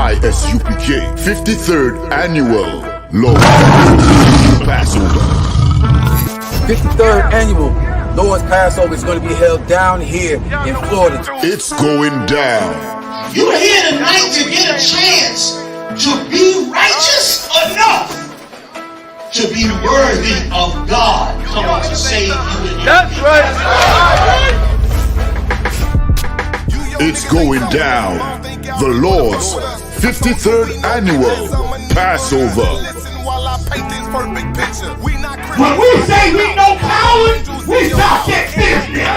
I.S.U.P.K. 53rd Annual Lord Passover. 53rd Annual Lord's Passover is going to be held down here in Florida. It's going down. You're here tonight to get a chance to be righteous enough to be worthy of God. Come on, to save you and your That's right. It's going down. The Lord's 53rd Annual Passover. When we say we no cowards, we stop that business.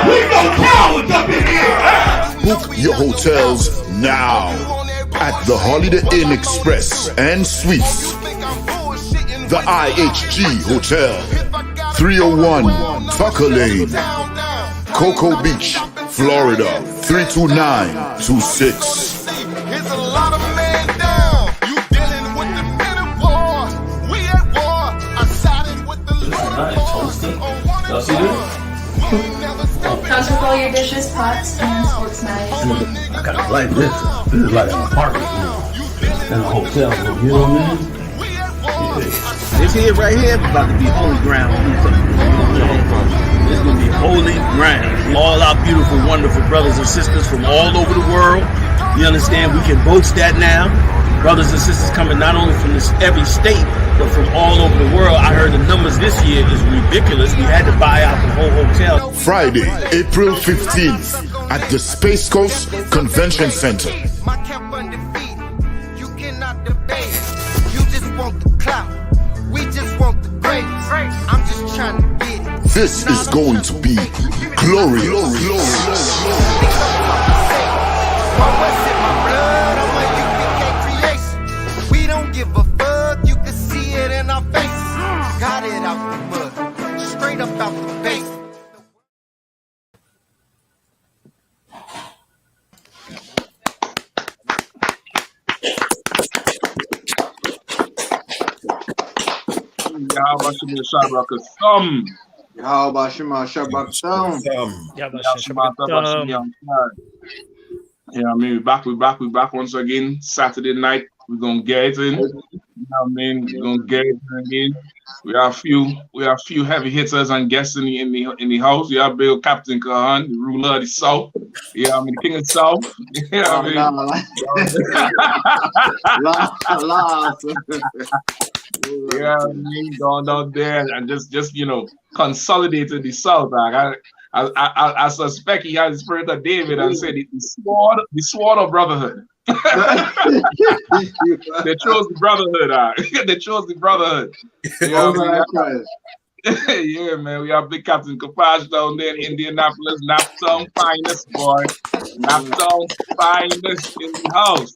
We no cowards up in here. Book your hotels now at the Holiday Inn Express and Suites, the IHG Hotel, 301 Tucker Lane, Cocoa Beach, Florida, 32926. Here's a lot of men down. You dealing with the men of war. We at war. I sided with the Lord. Y'all see this? Comes with all your dishes, pots, and sports knives. I kind of like this. This is like an apartment in a hotel room. You know what I mean? Yeah. This here right here is about to be holy ground. It's going to be holy ground. All our beautiful, wonderful brothers and sisters from all over the world. You understand? We can boast that now. Brothers and sisters coming not only from every state, but from all over the world. I heard the numbers this year is ridiculous. We had to buy out the whole hotel. Friday, April 15th at the Space Coast Convention Center. My camp undefeated. You cannot debate. You just want the clout. We just want the grace. I'm just trying to get it. This is going to be glorious. We don't give a fuck, you can see it in our faces. Got it out the mud, straight up out the base. How about Shema Shabbat Shalom? Yeah, I mean, we back once again. Saturday night, we're gonna get it in. You know what I mean? We're gonna get it in again. We have a few heavy hitters and guests in the house. We have Bill Captain Kahan, the ruler of the South. Yeah, I mean, the king of the South. Yeah, yeah, I mean, going down there and just consolidated the South. Like I suspect he has the spirit of David and said the sword of brotherhood. They chose the brotherhood. They chose the brotherhood. Yeah, man. We have Big Captain Kapash down there in Indianapolis. Naptown finest, boy. Naptown finest in the house.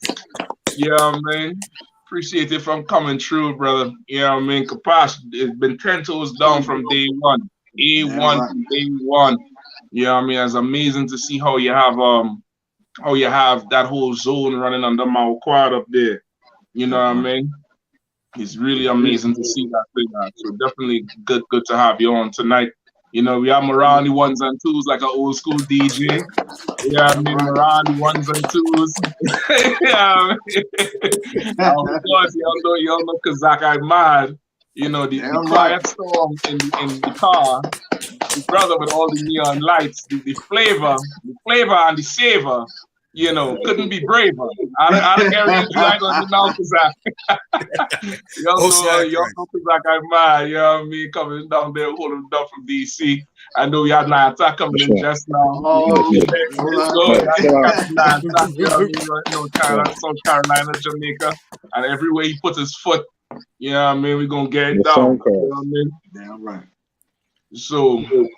Yeah, man. Appreciate it from coming through, brother. Yeah, I mean, Kapash, it's been 10 toes down from day one. Day one. Yeah, I mean, it's amazing to see how you have that whole zone running under Mount Quad up there. You know what I mean? It's really amazing to see that thing. So definitely good to have you on tonight. You know, we have Morani ones and twos like an old school DJ. Yeah, I mean, Morani ones and twos. Yeah, I mean, of course, y'all know Kazak Ahmaud. You know, the quiet storm in the car. The brother with all the neon lights, the flavor and the savor. You know, couldn't be braver. I don't care if you like on the now, Kazak. Y'all know Kazak Ahmaud, you know what I mean? Coming down there, holding it up from DC. I know we had an attack coming in just now. South Carolina, Jamaica, and everywhere he put his foot, you know what I mean? We're gonna get it down. You know what I mean? Damn right. So you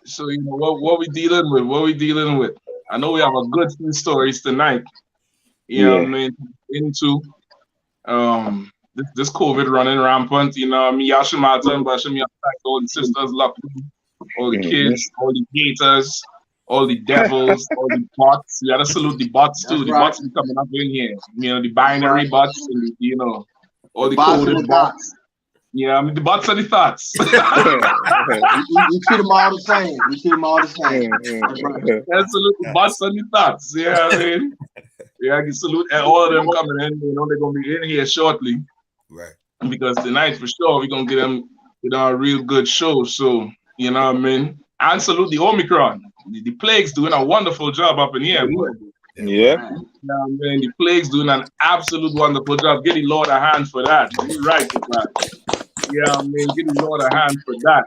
know what we dealing with? What we dealing with? I know we have a good few stories tonight. You know what I mean? Into this COVID running rampant. You know, me Yashimata and Bashimi attacked all the sisters, all the kids, all the haters, all the devils, all the bots. We gotta salute the bots too. The bots be coming up in here. You know, the binary bots and all the coded bots. Yeah, I mean the bots are the thoughts. You treat them all the same. You treat them all the same. Absolutely, bots are the thoughts. Yeah, I mean, Yeah, I can salute all of them coming in. You know, they're gonna be in here shortly. Right. Because tonight for sure we're gonna get them a real good show. So you know what I mean? And salute the Omicron. The plague's doing a wonderful job up in here, boy. Yeah. You know what I mean? The plague's doing an absolute wonderful job. Give the Lord a hand for that. You're right with that. Yeah, I mean, give the Lord a hand for that.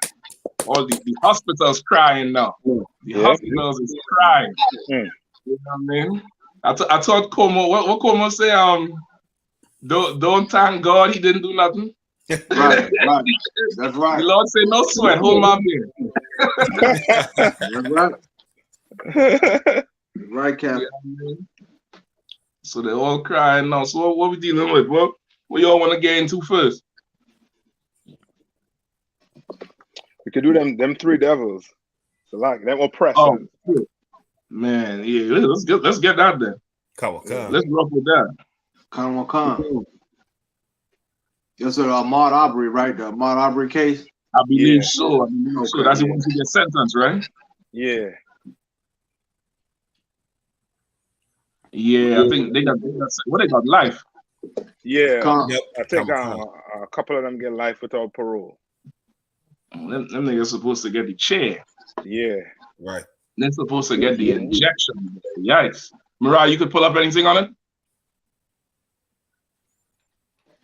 All the hospitals crying now. The hospitals is crying. You know what I mean? I thought Como, what Como say? Don't thank God he didn't do nothing. Right. That's right. The Lord say no sweat, hold my beer. That's right. Right, Captain. Yeah, so they're all crying now. So what we dealing with? What y'all want to get into first? We could do them three devils. So like them oppressors. Oh, man, yeah. Let's get that there. Come on. Let's rough with that. Come on. That's Ahmaud Arbery, right? The Ahmaud Arbery case. I believe so. So that's the one to get sentenced, right? Yeah. Yeah, I think they got life. Yeah. Yep. I think a couple of them get life without parole. Them niggas supposed to get the chair. Yeah. Right. They're supposed to get the injection. Yikes. Mariah, you could pull up anything on it?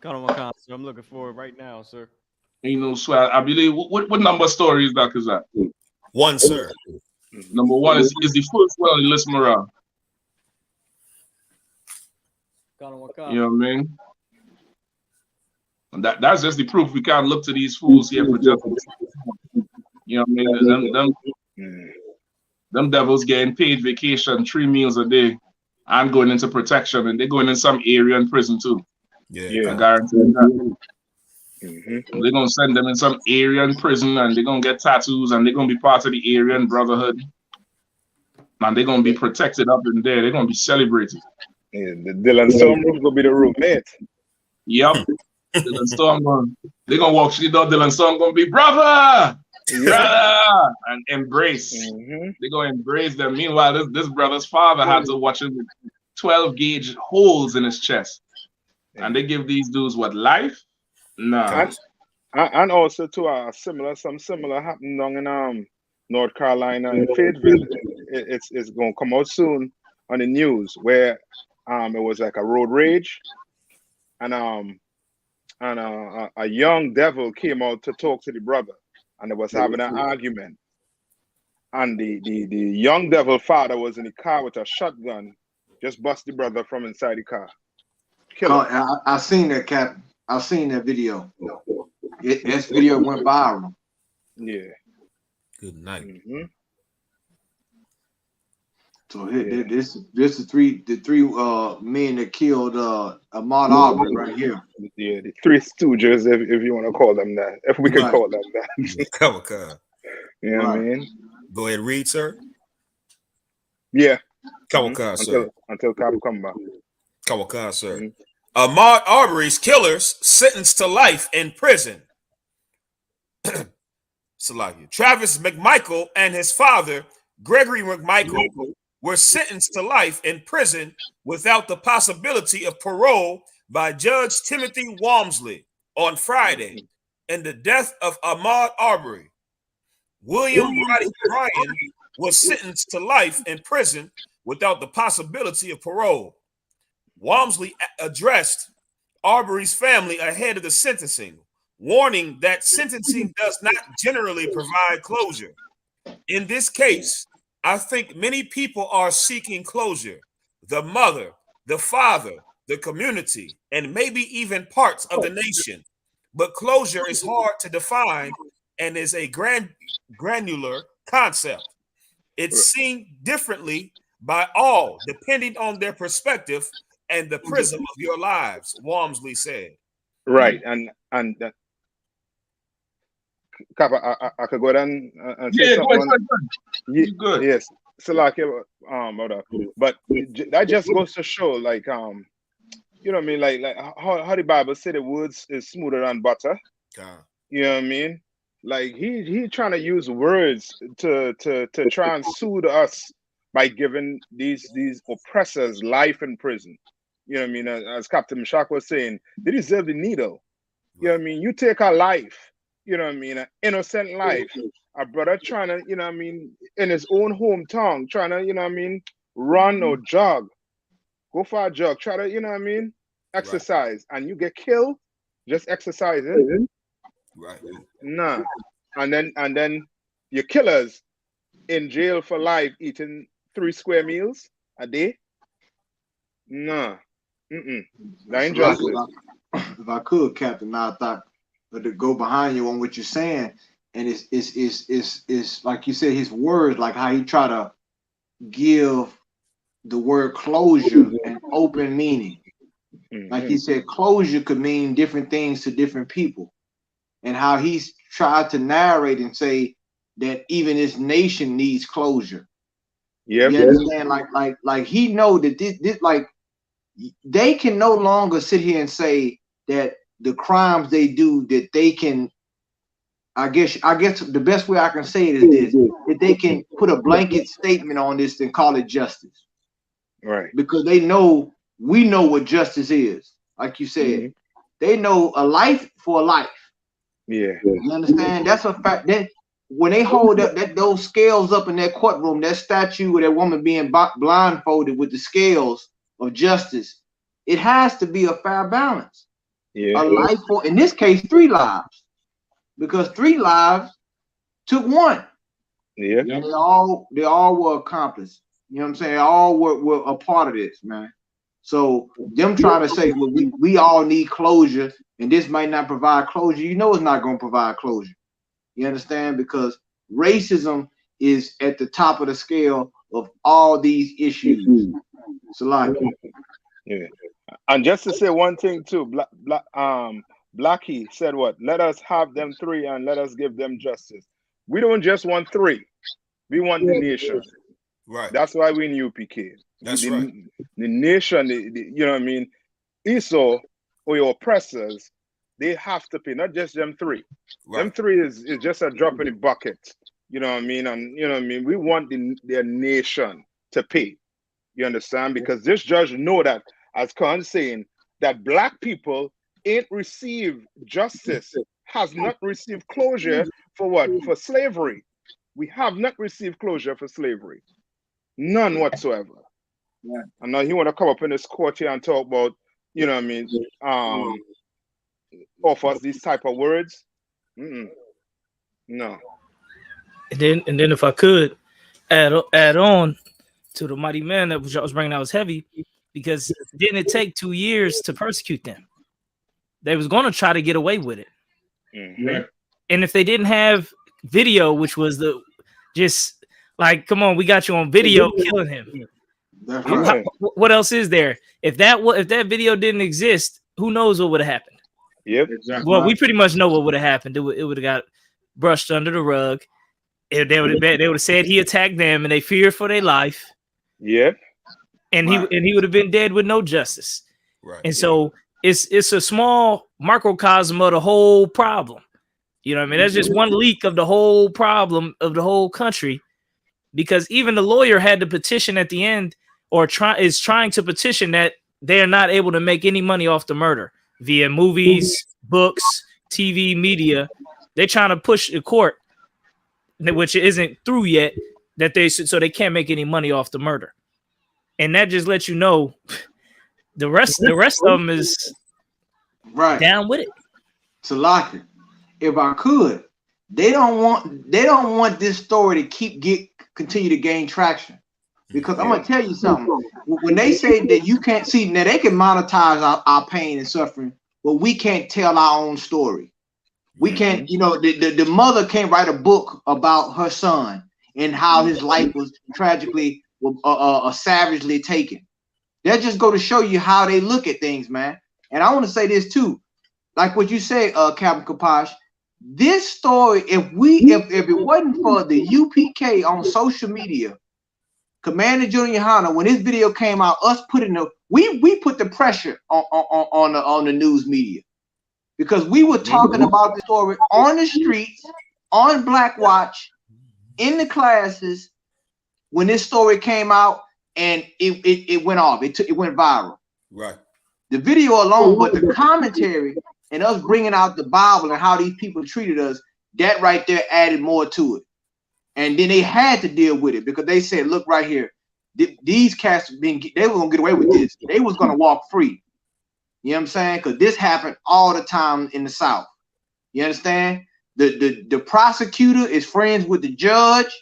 So I'm looking for it right now, sir. You know, so I believe what number story is that? 1, sir. Number 1 is the first one on the list, Mariah. You know what I mean? And that's just the proof we can't look to these fools here for justice. You know what I mean? Them devils getting paid vacation, 3 meals a day, and going into protection, and they're going in some area in prison too. Yeah. I guarantee that. They're gonna send them in some area in prison, and they're gonna get tattoos, and they're gonna be part of the Aryan Brotherhood, and they're gonna be protected up in there. They're gonna be celebrated. Yeah, the Dylan Storm gonna be the roommate. Yep. Dylan Storm they're gonna walk through the door. Dylan Storm gonna be brother, and embrace. They're gonna embrace them. Meanwhile, this brother's father had to watch him with 12 gauge holes in his chest. And they give these dudes what, life? Nah. And also to some similar happened down in North Carolina in Fayetteville. It's gonna come out soon on the news where it was like a road rage, and a young devil came out to talk to the brother, and they was having an argument. And the young devil father was in the car with a shotgun, just bust the brother from inside the car. I seen that, Captain. I seen that video. This video went viral. Yeah. Good night. So this is the three men that killed Ahmaud Arbery right here. Yeah, the three stooges, if you want to call them that. If we can call them that. Come on. You know what I mean? Go ahead, read, sir. Yeah. Come on, sir. Until Cap come back. Come on, sir. Ahmaud Arbery's killers sentenced to life in prison. Travis McMichael and his father, Gregory McMichael, were sentenced to life in prison without the possibility of parole by Judge Timothy Walmsley on Friday in the death of Ahmaud Arbery. William Roddy Bryan was sentenced to life in prison without the possibility of parole. Walmsley addressed Arbery's family ahead of the sentencing, warning that sentencing does not generally provide closure. In this case, I think many people are seeking closure. The mother, the father, the community, and maybe even parts of the nation. But closure is hard to define and is a granular concept. It's seen differently by all, depending on their perspective and the prism of your lives, Walmsley said. Right, and Kappa, I could go down and say something. Good. Yes, so like, but that just goes to show, like, you know what I mean, like how the Bible said the words is smoother than butter. You know what I mean? Like he trying to use words to try and soothe us by giving these oppressors life in prison. You know what I mean? As Captain Meshach was saying, they deserve the needle. You know what I mean? You take a life, you know what I mean, an innocent life, a brother trying to, you know what I mean, in his own hometown, trying to, you know what I mean, run or jog, go for a jog, try to, you know what I mean, exercise, and you get killed just exercising. Right. Nah. And then your killers in jail for life eating 3 square meals a day. Nah. That ain't justice. If I could, Captain, I thought to go behind you on what you're saying, and it's like you said, his words, like how he try to give the word closure an open meaning. Like he said, closure could mean different things to different people, and how he's tried to narrate and say that even this nation needs closure. Yeah, you understand? Like he know that this like they can no longer sit here and say that the crimes they do, that they can, I guess the best way I can say it is this, that they can put a blanket statement on this and call it justice. Right. Because they know, we know what justice is. Like you said, they know a life for a life. Yeah. You understand? That's a fact. That when they hold up those scales up in that courtroom, that statue of that woman being blindfolded with the scales of justice, it has to be a fair balance. Yeah. A life for, in this case, 3 lives, because 3 lives took 1. Yeah. And they all were accomplices. You know what I'm saying? They all were a part of this, man. So them trying to say, well, we all need closure, and this might not provide closure. You know, it's not going to provide closure. You understand? Because racism is at the top of the scale of all these issues. Salaki. Yeah. And just to say one thing too, Blackie said what? Let us have them 3 and let us give them justice. We don't just want 3. We want the nation. Right. That's why we in UPK. That's the, right. The nation, you know what I mean? Esau or your oppressors, they have to pay, not just them 3. Right. Them 3 is just a drop in the bucket. You know what I mean? And you know what I mean? We want their nation to pay. You understand? Because this judge know that, as Khan's saying, that black people ain't received justice, has not received closure for what? For slavery. We have not received closure for slavery. None whatsoever. Yeah. And now he want to come up in this court here and talk about, you know what I mean, offer us these type of words. No. And then if I could add on to the mighty man that was bringing out was heavy, because didn't it take 2 years to persecute them? They was going to try to get away with it. Right. And if they didn't have video, which was just like, come on, we got you on video killing him. That's right. What else is there? If that video didn't exist, who knows what would have happened? Yep. Exactly. Well, we pretty much know what would have happened. It would have got brushed under the rug. They would have said he attacked them, and they feared for their life. Yep. And he would have been dead with no justice. Right. And so it's a small microcosm of the whole problem. You know what I mean? That's just one leak of the whole problem of the whole country, because even the lawyer had to petition at the end, or is trying to petition that they are not able to make any money off the murder via movies, books, TV, media. They're trying to push the court, which isn't through yet, that so they can't make any money off the murder. And that just lets you know the rest of them is right down with it. Salaki, if I could, they don't want this story to continue to gain traction. Because I'm gonna tell you something. When they say that you can't see, now they can monetize our pain and suffering, but we can't tell our own story. We can't, you know, the mother can't write a book about her son and how his life was tragically savagely taken. That just go to show you how they look at things, man. And I want to say this too, like what you say, Captain Kapash. This story, if it wasn't for the UPK on social media, Commander GEN.YAHANNA, when this video came out, us putting we put the pressure on the news media, because we were talking about the story on the streets, on Black Watch, in the classes, when this story came out and it went off. It went viral. Right. The video alone, but the commentary and us bringing out the Bible and how these people treated us, that right there added more to it. And then they had to deal with it because they said, look right here, these cats, they were going to get away with this. They was going to walk free. You know what I'm saying? Because this happened all the time in the South. You understand? The prosecutor is friends with the judge.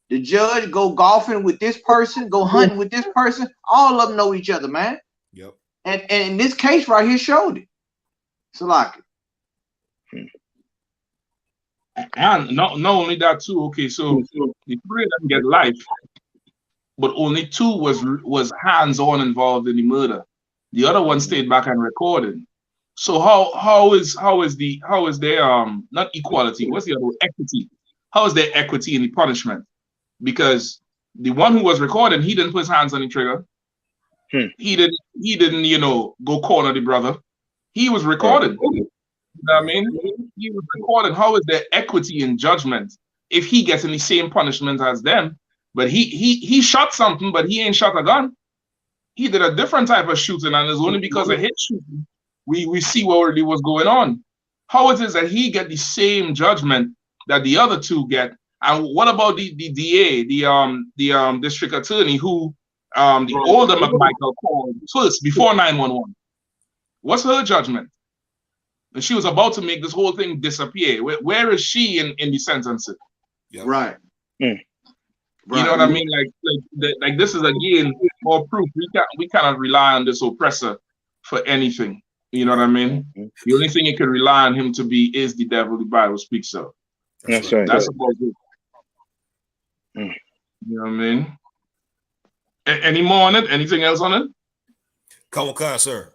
The judge go golfing with this person, go hunting with this person. All of them know each other, man. Yep. And in this case right here showed it. So like And not only that too, okay, so the three of them get life, but only two was hands-on involved in the murder. The other one stayed back and recorded. So how is their not equality, what's the other word? Equity? How is there equity in the punishment? Because the one who was recording, he didn't put his hands on the trigger. He didn't, you know, go corner the brother. He was recorded. You know what I mean? He was recorded. How is there equity in judgment if he gets in the same punishment as them? But he shot something, but he ain't shot a gun. He did a different type of shooting, and it's only because of his shooting we see what really was going on. How it is that he get the same judgment that the other two get? And what about the DA, the district attorney who the older McMichael called first before 911? What's her judgment? And she was about to make this whole thing disappear. Where is she in the sentencing? Yep. Right. You know what I mean? Like this is again more proof. We cannot rely on this oppressor for anything. You know what I mean? The only thing you can rely on him to be is the devil the Bible speaks of. That's right. That's about it. You know what I mean? Any more on it? Anything else on it? Come on, sir.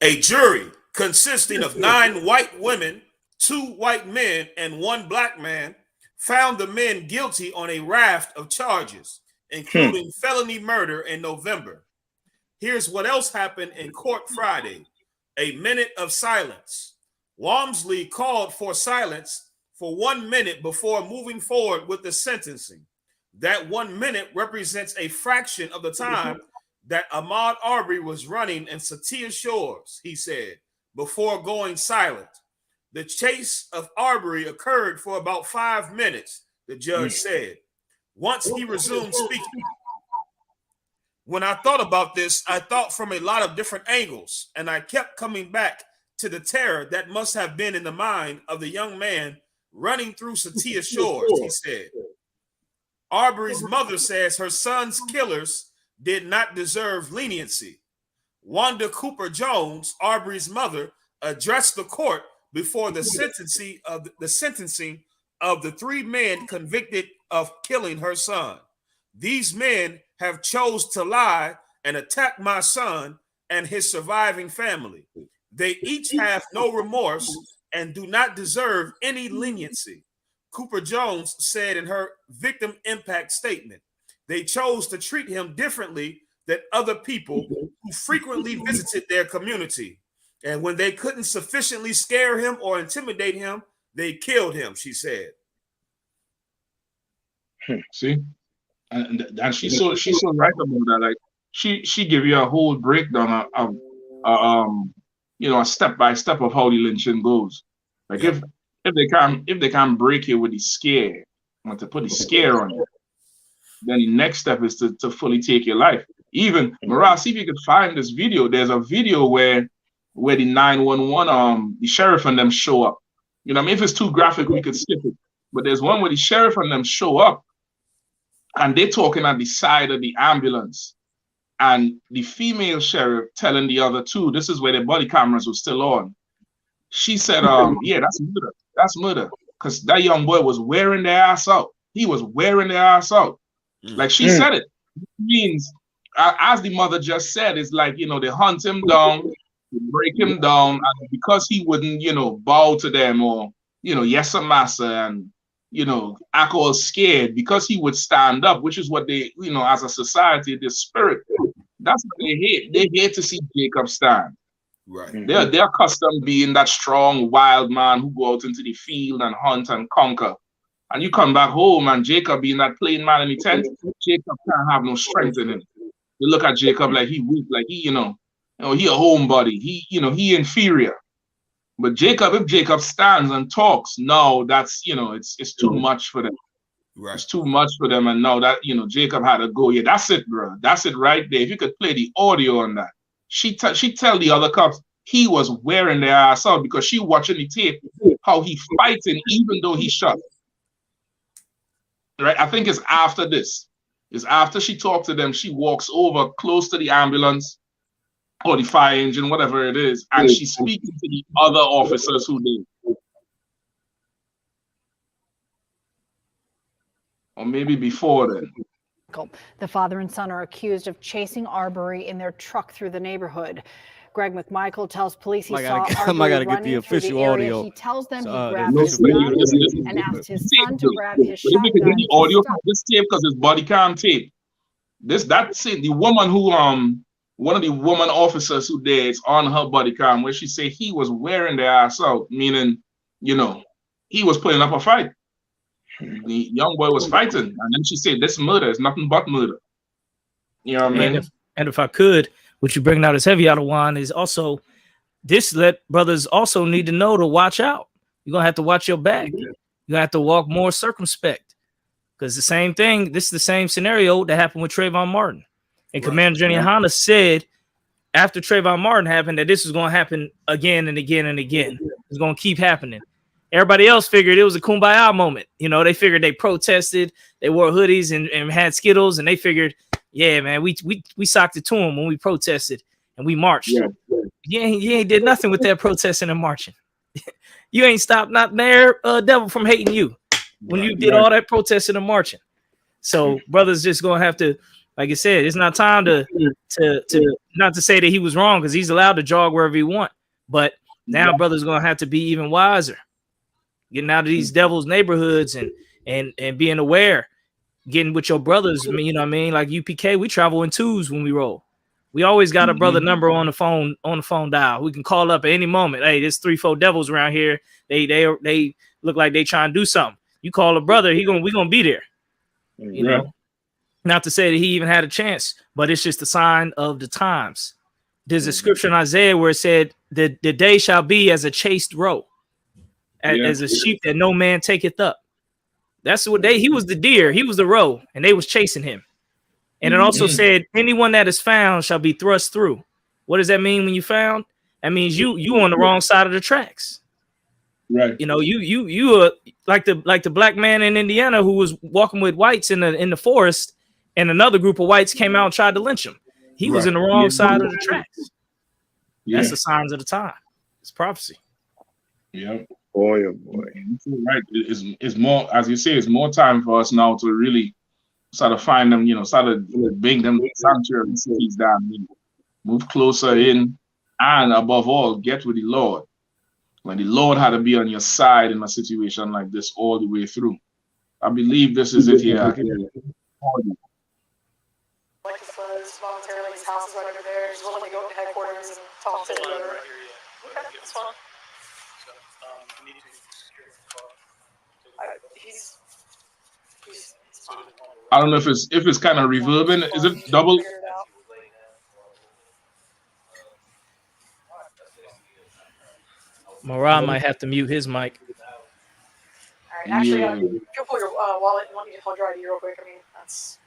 A jury consisting of 9 white women, 2 white men, and 1 black man found the men guilty on a raft of charges, including felony murder in November. Here's what else happened in court Friday. A minute of silence. Walmsley called for silence for 1 minute before moving forward with the sentencing. That 1 minute represents a fraction of the time that Ahmaud Arbery was running in Satia Shores, he said, before going silent. The chase of Arbery occurred for about 5 minutes, the judge said. Once he resumed speaking. When I thought about this, I thought from a lot of different angles, and I kept coming back to the terror that must have been in the mind of the young man running through Satia Shores, he said. Arbery's mother says her son's killers did not deserve leniency. Wanda Cooper Jones, Arbery's mother, addressed the court before the sentencing of the 3 men convicted of killing her son. These men have chose to lie and attack my son and his surviving family. They each have no remorse and do not deserve any leniency, Cooper Jones said in her victim impact statement. They chose to treat him differently than other people who frequently visited their community. And when they couldn't sufficiently scare him or intimidate him, they killed him, she said. See? And she's so right about that. Like she give you a whole breakdown of you know, a step by step of how the lynching goes. Like if they can break you with the scare, to put the scare on you, then the next step is to fully take your life. Even Marat, see if you could find this video. There's a video where the 911 the sheriff and them show up. You know, I mean, if it's too graphic, we could skip it. But there's one where the sheriff and them show up, and they're talking at the side of the ambulance, and the female sheriff telling the other two, this is where their body cameras were still on. She said, yeah, that's murder. That's murder. Because that young boy was wearing their ass out. He was wearing their ass out. Like she said it. It means, as the mother just said, it's like, you know, they hunt him down, they break him down, and because he wouldn't, you know, bow to them or, you know, yes, massa, and, you know, act all scared, because he would stand up, which is what they, you know, as a society, the spirit, that's what they hate. They hate to see Jacob stand. Right. They're accustomed being that strong wild man who go out into the field and hunt and conquer. And you come back home and Jacob being that plain man in the tent, Jacob can't have no strength in him. You look at Jacob like he weak, like he, he a homebody. He inferior. But Jacob, if Jacob stands and talks, no, that's it's too much for them. Right. It's too much for them. And now that Jacob had to go. Yeah, that's it, bro. That's it right there. If you could play the audio on that, she tell the other cops he was wearing their ass out because she watching the tape how he fighting even though he shot. Right? I think it's after this. It's after she talked to them, she walks over close to the ambulance or the fire engine, whatever it is, and she's speaking to the other officers who did. Or maybe before then. The father and son are accused of chasing Arbery in their truck through the neighborhood. Greg McMichael tells police he saw Arbery running through the area. He tells them he grabbed his gun and asked his son to grab his shotgun. If you could get the audio from this tape, because it's body cam tape. That's it. The woman who one of the woman officers who there is on her body cam where she say he was wearing their ass out, meaning he was putting up a fight. The young boy was fighting, and then she said, "This murder is nothing but murder." You know what I mean? And if I could, what you bringing out as heavy out of wine is also this. Let brothers also need to know to watch out. You're gonna have to watch your back. You're gonna have to walk more circumspect, because the same thing. This is the same scenario that happened with Trayvon Martin, and Commander GEN.YAHANNA said after Trayvon Martin happened that this is gonna happen again and again and again. It's gonna keep happening. Everybody else figured it was a kumbaya moment. They figured they protested, they wore hoodies and had Skittles, and they figured, yeah, man, we socked it to them when we protested and we marched. You ain't did nothing with that protesting and marching. You ain't stopped not there, devil from hating you when you did all that protesting and marching. So brothers just gonna have to, like I said, it's not time to not to say that he was wrong, because he's allowed to jog wherever he want. But now brothers gonna have to be even wiser. Getting out of these devil's neighborhoods and being aware, getting with your brothers. Like UPK, we travel in twos when we roll. We always got a brother number on the phone dial. We can call up at any moment. Hey, there's 3-4 devils around here. They look like they trying to do something. You call a brother, we gonna be there. Not to say that he even had a chance, but it's just a sign of the times. There's a scripture in Isaiah where it said that the day shall be as a chased roe. As a sheep that no man taketh up. That's what he was the deer, he was the roe, and they was chasing him. And it also said, anyone that is found shall be thrust through. What does that mean when you found? That means you on the wrong side of the tracks. Right. You are like the black man in Indiana who was walking with whites in the forest, and another group of whites came out and tried to lynch him. He was in the wrong side of the tracks. That's the signs of the time. It's prophecy. Yeah. Boy, oh boy. Right. It's more, as you say, it's more time for us now to really sort of find them, sort of bring them sanctuary cities down, move closer in, and above all, get with the Lord. When the Lord had to be on your side in a situation like this all the way through. I believe this is it here. Voluntarily, his house is right over there. He's willing to go to headquarters and talk to whoever. Okay, that's fine. I don't know if it's kind of reverbing. Is it double? Moran might have to mute his mic. All right, actually, if you'll pull your wallet and let me hold your ID real quick. That's.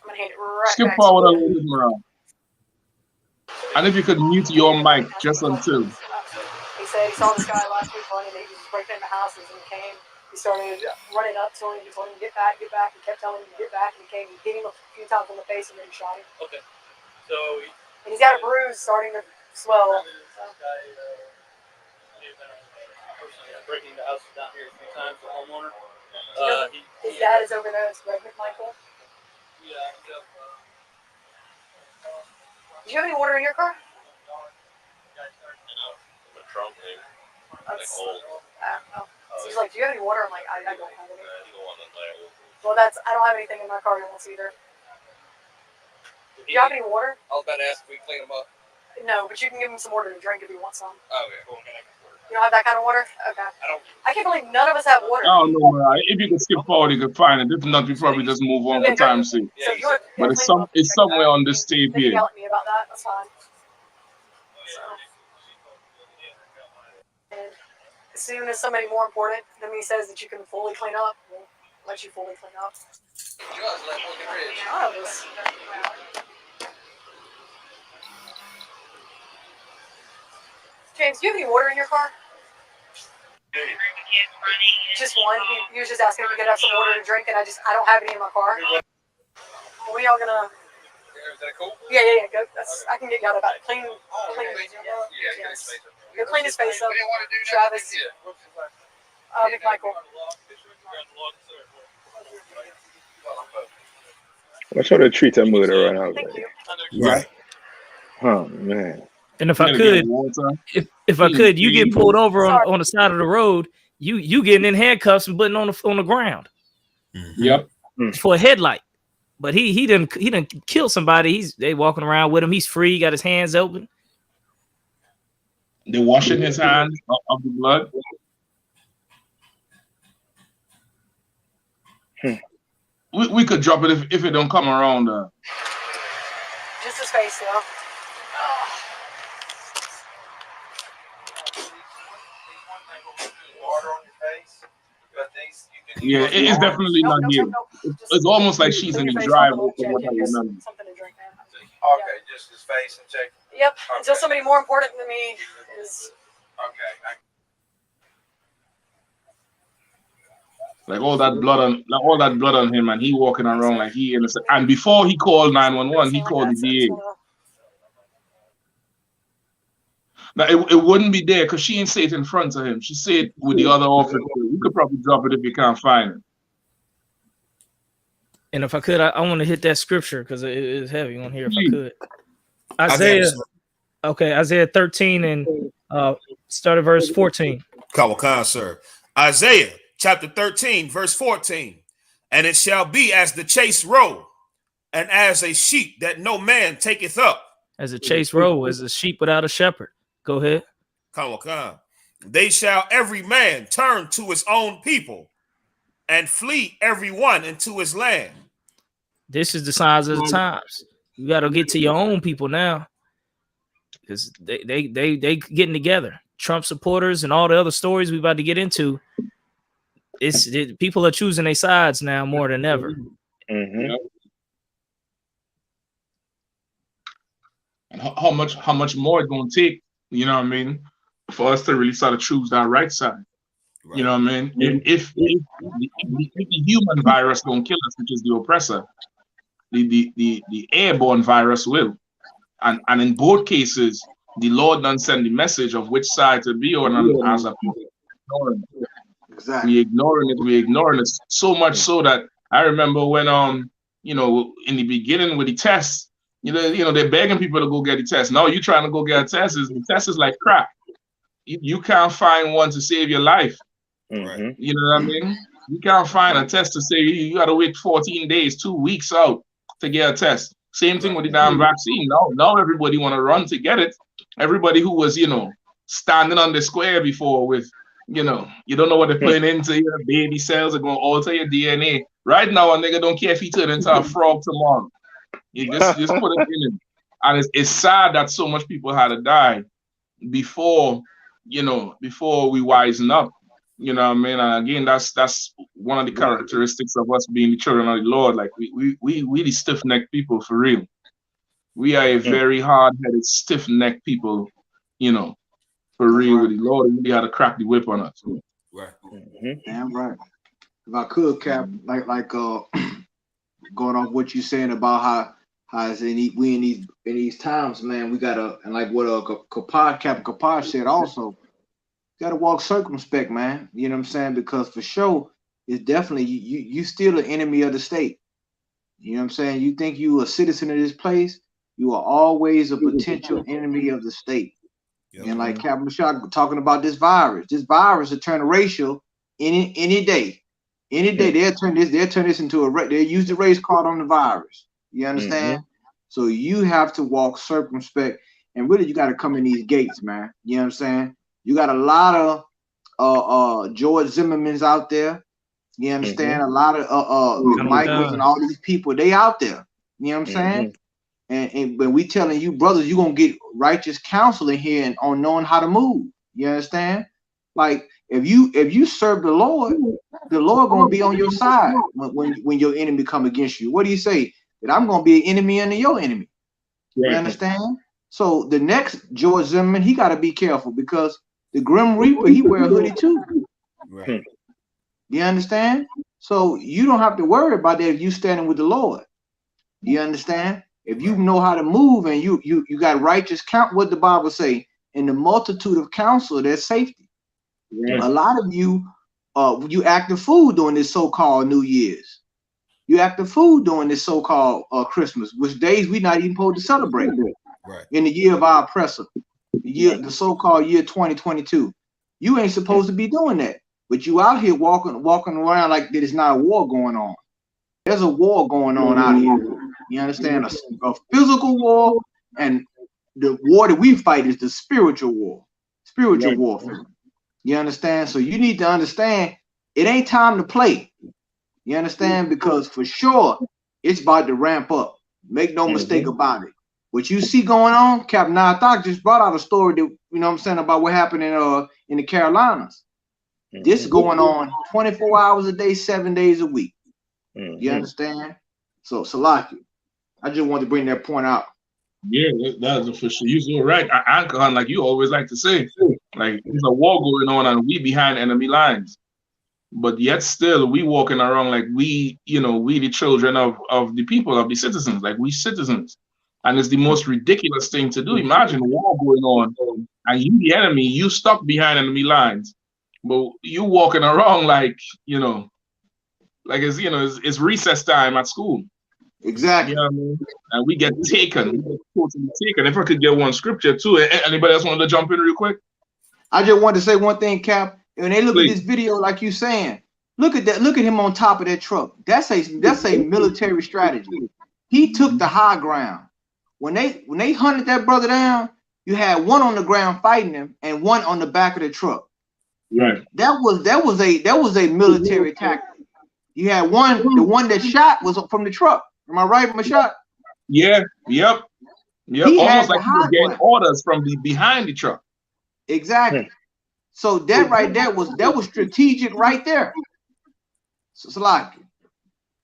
I'm gonna hand it right Skip back forward a little bit, Moran. And if you could mute your mic just until. He said he saw this guy last week running. He was breaking into houses and he came. He started running up to him. He told him to get back. He kept telling him to get back. And he came. He hit him a few times on the face and then he shot him. Okay. So. And he's got a bruise starting to swell. Breaking into houses down here a few times. The homeowner. His dad is over there. It's Greg McMichael. Yeah. Do you have any water in your car? The trunk, maybe. So he's like, do you have any water? I'm like, I don't have any. Well, I don't have anything in my car else either. Do you have any water? I was about to ask if we clean them up. No, but you can give him some water to drink if you want some. Oh, yeah. Cool. You don't have that kind of water? Okay. I can't believe none of us have water. I don't know, man. If you can skip forward, you can find it. If not, we probably just move on for time's sake. So if you want, But it's somewhere on this tape they can here. yell at me about that. That's fine. So, and as soon as somebody more important than me says that you can fully clean up, we'll let you fully clean up. James, do you have any water in your car? Just one. He was just asking if we could have some water to drink, and I don't have any in my car. What are y'all gonna? Is that cool? Yeah. Go. I can get you out of that. Clean. Yes. Go clean his face up. Travis. McMichael. Let's try to treat a murder right now. Right. Oh man. And if I could, you get pulled over on the side of the road, you getting in handcuffs and putting on the ground. Yep. For a headlight. But he didn't kill somebody. They walking around with him. He's free. He got his hands open. They're washing his hands of the blood. We could drop it if it don't come around. Just his face, though. Yeah, it's definitely not here. It's almost like she's in the driveway. From what I remember. Something to drink, man. Okay, just his face and check. Yep. Okay. Until somebody more important than me is. Okay. Like all that blood on him, and he walking around like he innocent. And before he called 911, he called the DA. Now it wouldn't be there because she didn't say it in front of him. She said with the other officer. You could probably drop it if you can't find it. And if I could, I want to hit that scripture because it is heavy on here. If I could, Isaiah 13 and start at verse 14. Kawakan, sir. Isaiah chapter 13, verse 14. And it shall be as the chase roe, and as a sheep that no man taketh up. As a chase roe, as a sheep without a shepherd. Go ahead. Kawakan. They shall every man turn to his own people, and flee every one into his land. This is the signs of the times. You got to get to your own people now, because they getting together. Trump supporters and all the other stories we about to get into. People are choosing their sides now more than ever. Mm-hmm. And how much more it's gonna take? You know what I mean? For us to really start to choose that right side. Right. You know what I mean? If the human virus don't kill us, which is the oppressor, the airborne virus will. And in both cases, the Lord doesn't send the message of which side to be on as a people. Exactly. We ignoring it so much so that I remember when in the beginning with the tests, they're begging people to go get the test. Now you're trying to go get a test. The test is like crap. You can't find one to save your life. Mm-hmm. You know what I mean? You can't find a test to say you got to wait 14 days, 2 weeks out to get a test. Same thing with the damn vaccine. Now everybody want to run to get it. Everybody who was, standing on the square before with, you don't know what they're putting into your baby cells are going to alter your DNA. Right now, a nigga don't care if he turn into a frog tomorrow. You just put it in him. And it's sad that so much people had to die before we wisen up. You know what I mean? And again, that's one of the characteristics of us being the children of the Lord. Like we the stiff-necked people for real. We are a very hard-headed, stiff-necked people, for real with the Lord. He really had to crack the whip on us. Right. Mm-hmm. Damn right. If I could, Cap, like going off what you're saying about how it's we in these times, man, we gotta, and like what Captain Kapaj said also, gotta walk circumspect, man. You know what I'm saying? Because for sure, it's definitely you still an enemy of the state. You know what I'm saying? You think you a citizen of this place, you are always a potential enemy of the state. Yep. And like Captain Mashak talking about this virus will turn racial any day. Any day they'll turn this into they'll use the race card on the virus. You understand? Mm-hmm. So you have to walk circumspect, and really you got to come in these gates, man. You know what I'm saying? You got a lot of George Zimmermans out there. You understand? A lot of Michaels and all these people, they out there. You know what I'm saying? And when we telling you, brothers, you're gonna get righteous counsel in here and on knowing how to move. You understand? Like if you serve the Lord gonna be on your side when your enemy come against you. What do you say? That I'm gonna be an enemy under your enemy. You understand? So the next George Zimmerman, he gotta be careful because the Grim Reaper, he wear a hoodie too. Right. You understand? So you don't have to worry about that if you standing with the Lord. You understand? If you know how to move and you got righteous count, what the Bible say, in the multitude of counsel, there's safety. A lot of you act a fool during this so-called New Year's. You act a fool during this so-called Christmas, which days we not even supposed to celebrate. Right. In the year of our oppressor, the so-called year 2022. You ain't supposed to be doing that. But you out here walking around like there's not a war going on. There's a war going on out here. You understand? A physical war, and the war that we fight is the spiritual war, spiritual warfare. You understand? So you need to understand it ain't time to play. You understand? Because for sure it's about to ramp up. Make no mistake about it. What you see going on, Captain Nathak just brought out a story that, you know what I'm saying, about what happened in the Carolinas. This is going on 24 hours a day, 7 days a week. You understand? So, Salaki, I just wanted to bring that point out. Yeah, that's for sure. You're so right. Alcohol, like you always like to say, like there's a war going on and we behind enemy lines. But yet still we walking around like we the children of the people, of the citizens, like we citizens. And it's the most ridiculous thing to do. Imagine war going on and you the enemy, you stuck behind enemy lines. But you walking around like, like it's recess time at school. Exactly. You know what I mean? And we get taken. Totally taken. If I could get one scripture too. Anybody else want to jump in real quick? I just wanted to say one thing, Cap. When they look at this video, like you saying, look at that. Look at him on top of that truck. That's a military strategy. He took the high ground. When they hunted that brother down, you had one on the ground fighting him and one on the back of the truck. Right. That was a military tactic. You had the one that shot was from the truck. Am I right, Mashak? Yeah. Yep. Almost like he was getting orders from behind the truck. Exactly. So that right there was strategic right there. So it's like.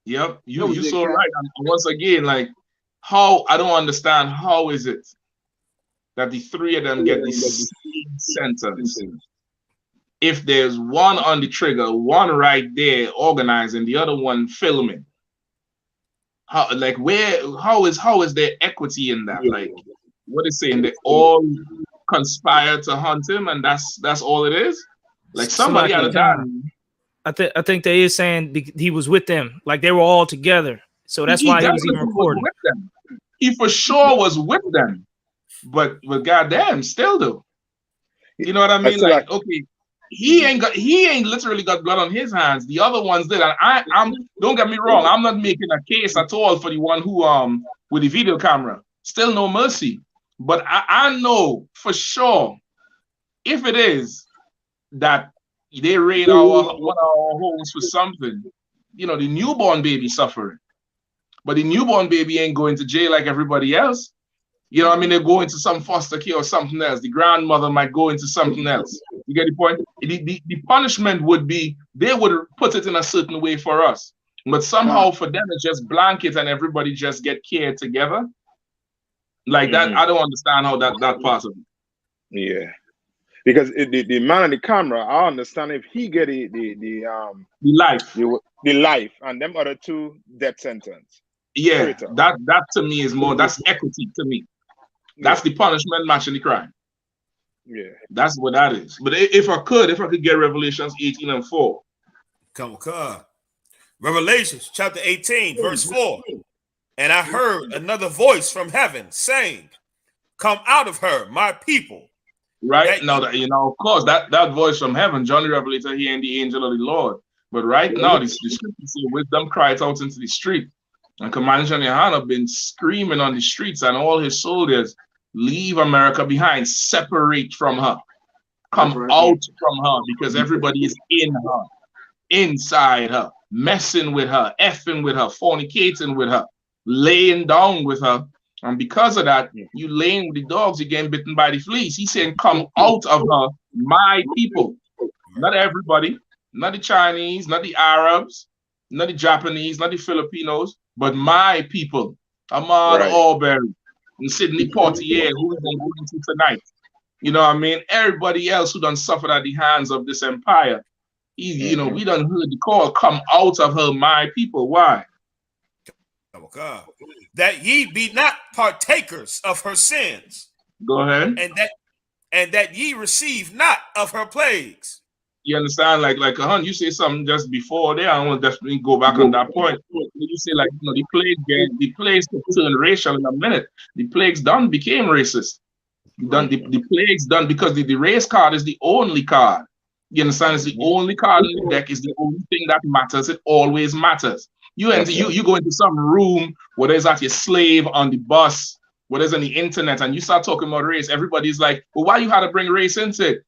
Yep. You so right. And once again, like how I don't understand how is it that the three of them get the same sentence? If there's one on the trigger, one right there organizing, the other one filming. How is there equity in that? Like what is saying they all conspire to hunt him and that's all it is? Like somebody out of that. I think they is saying he was with them, like they were all together. So that's why he was even recording. With them. He for sure was with them, but goddamn, still though. You know what I mean? Like okay. He ain't literally got blood on his hands. The other ones did. And I'm don't get me wrong, I'm not making a case at all for the one who with the video camera. Still no mercy. But I know for sure if it is that they raid one of our homes for something, the newborn baby suffering. But the newborn baby ain't going to jail like everybody else. You know what I mean? They go into some foster care or something else. The grandmother might go into something else. You get the point? The punishment would be, they would put it in a certain way for us. But somehow for them, it's just blanket and everybody just get cared together. Like that, I don't understand how that's possible. Yeah. Because the man on the camera, I understand if he get the life and them other two death sentence. Yeah, that to me is more, that's equity to me. That's the punishment matching the crime. Yeah. That's what that is. But if I could get Revelations 18:4. Come on. Revelations chapter 18, verse 4. And I heard another voice from heaven saying, come out of her, my people. Right now, of course, that voice from heaven, John the Revelator, he ain't the angel of the Lord. But right now, the scripture says, wisdom cried out into the street. And Commander GEN.YAHANNA been screaming on the streets, and all his soldiers leave America behind, separate from her. come out from her because everybody is in her, inside her, messing with her, effing with her, fornicating with her, laying down with her. And because of that, you laying with the dogs, you're getting bitten by the fleas. He's saying, come out of her, my people. Not everybody, not the Chinese, not the Arabs, not the Japanese, not the Filipinos, but my people. Ahmaud Arbery and Sidney Poitier, who we're going to go into tonight. You know what I mean? Everybody else who done suffered at the hands of this empire. You know, we done heard the call, come out of her, my people. Why? Oh God. That ye be not partakers of her sins. Go ahead. And that ye receive not of her plagues. You understand? Like you say something just before there. I want to definitely go back on that point. You say, like, you know, the plagues turn racial in a minute. The plagues done became racist. The plagues done because the race card is the only card. You understand? It's the only card in the deck. Is the only thing that matters. It always matters. You go into some room where there's actually a slave on the bus, where there's on the internet, and you start talking about race. Everybody's like, well, why you had to bring race into it?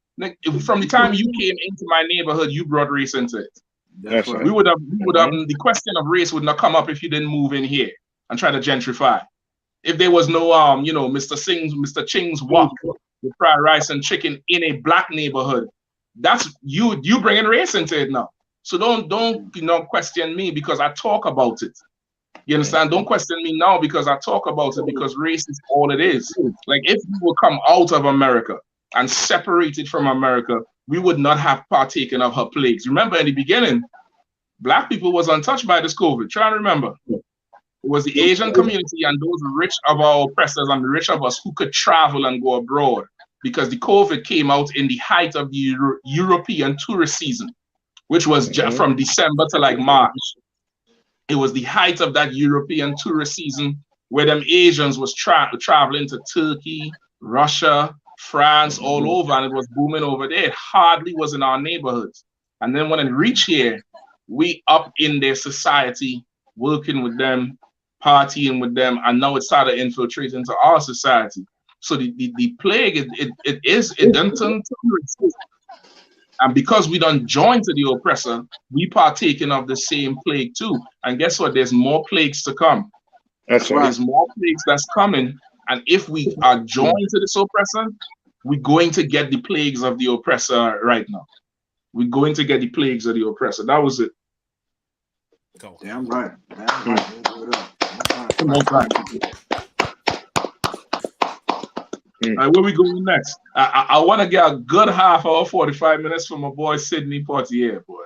From the time you came into my neighborhood, you brought race into it. That's right. We would have the question of race would not come up if you didn't move in here and try to gentrify. If there was no you know, Mr. Ching's wok with fried rice and chicken in a black neighborhood, that's you bringing race into it now. So don't you know, question me because I talk about it. You understand? Don't question me now because I talk about it, because race is all it is. Like, if we would come out of America and separated from America, we would not have partaken of her plagues. Remember, in the beginning, black people was untouched by this COVID. Try and remember. It was the Asian community and those rich of our oppressors and the rich of us who could travel and go abroad, because the COVID came out in the height of the European tourist season, which was from December to like March. It was the height of that European tourist season where them Asians was traveling to Turkey, Russia, France, all over, and it was booming over there. It hardly was in our neighborhoods. And then when it reached here, we up in their society, working with them, partying with them, and now it started infiltrating into our society. So the plague, it done turned to racism. And because we done join to the oppressor, we partaking of the same plague too. And guess what? There's more plagues to come. That's right. There's more plagues that's coming. And if we are joined to this oppressor, we're going to get the plagues of the oppressor right now. We're going to get the plagues of the oppressor. That was it. Damn right. Damn right. All right, where we going next? I want to get a good half hour, 45 minutes from my boy Sidney Poitier, boy.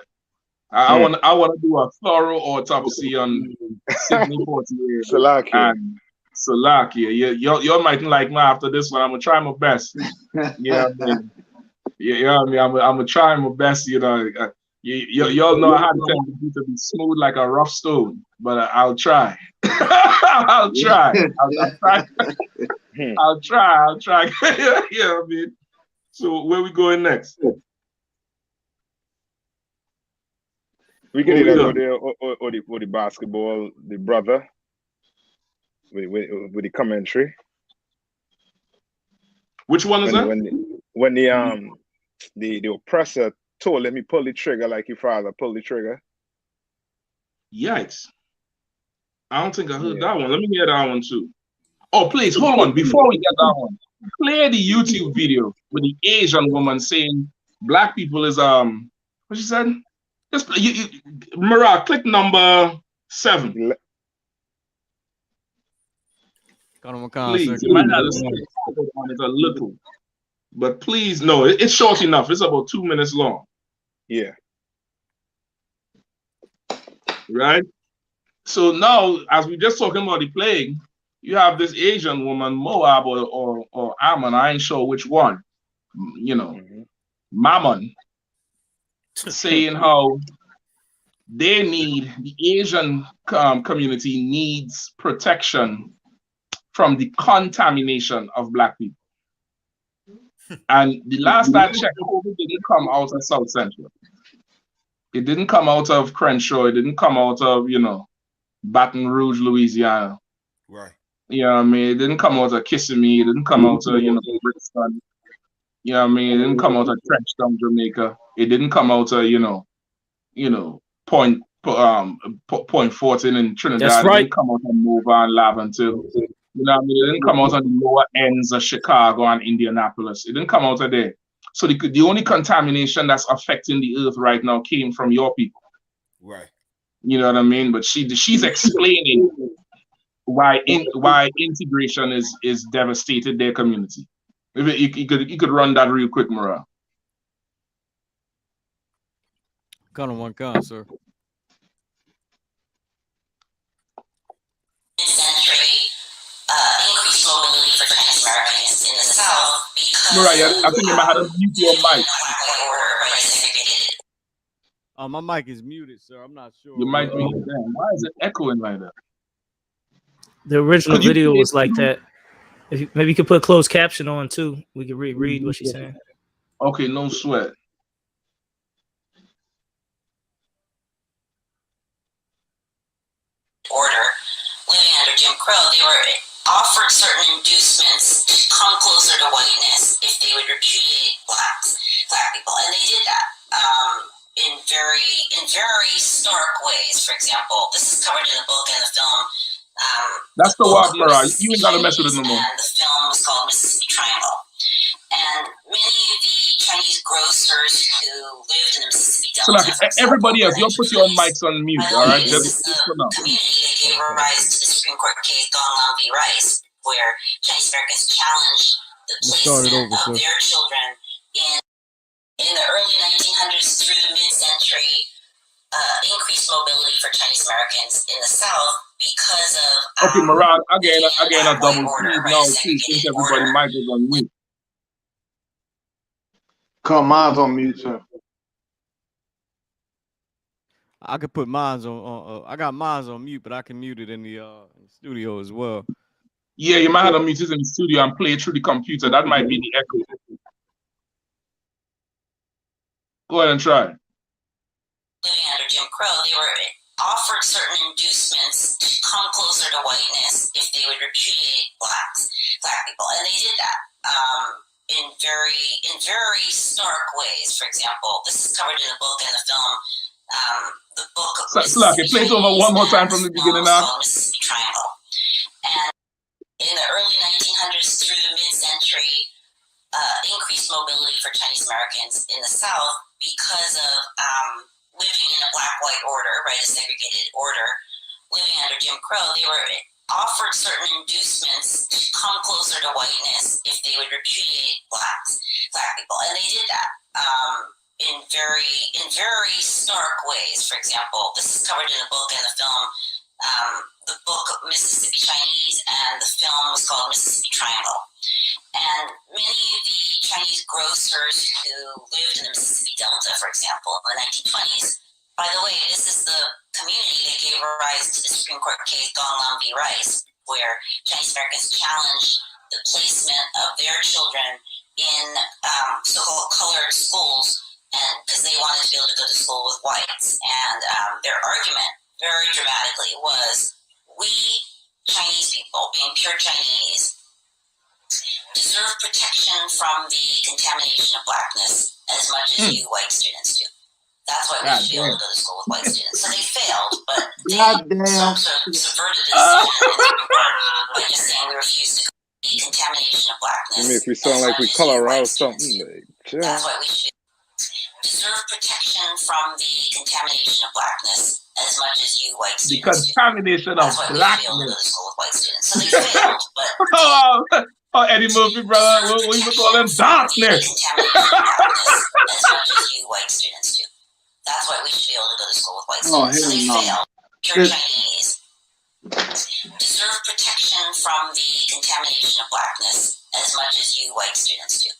I want to do a thorough autopsy on Sidney Poitier. Salakia. Y'all mightn't like me after this one. I'm gonna try my best. Yeah, man. I'm gonna try my best. You know, y'all know I had a tendency to be smooth like a rough stone, but I'll try. I'll try. I'll try. Yeah, I mean. So where we going next? We can either go there or the basketball, the brother with the commentary. Which one is that? When the oppressor told, let me pull the trigger like your father pulled the trigger. Yikes. I don't think I heard that one. Let me hear that one too. Oh, please, hold on. Before we get that one, play the YouTube video with the Asian woman saying black people is, what she said? Just, Mara, click number 7. Please, you might have to stay on it a little. But please, no, it's short enough. It's about 2 minutes long. Yeah. Right? So now, as we're just talking about the plague, you have this Asian woman, Moab or Ammon, I ain't sure which one, you know, Mammon, saying how they need, the Asian community needs protection from the contamination of black people. And the last I checked, COVID didn't come out of South Central. It didn't come out of Crenshaw. It didn't come out of, you know, Baton Rouge, Louisiana. Right. You know what I mean? It didn't come out of Kissimmee. It didn't come out of, you know, Brixton. You know what I mean? It didn't come out of Trenchtown, Jamaica. It didn't come out of, Point 14 in Trinidad. That's right. It didn't come out of Nova and Laventille. You know what I mean? It didn't come out of the lower ends of Chicago and Indianapolis. It didn't come out of there. So the only contamination that's affecting the earth right now came from your people. Right. You know what I mean? But she's explaining why integration is devastated their community. You could run that real quick, Mara. Kind of one gun, sir. Increased mobility for Chinese Americans in the South because Mariah, I think you might have to mute your mic. My mic is muted, sir. I'm not sure. You might be. Damn, why is it echoing like that? The original video was like that. Maybe you could put closed caption on too. We could read what she's saying. Okay, no sweat. Order, living under Jim Crow, they were offered certain inducements to come closer to whiteness if they would repudiate black people, and they did that in very stark ways. For example, this is covered in the book and the film. That's the wild Mariah. You ain't gotta mess with it no more. And the film was called Mississippi Triangle. And many of the Chinese grocers who lived in the Mississippi Delta. So like, everybody else, you'll put your mics on mute, all right? This is the community that gave rise to the Supreme Court case GEN.YAHANNA v. Rice, where Chinese Americans challenged the placement of their children in the early 1900s through the mid-century. Increased mobility for Chinese Americans in the South because of okay, Mariah, again a double speed now too, since everybody mic is on mute. Come mine's on mute, sir. I could put mine's on. I got mine's on mute, but I can mute it in the studio as well. Yeah, you might have to mute it in the studio and play it through the computer. That might be the echo. Go ahead and try. Living under Jim Crow, they were offered certain inducements to come closer to whiteness if they would repudiate black people, and they did that in very stark ways. For example, this is covered in the book and the film. The book of Slack, play it over one more time from the beginning now. Mississippi Triangle, and in the early 1900s through the mid-century, increased mobility for Chinese Americans in the South because of living in a black-white order, right, a segregated order, living under Jim Crow. They were offered certain inducements to come closer to whiteness if they would repudiate black people, and they did that in very stark ways. For example, this is covered in the book and the film. The book of Mississippi Chinese, and the film was called Mississippi Triangle. And many of the Chinese grocers who lived in the Mississippi Delta, for example, in the 1920s, by the way, this is the community that gave rise to the Supreme Court case GEN.YAHANNA v. Rice, where Chinese Americans challenged the placement of their children in so-called colored schools, and because they wanted to be able to go to school with whites. And their argument, very dramatically, was we Chinese people, being pure Chinese, deserve protection from the contamination of blackness as much as you white students do. That's why we should be able to go to school with white students. So they failed, but they subverted this by just saying we refuse to go to the contamination of blackness. I mean, if we sound like we color out something, like, that's why we should deserve protection from the contamination of blackness as much as you white students do. The contamination of blackness. We should be able to go to school with white students. So they failed, but oh, Eddie Murphy, brother, what we call them darkness. As much as you white students do. That's why we should be able to go to school with white students. So they failed. Pure Chinese deserve protection from the contamination of blackness as much as you white students do.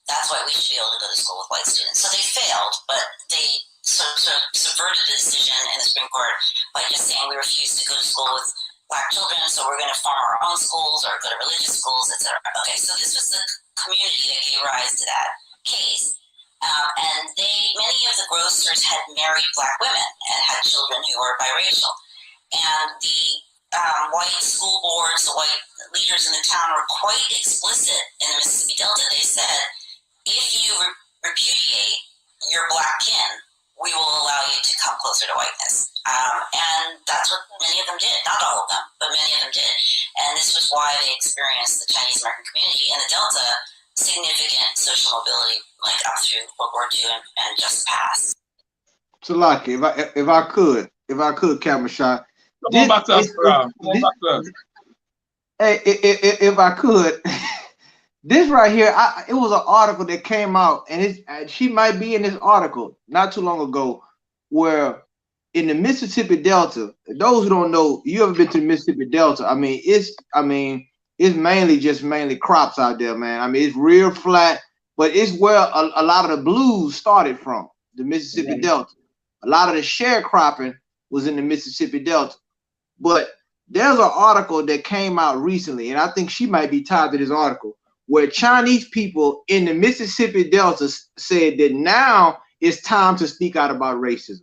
That's why we should be able to go to school with white students. So they failed, but they sort of subverted the decision in the Supreme Court by just saying we refuse to go to school with black children, so we're going to form our own schools or go to religious schools, etc. Okay, so this was the community that gave rise to that case. And many of the grocers had married black women and had children who were biracial. And the white school boards, the white leaders in the town were quite explicit in the Mississippi Delta. They said, if you repudiate your black kin, we will allow you to come closer to whiteness. And that's what many of them did. Not all of them, but many of them did. And this was why they experienced, the Chinese American community in the Delta, significant social mobility, like up through World War II and just past. Salaki, if I could, Camera Shot. If I could, this right here, it was an article that came out, and she might be in this article not too long ago, where in the Mississippi Delta, those who don't know, you ever been to the Mississippi Delta? I mean, it's mainly crops out there, man. I mean, it's real flat, but it's where a lot of the blues started from, the Mississippi Delta. A lot of the sharecropping was in the Mississippi Delta. But there's an article that came out recently, and I think she might be tied to this article, where Chinese people in the Mississippi Delta said that now it's time to speak out about racism.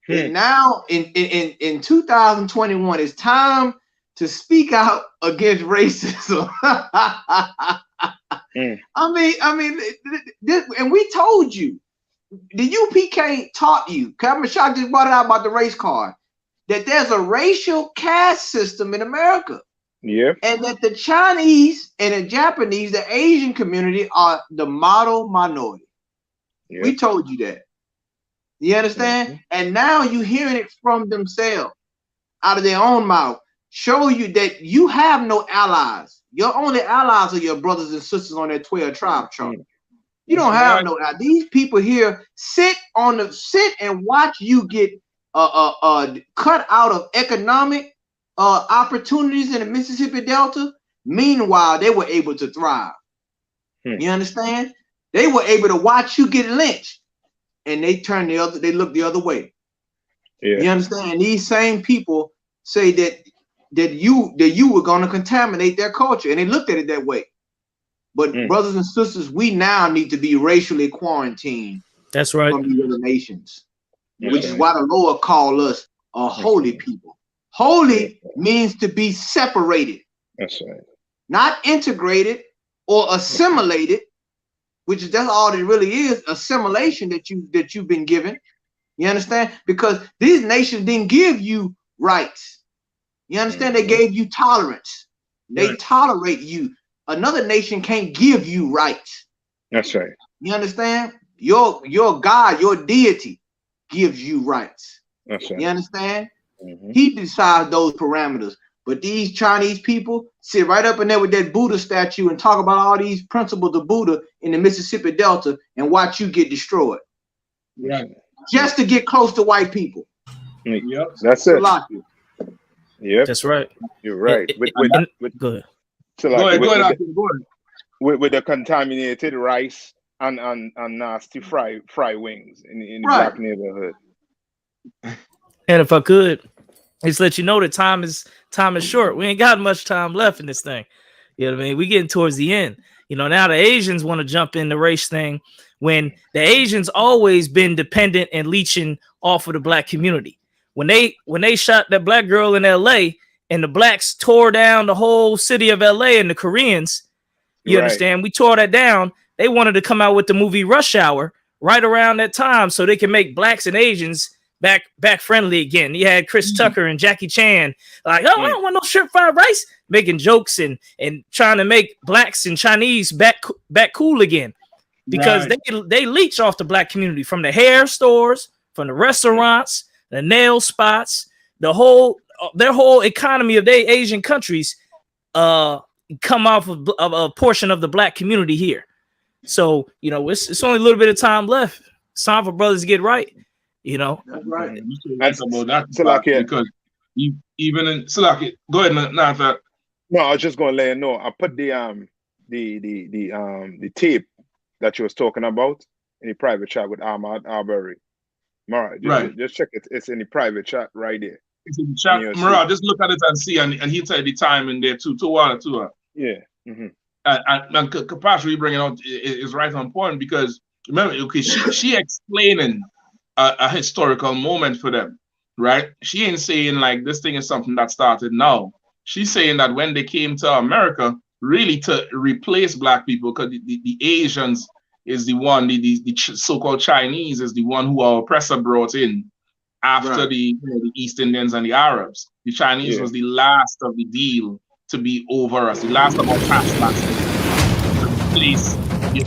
And now in 2021, it's time to speak out against racism. I mean, and we told you, the UPK taught you, Cameron Shock just brought it out about the race card, that there's a racial caste system in America. Yeah. And that the Chinese and the Japanese, the Asian community, are the model minority. Yeah. We told you that. You understand? And now you're hearing it from themselves, out of their own mouth, show you that you have no allies. Your only allies are your brothers and sisters on that 12 tribe chart. You don't have no allies. These people here sit and watch you get cut out of economic opportunities in the Mississippi Delta. Meanwhile, they were able to thrive. You understand? They were able to watch you get lynched, and they look the other way. Yeah. You understand? And these same people say that you were going to contaminate their culture, and they looked at it that way. But brothers and sisters, we now need to be racially quarantined. That's right. From the other nations, which is why the Lord called us a holy people. Holy means to be separated. That's right. Not integrated or assimilated, that's all it really is, assimilation that you've been given. You understand? Because these nations didn't give you rights. You understand? They gave you tolerance. They tolerate you. Another nation can't give you rights. That's right. You understand? Your God, your deity gives you rights. That's right. You understand? He decides those parameters. But these Chinese people sit right up in there with that Buddha statue and talk about all these principles of Buddha in the Mississippi Delta and watch you get destroyed. Right. Just to get close to white people. Yep. That's it. Yep. That's right. You're right. Go ahead. So like go ahead. With the contaminated rice and nasty fry wings in the black neighborhood. And if I could, just let you know that time is short. We ain't got much time left in this thing. You know what I mean? We getting towards the end. You know, now the Asians want to jump in the race thing when the Asians always been dependent and leeching off of the black community. When they shot that black girl in LA and the blacks tore down the whole city of LA and the Koreans, you understand? We tore that down. They wanted to come out with the movie Rush Hour right around that time so they can make blacks and Asians back friendly again. You had Chris Tucker and Jackie Chan like, oh, I don't want no shrimp fried rice, making jokes and trying to make blacks and Chinese back cool again because they leech off the black community from the hair stores, from the restaurants, the nail spots, their whole economy of their Asian countries come off of a portion of the black community here. So, you know, it's only a little bit of time left. It's time for brothers to get right. You know, that's right. That's about that because even in Salaki, go ahead, Nathan. No, I was just gonna let you know. I put the tape that you was talking about in the private chat with Ahmaud Arbery. Mara, just check it. It's in the private chat right there. It's in the chat. Mara, just look at it and see, and he'll tell you the time in there too. 2 hours. Yeah. And Kapasha you bringing out is right on point because remember, okay, she explaining a historical moment for them, right? She ain't saying like this thing is something that started now. She's saying that when they came to America, really to replace black people, because the Asians is the one, the so-called Chinese is the one who our oppressor brought in after the East Indians and the Arabs. The Chinese was the last of the deal to be over us, the last of our taskmasters to replace the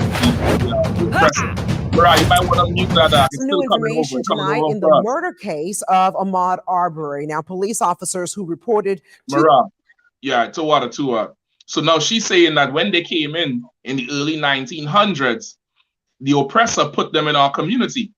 oppressor. Right, you might want to mute that. Some new information tonight in the murder case of Ahmaud Arbery. Now, police officers who reported So now she's saying that when they came in the early 1900s, the oppressor put them in our community.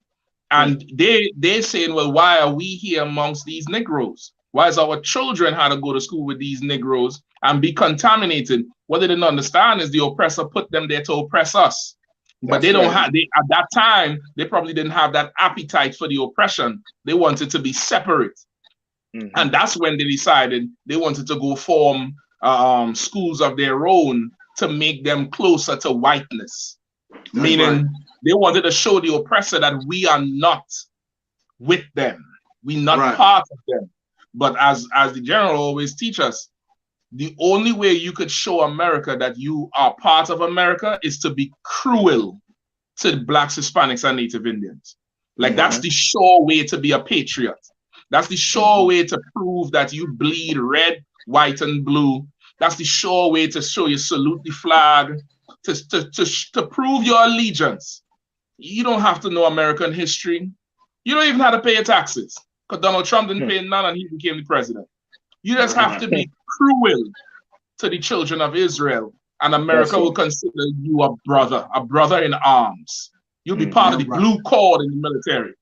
And they're saying, well, why are we here amongst these Negroes? Why is our children had to go to school with these Negroes and be contaminated? What they didn't understand is the oppressor put them there to oppress us. But they don't have, at that time, they probably didn't have that appetite for the oppression. They wanted to be separate. And that's when they decided they wanted to go form schools of their own to make them closer to whiteness. Meaning they wanted to show the oppressor that we are not with them. We're not part of them. But as the general always teach us, the only way you could show America that you are part of America is to be cruel to Blacks, Hispanics, and Native Indians. Like that's the sure way to be a patriot. That's the sure way to prove that you bleed red, white, and blue. That's the sure way to show you salute the flag, to prove your allegiance. You don't have to know American history. You don't even have to pay your taxes, because Donald Trump didn't pay none and he became the president. You just have to be cruel to the children of Israel, and America will consider you a brother in arms. You'll be part of the blue cord in the military.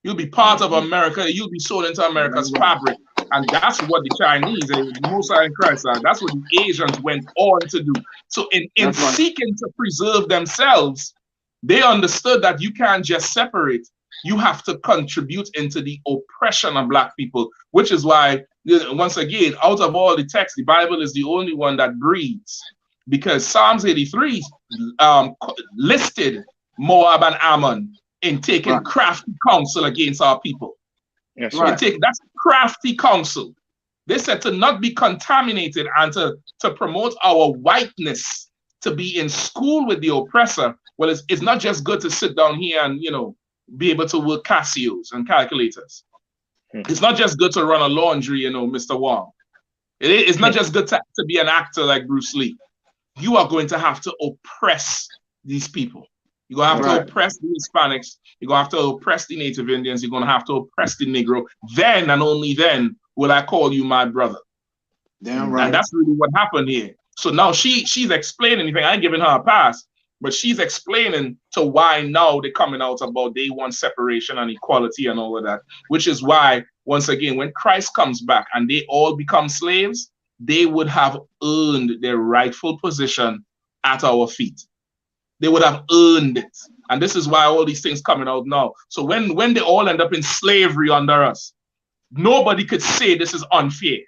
You'll be part of America. You'll be sold into America's fabric. And that's what the Chinese and the Musa and Christ are. That's what the Asians went on to do. So in seeking to preserve themselves, they understood that you can't just separate. You have to contribute into the oppression of Black people, which is why, once again, out of all the texts, the Bible is the only one that breathes, because Psalms 83 listed Moab and Ammon in taking crafty counsel against our people. That's crafty counsel. They said to not be contaminated and to promote our whiteness, to be in school with the oppressor. Well, it's not just good to sit down here and, be able to work Casios and calculators. It's not just good to run a laundry, Mr. Wong. It's not just good to be an actor like Bruce Lee. You are going to have to oppress these people. You're going to have to oppress the Hispanics. You're going to have to oppress the Native Indians. You're going to have to oppress the Negro. Then and only then will I call you my brother. Damn right. And that's really what happened here. So now she's explaining anything. I ain't giving her a pass, but she's explaining to why now they're coming out about they want separation and equality and all of that, which is why, once again, when Christ comes back and they all become slaves, they would have earned their rightful position at our feet. They would have earned it. And this is why all these things coming out now. So when they all end up in slavery under us, nobody could say this is unfair.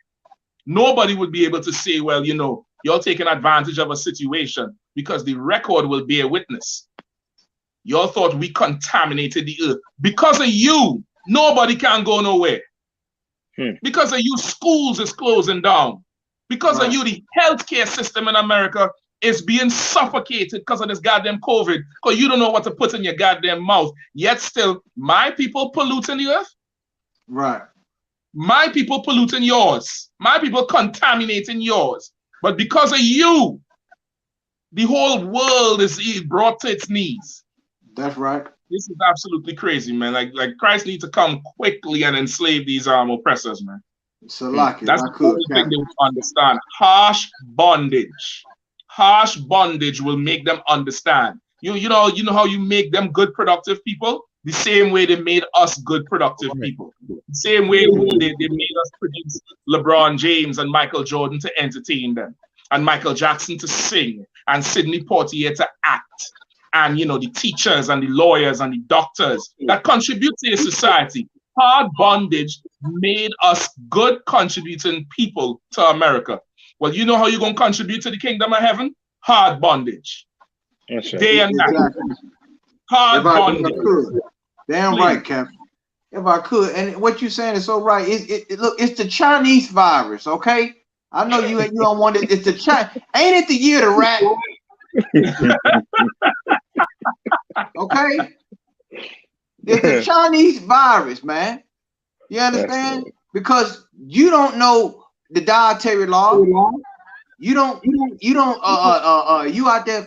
Nobody would be able to say, well, you're taking advantage of a situation, because the record will bear witness. Y'all thought we contaminated the earth. Because of you, nobody can go nowhere. Because of you, schools is closing down. Because of you, the healthcare system in America is being suffocated because of this goddamn COVID, because you don't know what to put in your goddamn mouth. Yet still, my people polluting the earth. Right. My people polluting yours. My people contaminating yours. But because of you, the whole world is brought to its knees. That's right. This is absolutely crazy, man. Like Christ needs to come quickly and enslave these oppressors, man. That's the only thing they understand. Harsh bondage. Harsh bondage will make them understand. You know how you make them good, productive people? The same way they made us good, productive people. The same way they made us produce LeBron James and Michael Jordan to entertain them, and Michael Jackson to sing, and Sidney Poitier to act, and the teachers and the lawyers and the doctors that contribute to the society. Hard bondage made us good, contributing people to America. Well, you know how you're going to contribute to the kingdom of heaven? Hard bondage. Yes, day and night. Hard bondage. Damn right, Captain. If I could, and what you're saying is so right. Look, it's the Chinese virus, okay? I know you don't want it. It's the Ain't it the year of the rat? Okay? It's a Chinese virus, man. You understand? Because you don't know the dietary law. You out there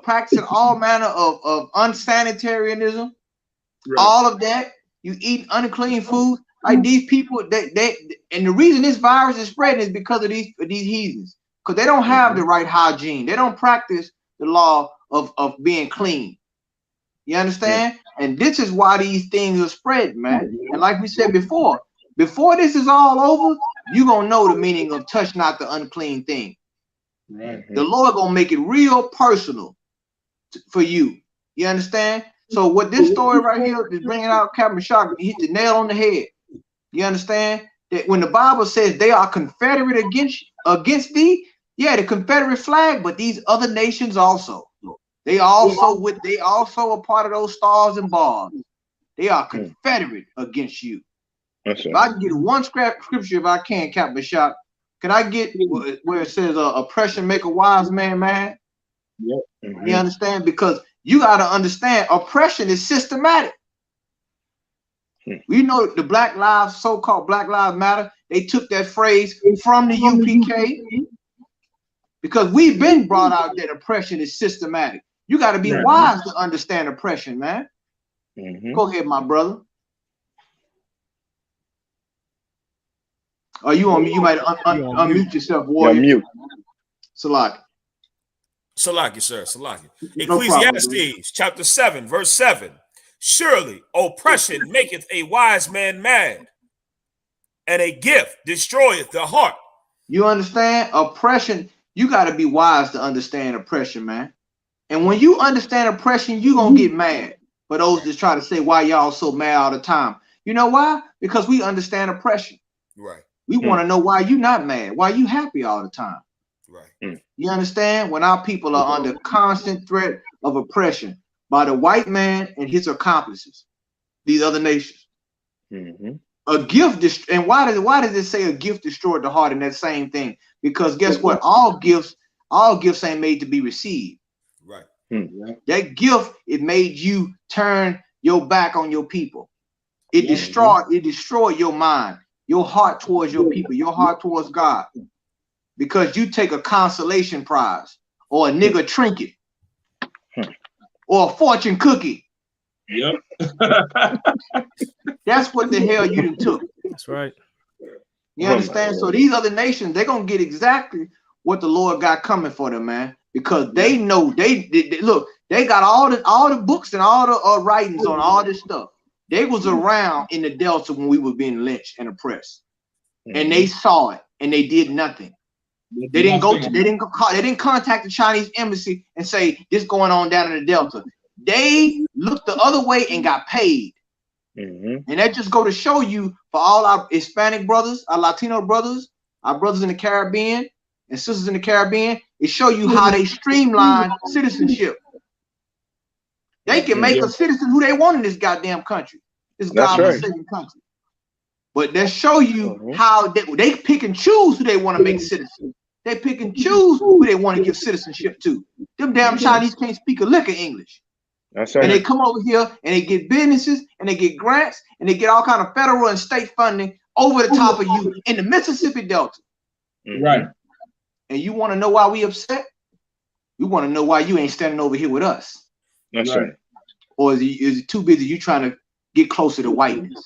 practicing all manner of unsanitarianism, all of that. You eat unclean food. Like these people, and the reason this virus is spreading is because of these heathens, because they don't have the right hygiene. They don't practice the law of being clean. You understand? And this is why these things are spreading, man. And like we said before this is all over, you're gonna know the meaning of touch not the unclean thing. Right. The Lord gonna make it real personal for you. You understand? So what this story right here is bringing out, Captain Shock, he hit the nail on the head. You understand that when the Bible says they are confederate against thee, yeah, the Confederate flag, but these other nations also. They also a part of those stars and bars. They are confederate against you. If I can get one scripture, if I can, Captain Shock, can I get where it says oppression make a wise man mad? Yep. You understand? Because you got to understand, oppression is systematic. We know the so-called Black Lives Matter, they took that phrase from the UPK because we've been brought out that oppression is systematic. You got to be wise to understand oppression, man. Go ahead, my brother. Are you on me? You might unmute yourself, warrior. Mute. Salaki, sir. Salaki. Ecclesiastes chapter 7, verse 7. Surely oppression maketh a wise man mad, and a gift destroyeth the heart. You understand? Oppression, you got to be wise to understand oppression, man. And when you understand oppression, you're going to get mad. For those that try to say, why y'all so mad all the time? You know why? Because we understand oppression. Right. We want to know why you not mad, why you happy all the time. Right. You understand? When our people are under constant threat of oppression by the white man and his accomplices, these other nations. A gift, and why does it say a gift destroyed the heart in that same thing? Because guess what? All gifts ain't made to be received. Right. That gift, it made you turn your back on your people. It destroyed your mind, your heart towards your people, your heart towards God. Because you take a consolation prize or a nigga trinket or a fortune cookie. Yep. That's what the hell you done took. That's right. You understand? So these other nations, they're gonna get exactly what the Lord got coming for them, man. Because they know they look, they got all the books and all the writings on all this stuff. They was around in the Delta when we were being lynched and oppressed, and they saw it and they did nothing. They didn't contact the Chinese embassy and say this going on down in the Delta. They looked the other way and got paid. And that just go to show you, for all our Hispanic brothers, our Latino brothers, our brothers in the Caribbean and sisters in the Caribbean, it show you how they streamline citizenship. They can make a citizen who they want in this goddamn country, this godforsaken country. But they show you how they pick and choose who they want to make citizens. They pick and choose who they want to give citizenship to. Them damn Chinese can't speak a lick of English. That's right. And they come over here and they get businesses and they get grants and they get all kind of federal and state funding over the top of you in the Mississippi Delta. Right. And you want to know why we upset? We want to know why you ain't standing over here with us. That's right. Or is it too busy you trying to get closer to whiteness?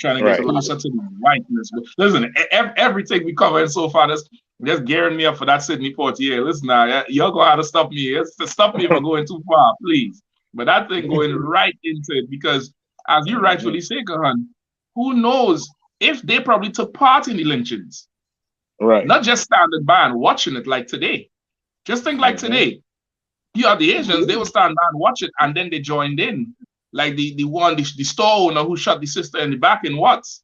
Trying to get closer to the whiteness. But listen, everything we covered so far, that's gearing me up for that Sidney Poitier. Listen now, y'all gonna have to stop me. Stop me if I'm going too far, please. But that thing going right into it, because as you rightfully say, Kahan, who knows if they probably took part in the lynchings. Right. Not just standing by and watching it like today. Just think like today. You have the Asians, they will stand by and watch it, and then they joined in. Like the store owner who shot the sister in the back in Watts.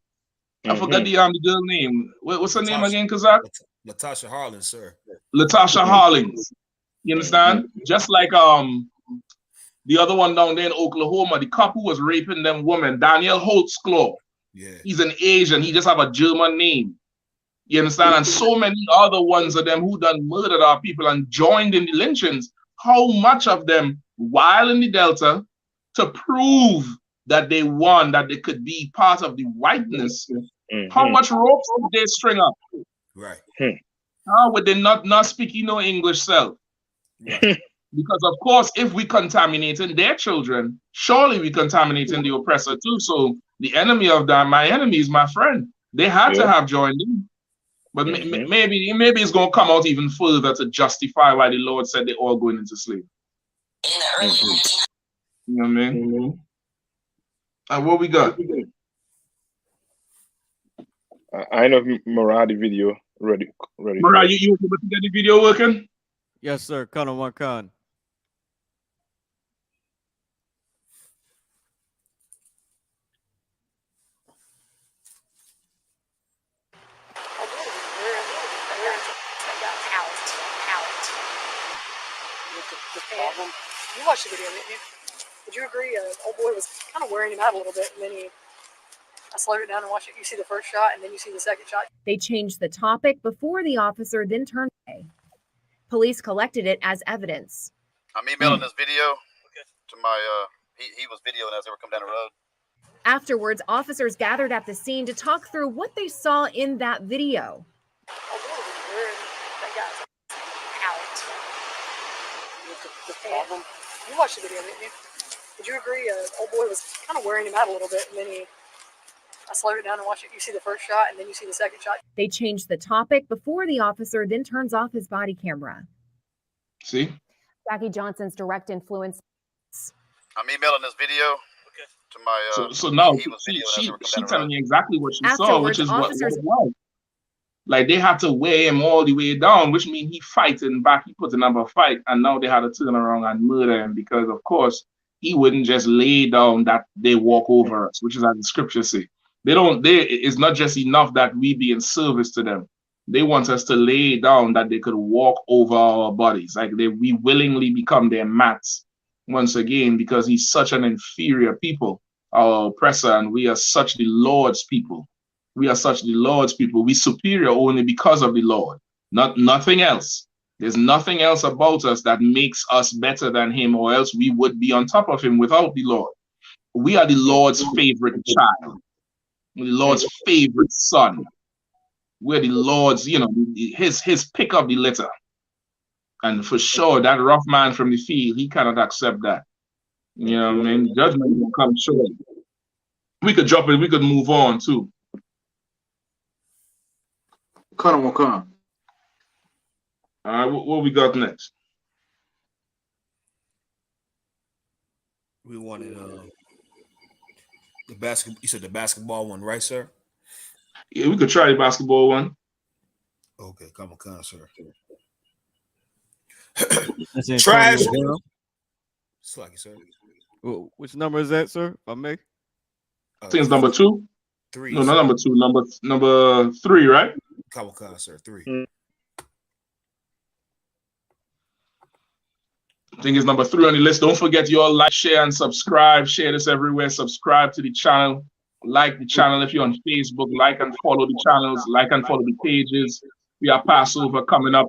I forgot the girl name. What's her name again, Kazak? Latasha Harlins, sir. Latasha Harlins. You understand? Just like the other one down there in Oklahoma, the cop who was raping them women, Daniel Holtzclaw. Yeah. He's an Asian. He just have a German name. You understand? And so many other ones of them who done murdered our people and joined in the lynchings. How much of them, while in the Delta, to prove that they won, that they could be part of the whiteness, how much ropes did they string up? Right. How would they not speaking no English self? Because of course, if we contaminating their children, surely we contaminating the oppressor too. So the enemy of that, my enemy is my friend. They had to have joined in. But maybe it's going to come out even further to justify why the Lord said they're all going into slavery. You know what I mean? And what we got? I know Murad video ready. Murad, you able to get the video working? Yes, sir. Cunning one con. You watched the video, didn't you? Would you agree? Old boy was kind of wearing him out a little bit, and then I slowed it down and watched it. You see the first shot, and then you see the second shot. They changed the topic before the officer then turned away. Police collected it as evidence. I'm emailing this video to my, he was videoing as they were coming down the road. Afterwards, officers gathered at the scene to talk through what they saw in that video. You watched the video, didn't you? Would you agree? Old boy was kind of wearing him out a little bit, and then I slowed it down and watched it. You see the first shot, and then you see the second shot. They changed the topic before the officer then turns off his body camera. See? Jackie Johnson's direct influence. I'm emailing this video to my. So now she telling me exactly what she saw, which is what it was. Like they had to weigh him all the way down, which means he fighting back, he put another fight, and now they had to turn around and murder him because, of course, he wouldn't just lay down that they walk over us, which is as the scriptures say. It's not just enough that we be in service to them. They want us to lay down that they could walk over our bodies, like we willingly become their mats once again, because he's such an inferior people, our oppressor, and we are such the Lord's people. We are such the Lord's people. We superior only because of the Lord, nothing else. There's nothing else about us that makes us better than him, or else we would be on top of him without the Lord. We are the Lord's favorite child, the Lord's favorite son. We're the Lord's, his pick of the litter. And for sure, that rough man from the field, he cannot accept that. You know what I mean? Judgment will come shortly. We could drop it, we could move on too. Cunning will come. All right, what we got next? We wanted the basketball. You said the basketball one, right, sir? Yeah, we could try the basketball one. Okay, come on, sir. Trash. Slacky, sir. Which number is that, sir? If I may. I think it's number 2. 3. No, not number 2. Number 3, right? Come on, sir. 3. I think it's number 3 on the list. Don't forget you all like, share, and subscribe. Share this everywhere. Subscribe to the channel. Like the channel if you're on Facebook. Like and follow the channels. Like and follow the pages. We have Passover coming up.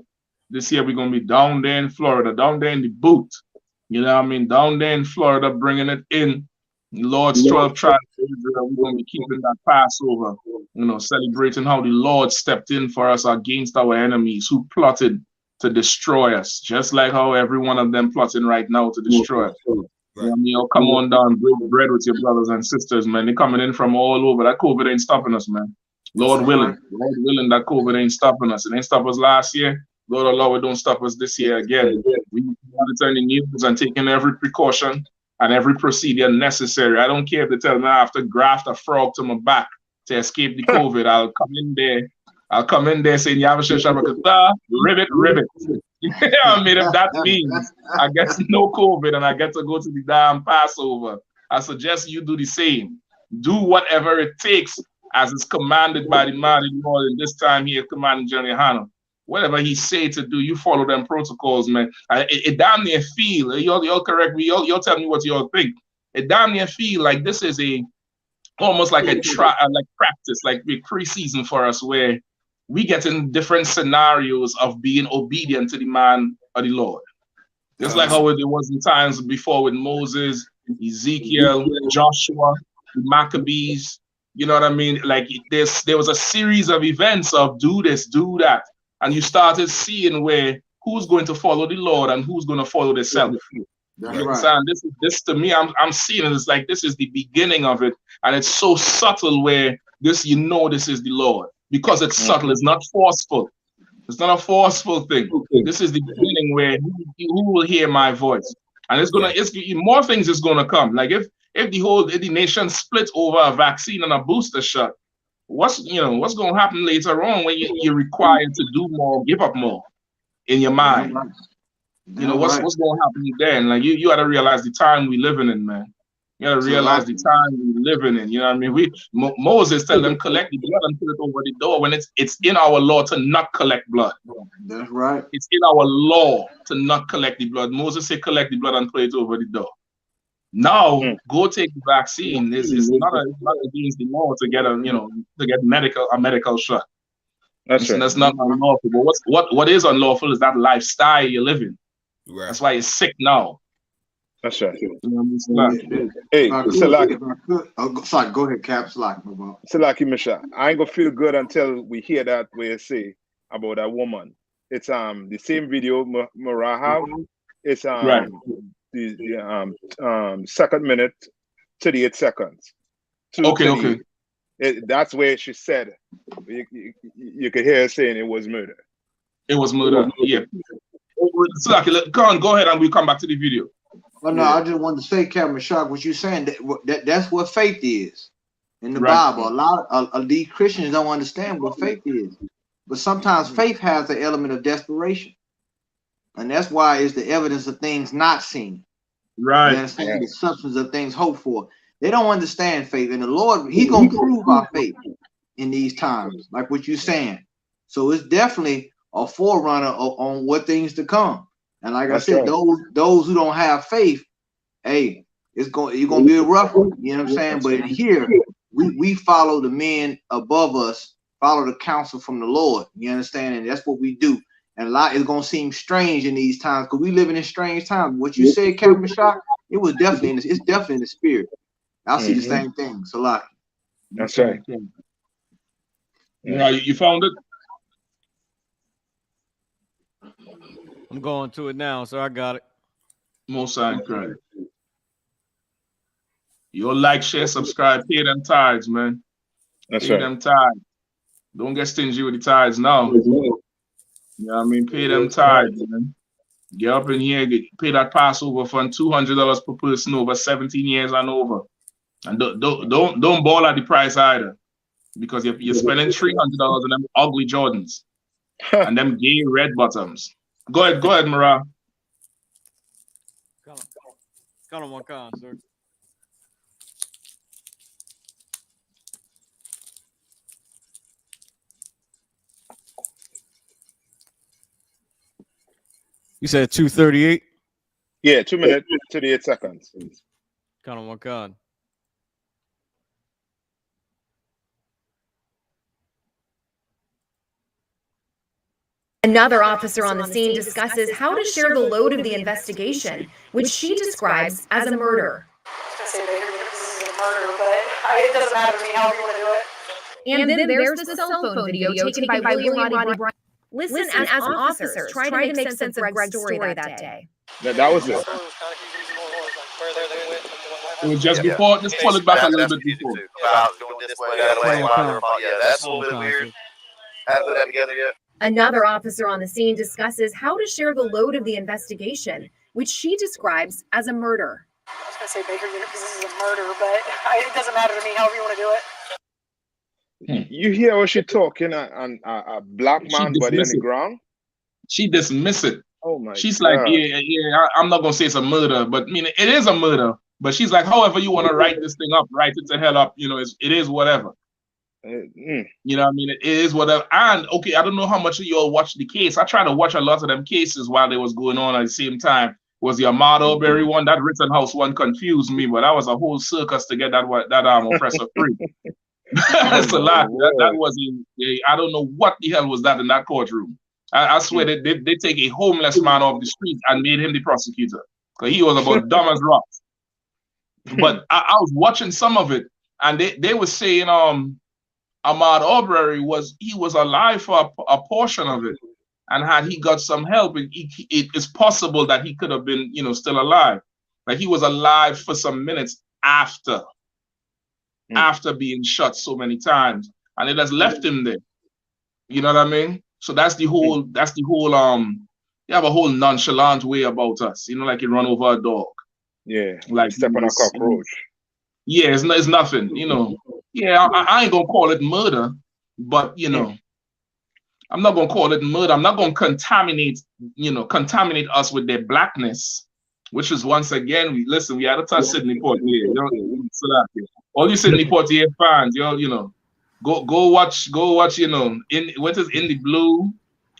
This year we're going to be down there in Florida, down there in the boot. You know what I mean? Down there in Florida, bringing it in. The Lord's 12 tribes of Israel. We're going to be keeping that Passover. Celebrating how the Lord stepped in for us against our enemies who plotted to destroy us, just like how every one of them plotting right now to destroy us. You know what I mean? Come on down, break bread with your brothers and sisters, man. They're coming in from all over. That COVID ain't stopping us, man. Lord willing, that COVID ain't stopping us. It ain't stopped us last year. Lord, oh Lord, don't stop us this year again. We monitoring the news and taking every precaution and every procedure necessary. I don't care if they tell me I have to graft a frog to my back to escape the COVID. I'll come in there saying, ribbit. I mean, if that means I get no COVID and I get to go to the damn Passover, I suggest you do the same. Do whatever it takes as is commanded by the mighty Lord, and this time here commanding GEN.YAHANNA. Whatever he say to do, you follow them protocols, man. It damn near feel, y'all correct me, y'all tell me what y'all think. It damn near feel like this is almost like a practice, like a pre-season for us, where we get in different scenarios of being obedient to the man of the Lord. Just like how it was in times before with Moses Ezekiel, Joshua, the Maccabees. You know what I mean? Like there was a series of events of do this, do that, and you started seeing who's going to follow the Lord and who's going to follow themselves. That's You right. understand? This to me, I'm seeing it. It's like this is the beginning of it, and it's so subtle where this is the Lord because it's subtle. It's not forceful. It's not a forceful thing. This is the beginning where who will hear my voice, and it's more things is gonna come. Like if the nation split over a vaccine and a booster shot, what's gonna happen later on when you're required to do more, give up more in your mind? You know what's going to happen then? Like you got to realize the time we living in, man. You got to realize the time we living in. You know what I mean? Moses tell them collect the blood and put it over the door when it's in our law to not collect blood. That's right. It's in our law to not collect the blood. Moses said collect the blood and put it over the door. Now go take the vaccine. It's not against the law to get to get a medical shot. That's not unlawful. But what is unlawful is that lifestyle you're living. Right. That's why you're sick now. That's right. Hey, sorry, go ahead, Cap. Salaki Misha, I ain't gonna feel good until we hear that where you say about that woman. It's the same video Mara have. It's the second minute, 38 seconds. Okay. That's where she said you could hear her saying it was murder. It was murder. Yeah. Salaki, go ahead and we'll come back to the video. Well, no, I just wanted to say, Captain Shock, what you're saying, that's what faith is in the Bible. A lot of these Christians don't understand what faith is. But sometimes faith has an element of desperation. And that's why it's the evidence of things not seen. Right. You understand? The substance of things hoped for. They don't understand faith. And the Lord, He's going to prove our faith in these times, like what you're saying. So it's definitely a forerunner on what things to come. And like I said, those who don't have faith, hey, you're gonna be a rough one, you know what I'm saying? But here we follow the men above us, follow the counsel from the Lord. You understand? And that's what we do. And a lot is gonna seem strange in these times because we living in strange times. What you said, Captain Shock, it's definitely in the spirit. I'll see the same thing. So like that's right. Yeah, you found it? I'm going to it now, so I got it. Most sign credit. You'll like, share, subscribe, pay them tithes, man. That's pay right. Them tithes. Don't get stingy with the tithes now. You know what I mean? Pay them tithes, man. Get up in here, pay that Passover fund, $200 per person over 17 years and over. And don't ball at the price either, because you're spending $300 on them ugly Jordans and them gay red bottoms. Go ahead, Mara. Got on one con, sir. You said 2:38? Yeah, 2 minutes, 38 seconds. Got on one con. Another officer on the scene discusses how to share the load of the investigation, which she describes as a murder. This is a murder, but it doesn't matter to me however you want to do it. And then there's the cell phone video taken by William Roddy Bryant. Listen as officers try to make sense of Greg's story that day. That was it. It was just before. Just pull it back a little bit before. About doing this way, that way, yeah, that's a little bit weird. Haven't put that together yet. Another officer on the scene discusses how to share the load of the investigation, which she describes as a murder. I was going to say Baker unit because this is a murder, but it doesn't matter to me however you want to do it. You hear how she talking and a black man body on the ground? She dismiss it. Oh my She's God. like, yeah, I'm not gonna say it's a murder, but I mean it is a murder. But she's like, however you want to write this thing up, write it to hell up. You know, it is whatever. You know what I mean? It is whatever. And okay, I don't know how much of you all watched the case. I tried to watch a lot of them cases while they was going on at the same time. Was the Ahmaud Arbery one, that Rittenhouse one confused me, but that was a whole circus to get that oppressor free. That's a lot. That was I don't know what the hell was that in that courtroom. I swear they take a homeless man off the street and made him the prosecutor. Because he was about dumb as rocks. But I was watching some of it, and they were saying Ahmaud Arbery was alive for a portion of it, and had he got some help, it is possible that he could have been, you know, still alive. Like he was alive for some minutes after being shot so many times, and it has left him there. You know what I mean? So that's the whole you have a whole nonchalant way about us, you know, like you run over a dog. Yeah, like step on a cockroach. Yeah, it's nothing, you know. Yeah, I ain't gonna call it murder, but you know, I'm not gonna call it murder. I'm not gonna contaminate us with their blackness, which is once again, we had to touch Sidney Poitier. All you Sidney Poitier fans, you know, go watch, you know, in the Blue.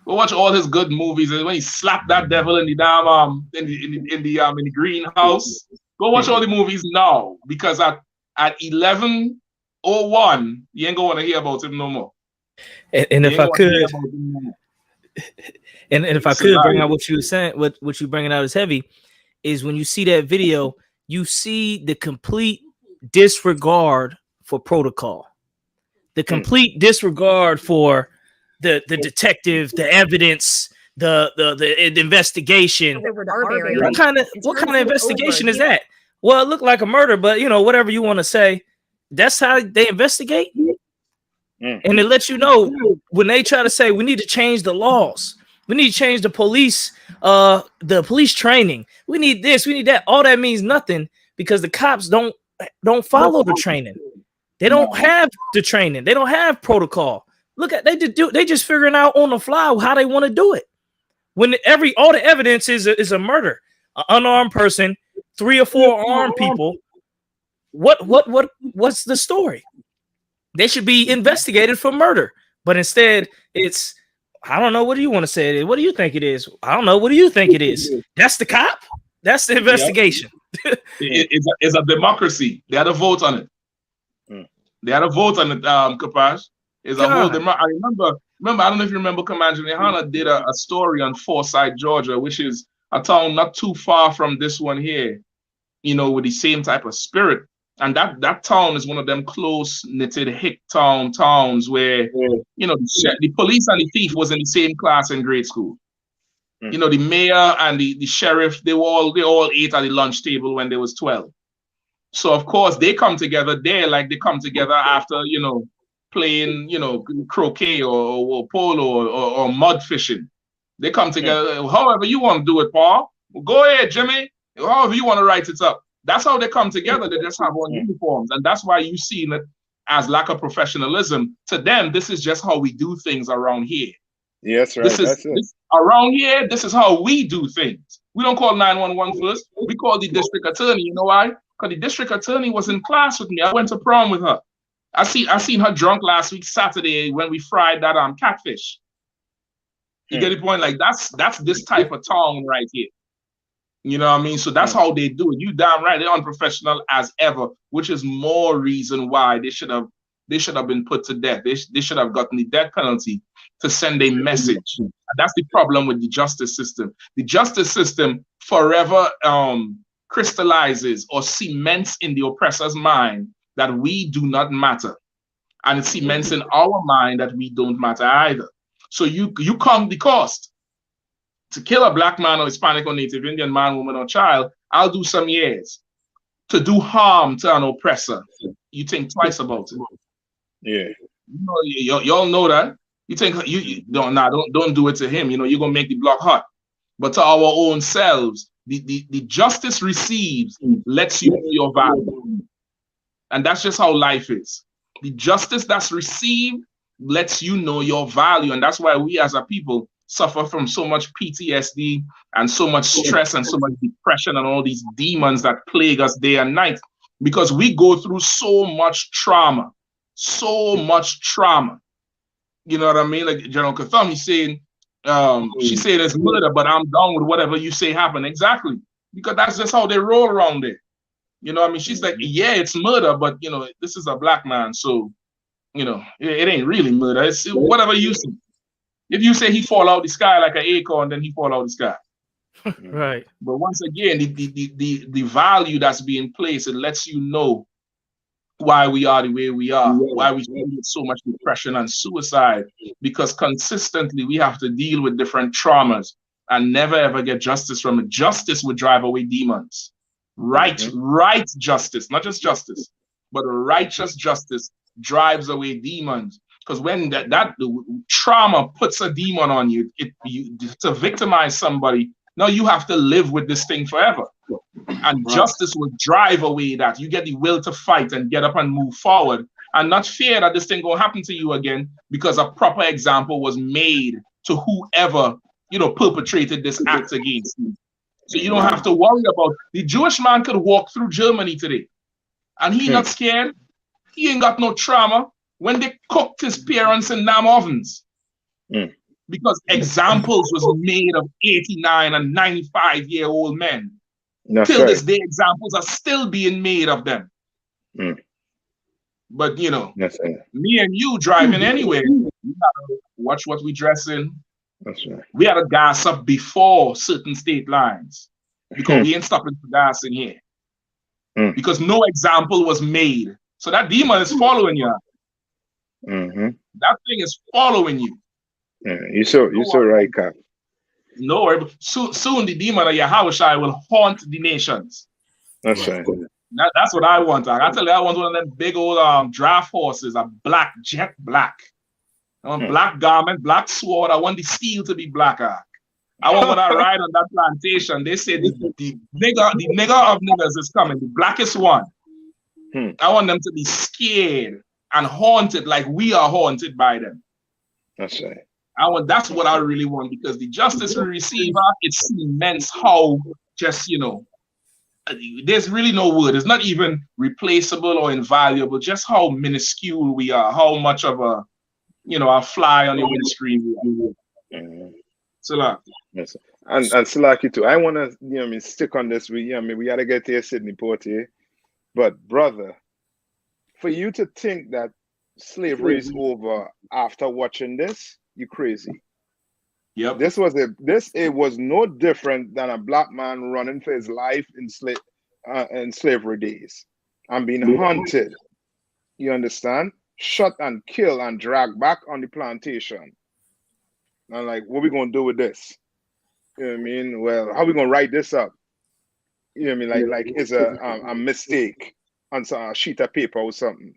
Go watch all his good movies. And when he slapped that devil in the damn in the greenhouse, go watch all the movies now, because at 11:01, you ain't gonna want to hear about him no more. And if I could, and if I could bring out what you were saying, what you bringing out is heavy, is when you see that video, you see the complete disregard for protocol, the complete disregard for the detective, the evidence, the investigation. What kind of investigation is that? Well, it looked like a murder, but you know, whatever you want to say, that's how they investigate. And it lets you know when they try to say we need to change the laws, we need to change the police training, we need this, we need that. All that means nothing, because the cops don't follow the training. They don't have the training. They don't have protocol. Look at they just figuring out on the fly how they want to do it. When all the evidence is a murder, an unarmed person, 3 or 4 armed people. What's the story? They should be investigated for murder, but instead it's, I don't know. What do you want to say it is? What do you think it is? I don't know. What do you think it is? That's the cop. That's the investigation. It's a democracy. They had a vote on it. They had a vote on it, Kapash. It's a whole democracy. I remember, I don't know if you remember, Commander GEN.YAHANNA did a story on Forsyth, Georgia, which is a town not too far from this one here, you know, with the same type of spirit. And that town is one of them close-knitted hick towns where, you know, the police and the thief was in the same class in grade school. You know, the mayor and the sheriff, they all ate at the lunch table when they was 12. So of course they come together there like they come together after, you know, playing, you know, croquet or polo or mud fishing. They come together, however you want to do it, Paul. Well, go ahead, Jimmy. However you want to write it up. That's how they come together. They just have on uniforms. And that's why you see it as lack of professionalism. To them, this is just how we do things around here. Yes, right. Around here, this is how we do things. We don't call 911 first. We call the district attorney. You know why? Because the district attorney was in class with me. I went to prom with her. I seen her drunk last week, Saturday, when we fried that catfish. You get the point? Like that's this type of town right here. You know what I mean? So that's how they do it. You damn right, they're unprofessional as ever, which is more reason why they should have been put to death. They should have gotten the death penalty to send a message. And that's the problem with the justice system. The justice system forever crystallizes or cements in the oppressor's mind that we do not matter. And it cements in our mind that we don't matter either. So you count the cost. To kill a black man or Hispanic or Native Indian man, woman, or child, I'll do some years. To do harm to an oppressor, you think twice about it. Yeah. You know, y'all know that. You think you don't do it to him. You know, you're gonna make the block hot. But to our own selves, the justice received lets you know your value. And that's just how life is. The justice that's received lets you know your value. And that's why we as a people suffer from so much PTSD and so much stress and so much depression and all these demons that plague us day and night, because we go through so much trauma. You know what I mean? Like General Katham, he's saying, she said it's murder, but I'm down with whatever you say happen. Exactly. Because that's just how they roll around there. You know what I mean? She's like, yeah, it's murder, but you know, this is a black man. So, you know, it ain't really murder. It's whatever you say. If you say he fall out the sky like an acorn, then he fall out the sky. Right. But once again, the value that's being placed, it lets you know why we are the way we are, why we see so much depression and suicide, because consistently we have to deal with different traumas and never ever get justice from it. Justice would drive away demons. Right justice, not just justice, but righteous justice drives away demons. Because when that trauma puts a demon on you, to victimize somebody, now you have to live with this thing forever. And justice will drive away that. You get the will to fight and get up and move forward and not fear that this thing will happen to you again, because a proper example was made to whoever, perpetrated this act against you. So you don't have to worry about. The Jewish man could walk through Germany today and he not scared. He ain't got no trauma when they cooked his parents in Nam ovens. Because examples was made of 89 and 95-year-old men. Till this day, examples are still being made of them. But me and you driving anywhere, we gotta watch what we dress in. That's right. We had to gas up before certain state lines, because we ain't stopping for gas in here. Because no example was made. So that demon is following you. That thing is following you. You're so right, Cap. No worry. Soon the demon of Yahushua will haunt the nations. That's right. That's what I want. I tell you, I want one of them big old draft horses, a black, jet black. I want black garment, black sword. I want the steel to be black. I want when I ride on that plantation, they say the nigger of niggers is coming, the blackest one. I want them to be scared and haunted like we are haunted by them. That's right. That's what I really want, because the justice we receive, it's immense how just, there's really no word. It's not even replaceable or invaluable, just how minuscule we are, how much of a fly on the windscreen we are. Salaki. Yes. And Salaki too. I want to, stick on this. We got to get here, Sidney Poitier. But brother, for you to think that slavery is over after watching this, you crazy. Yep. It was no different than a black man running for his life in slavery days and being hunted. You understand? Shot and killed and dragged back on the plantation. And like, what we gonna do with this? You know what I mean? Well, how we gonna write this up? You know what I mean? Like it's a mistake on a sheet of paper or something.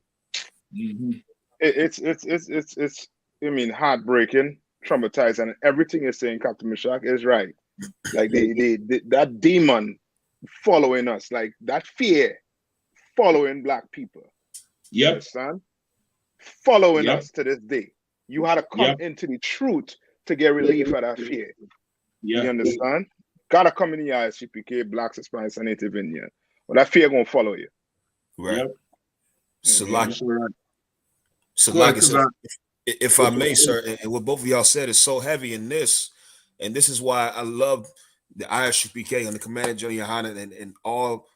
It's heartbreaking, traumatizing, and everything you're saying, Captain Meshach, is right. Like that demon following us, like that fear following black people. Yep. You understand? Following us to this day. You had to come into the truth to get relief of that fear. You understand? Gotta come in the I.S.U.P.K, Blacks, Hispanics, and Native Indian. Well, that fear gonna follow you. Right. Salaki, sir, if I may, sir, and what both of y'all said is so heavy in this, and this is why I love the I.S.U.P.K and the Commander GEN.YAHANNA and all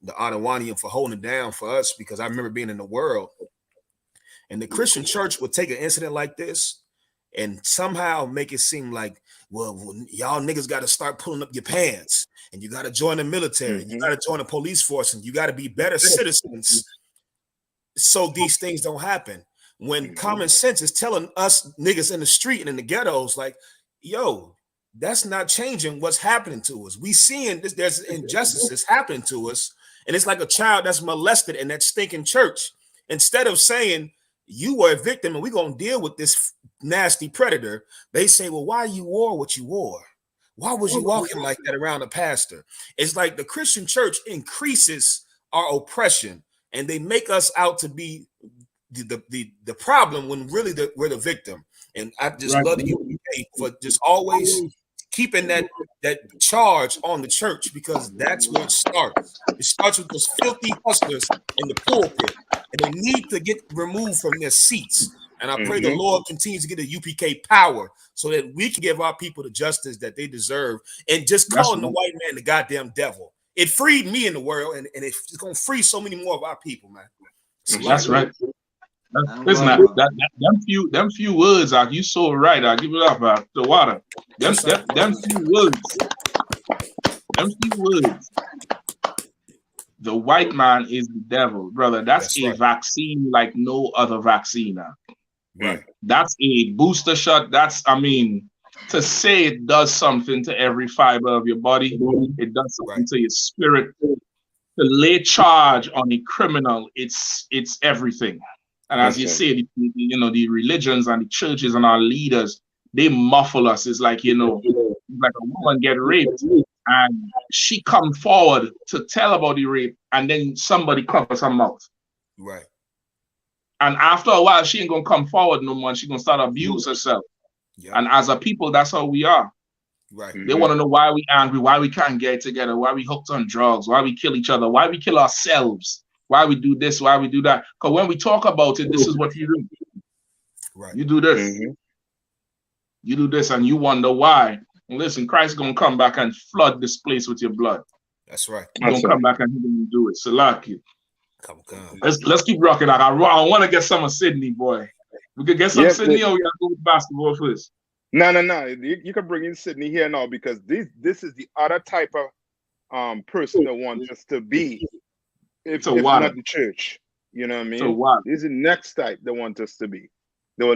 the Anawanian for holding it down for us, because I remember being in the world, and the Christian church would take an incident like this and somehow make it seem like, well, y'all niggas got to start pulling up your pants, and you got to join the military, and you got to join the police force, and you got to be better citizens so these things don't happen. When common sense is telling us niggas in the street and in the ghettos, like, yo, that's not changing what's happening to us. We seeing this, there's injustices happening to us, and it's like a child that's molested in that stinking church. Instead of saying, you were a victim and we're going to deal with this nasty predator, they say, well, why you wore what you wore? Why was you walking like that around a pastor? It's like the Christian church increases our oppression, and they make us out to be the problem when really we're the victim. And I just love you for just always keeping that charge on the church, because that's where it starts. It starts with those filthy hustlers in the pulpit, and they need to get removed from their seats. And I pray the Lord continues to get the UPK power so that we can give our people the justice that they deserve. And just calling the white man the goddamn devil, it freed me in the world, and it's going to free so many more of our people, man. That's right. Listen, them few words, you so right. I give it up, the water. Them few words empty words. The white man is the devil, brother. That's a vaccine like no other vaccine. Right. That's a booster shot. I mean, to say it does something to every fiber of your body, it does something to your spirit. To lay charge on a criminal, it's everything. And as you say, the religions and the churches and our leaders, they muffle us. It's like, like a woman get raped and she come forward to tell about the rape, and then somebody covers her mouth. Right. And after a while, she ain't gonna come forward no more, and she's gonna start abuse herself. Yep. And as a people, that's how we are. Right. They want to know why we angry, why we can't get together, why we hooked on drugs, why we kill each other, why we kill ourselves, why we do this, why we do that. Because when we talk about it, this is what you do. Right. You do this. You do this, and you wonder why. And listen, Christ's gonna come back and flood this place with your blood. That's right. He's gonna come back and he's gonna do it. Salaki. Come. Let's keep rocking. I want to get some of Sidney, boy. We could get some Sidney, or we gotta go with basketball first. No. You can bring in Sidney here now, because this is the other type of person that wants us to be. If not the church, you know what I mean? This is the next type that want us to be. They will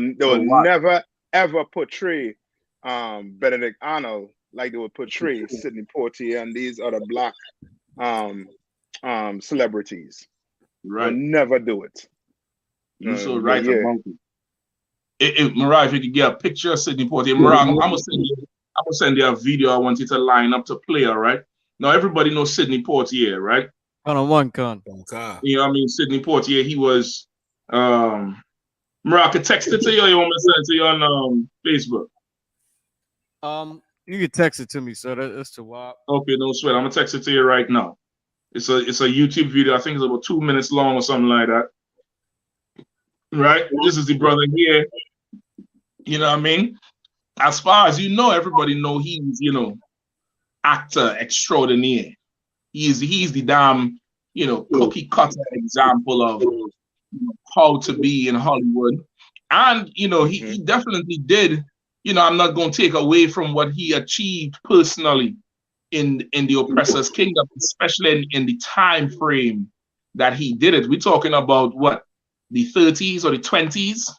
never ever portray Benedict Arnold like they would portray Sidney Poitier and these other black celebrities. Right. They'll never do it. You're so right about it. Mariah, if you could get a picture of Sidney Poitier, Mariah, I'm gonna send you a video I want you to line up to play, all right? Now everybody knows Sidney Poitier, right? One con. You know what I mean? Sidney Poitier, he was Mariah, I could text it to you, or you want me to send it to you on Facebook? You can text it to me, so that's to WAP. Okay, no sweat. I'm gonna text it to you right now. It's a YouTube video. I think it's about 2 minutes long or something like that. Right? This is the brother here. You know what I mean? As far as you know, everybody know he's, actor extraordinaire. He's the damn, cookie cutter example of how to be in Hollywood. And, he definitely did. I'm not going to take away from what he achieved personally in the oppressor's kingdom, especially in the time frame that he did it. We're talking about what, the 30s or the 20s,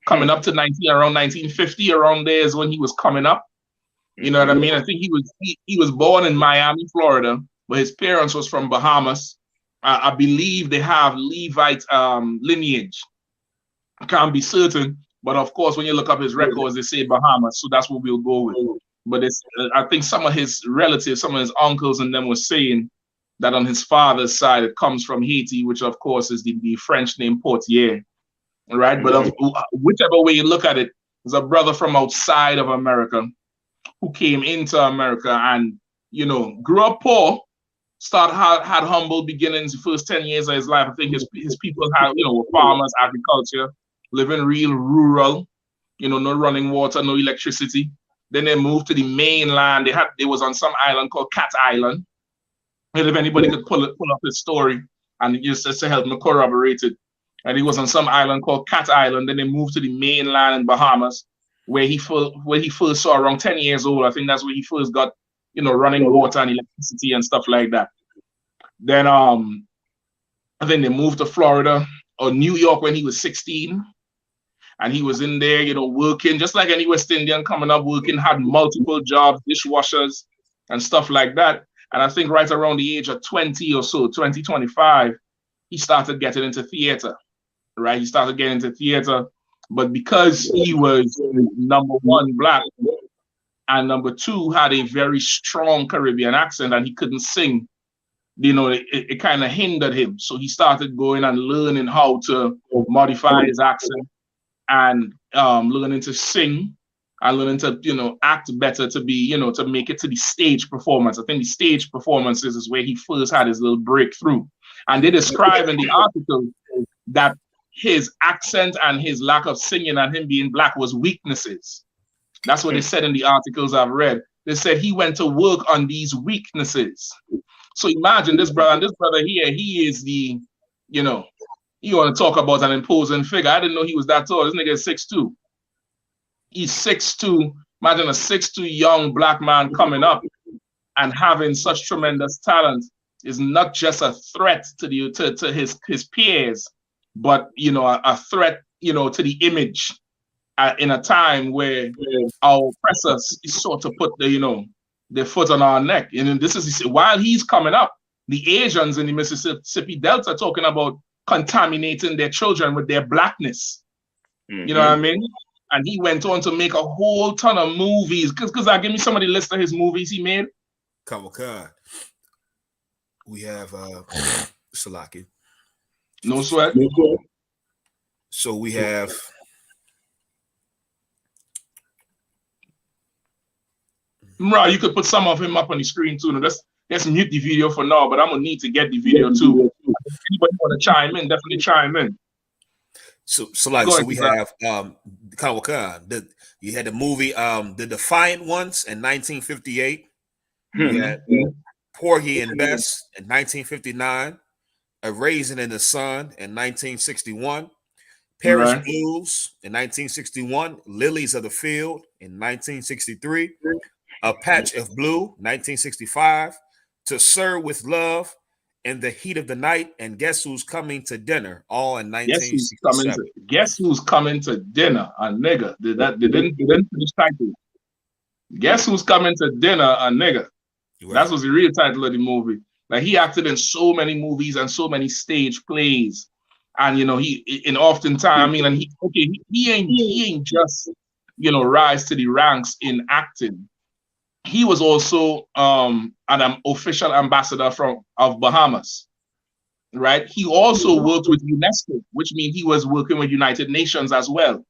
coming up to around 1950. Around there is when he was coming up. You know what I mean? I think he was born in Miami, Florida, but his parents was from Bahamas. I believe they have Levite lineage. I can't be certain. But of course, when you look up his records, they say Bahamas, so that's what we'll go with. But I think some of his relatives, some of his uncles and them were saying that on his father's side, it comes from Haiti, which of course is the French name Portier, right? But whichever way you look at it, there's a brother from outside of America who came into America and, grew up poor, had humble beginnings the first 10 years of his life. I think his people had, were farmers, agriculture, living real rural, no running water, no electricity. Then they moved to the mainland. They was on some island called Cat Island. And if anybody could pull up his story and just to help me corroborate it. And he was on some island called Cat Island. Then they moved to the mainland in Bahamas, where he first saw around 10 years old. I think that's where he first got, running water and electricity and stuff like that. Then they moved to Florida or New York when he was 16. And he was in there, working, just like any West Indian coming up, working, had multiple jobs, dishwashers and stuff like that. And I think right around the age of 20 or so, 20, 25, he started getting into theater, right? He started getting into theater. But because he was number one, black, and number two, had a very strong Caribbean accent and he couldn't sing, it kind of hindered him. So he started going and learning how to modify his accent and learning to sing and learning to, act better to be, to make it to the stage performance. I think the stage performances is where he first had his little breakthrough. And they describe in the article that his accent and his lack of singing and him being black was weaknesses. That's what they said in the articles I've read. They said he went to work on these weaknesses. So imagine this brother here, he is the, you want to talk about an imposing figure. I didn't know he was that tall. This nigga is 6'2". He's 6'2". Imagine a 6'2" young black man coming up and having such tremendous talent is not just a threat to his peers, but a threat to the image in a time where our oppressors sought to put their foot on our neck. And this is while he's coming up, the Asians in the Mississippi Delta talking about contaminating their children with their blackness. You know what I mean? And he went on to make a whole ton of movies. Because give me some of the list of his movies he made. Come on. We have Salaki. No sweat. So we have Right, you could put some of him up on the screen too. Let's mute the video for now, but I'm gonna need to get the video too. If anybody want to chime in, definitely chime in. So we have Kawakan. You had the movie The Defiant Ones in 1958. You had Porgy and Bess in 1959. A Raisin in the Sun in 1961. Paris Blues in 1961. Lilies of the Field in 1963. A Patch of Blue, 1965, To Sir with Love, In the Heat of the Night, and Guess Who's Coming to Dinner, all in 1967. Guess Who's Coming to Dinner, a nigga. They didn't finish title. Guess Who's Coming to Dinner, a nigga. Right. That was the real title of the movie. Like he acted in so many movies and so many stage plays, and he ain't just rise to the ranks in acting. He was also an official ambassador of Bahamas, right? He also worked with UNESCO, which means he was working with United Nations as well.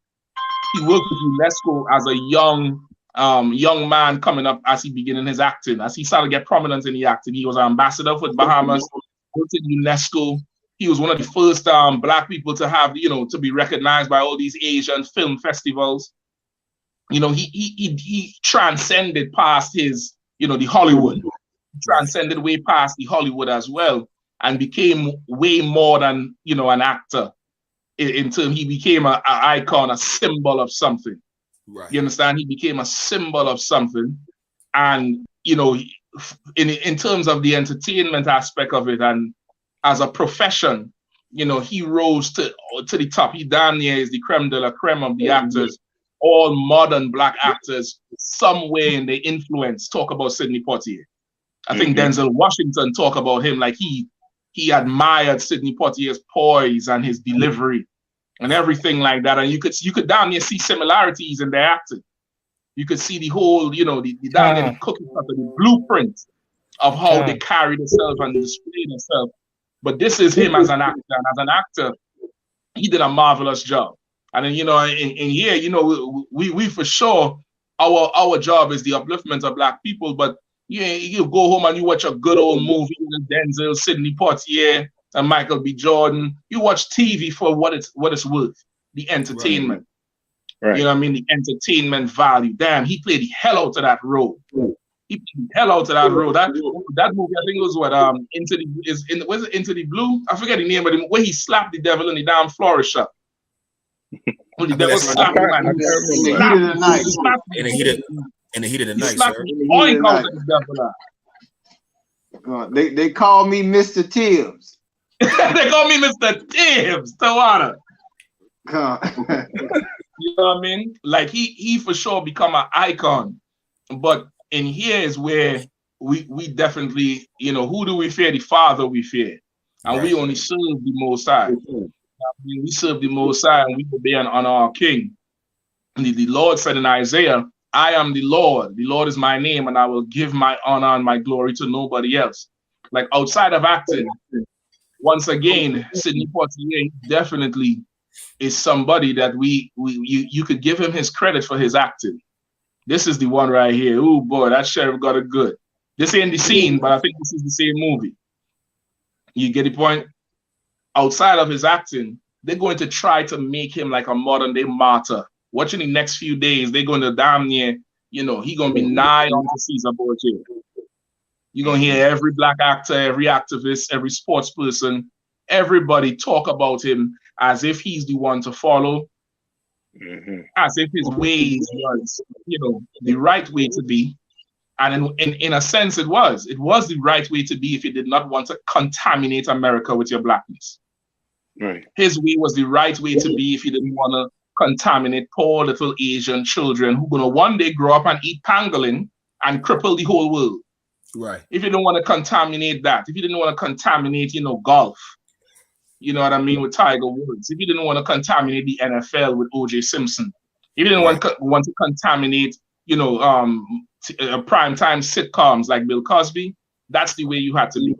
He worked with UNESCO as a young man coming up as he began in his acting. As he started to get prominence in the acting, he was an ambassador for Bahamas, worked in UNESCO. He was one of the first Black people to have, to be recognized by all these Asian film festivals. He transcended past his, the Hollywood. He transcended way past the Hollywood as well, and became way more than, an actor. In terms, he became an icon, a symbol of something. Right. You understand? He became a symbol of something, and in terms of the entertainment aspect of it, and as a profession, he rose to the top. He damn near is the creme de la creme of the actors. All modern Black actors, somewhere in their influence, talk about Sidney Poitier. I think Denzel Washington talk about him like he admired Sidney Poitier's poise and his delivery and everything like that. And you could damn near see similarities in their acting. You could see the whole, the damn near the cookie cutter, the blueprint of how they carry themselves and display themselves. But this is him as an actor. And as an actor, he did a marvelous job. And then, in here, we for sure, our job is the upliftment of Black people. But you go home and you watch a good old movie with Denzel, Sidney Poitier, and Michael B. Jordan. You watch TV for what it's worth, the entertainment. Right. You know what I mean? The entertainment value. Damn, he played the hell out of that role. He played the hell out of that role. That movie, I think it was was it Into the Blue? I forget the name, but where he slapped the devil in the damn florist shop. In the heat of the night, sir. They call me Mr. Tibbs. They call me Mr. Tibbs, Tawana. You know what I mean? Like he for sure become an icon. But in here is where we definitely, who do we fear? The Father we fear. And we only serve the Most High. We serve the Most High and we obey and honor our King. And the Lord said in Isaiah, I am the Lord is my name, and I will give my honor and my glory to nobody else. Like outside of acting, once again, Sidney Poitier definitely is somebody that you could give him his credit for his acting. This is the one right here. Oh boy, that sheriff got it good. This ain't the scene, but I think this is the same movie. You get the point? Outside of his acting, they're going to try to make him like a modern day martyr. Watching the next few days, they're going to damn near, he going to be nigh on to Caesar Borgia. You're going to hear every Black actor, every activist, every sports person, everybody talk about him as if he's the one to follow, as if his ways was, the right way to be. And in a sense, it was the right way to be if you did not want to contaminate America with your blackness. Right. His way was the right way to be if you didn't want to contaminate poor little Asian children who are going to one day grow up and eat pangolin and cripple the whole world. Right. If you don't want to contaminate that, if you didn't want to contaminate, golf, you know what I mean, with Tiger Woods, if you didn't want to contaminate the NFL with O.J. Simpson, if you didn't want to contaminate, primetime sitcoms like Bill Cosby, that's the way you had to be.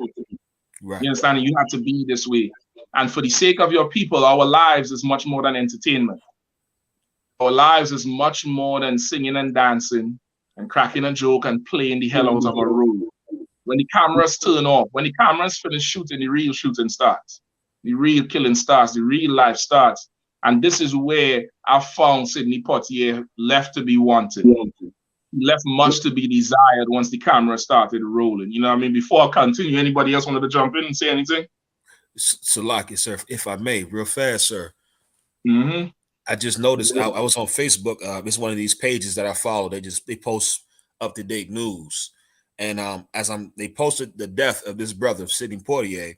Right. You understand? You have to be this way. And for the sake of your people, our lives is much more than entertainment. Our lives is much more than singing and dancing and cracking a joke and playing the hell out of a role. When the cameras turn off, when the cameras finish shooting, the real shooting starts. The real killing starts. The real life starts. And this is where I found Sidney Poitier left to be wanted. Left much to be desired once the camera started rolling. You know what I mean? Before I continue, anybody else wanted to jump in and say anything? Salaki, sir, if I may, real fast, sir. Mm-hmm. I just noticed I was on Facebook. It's one of these pages that I follow. They post up-to-date news. And they posted the death of this brother, Sidney Poitier,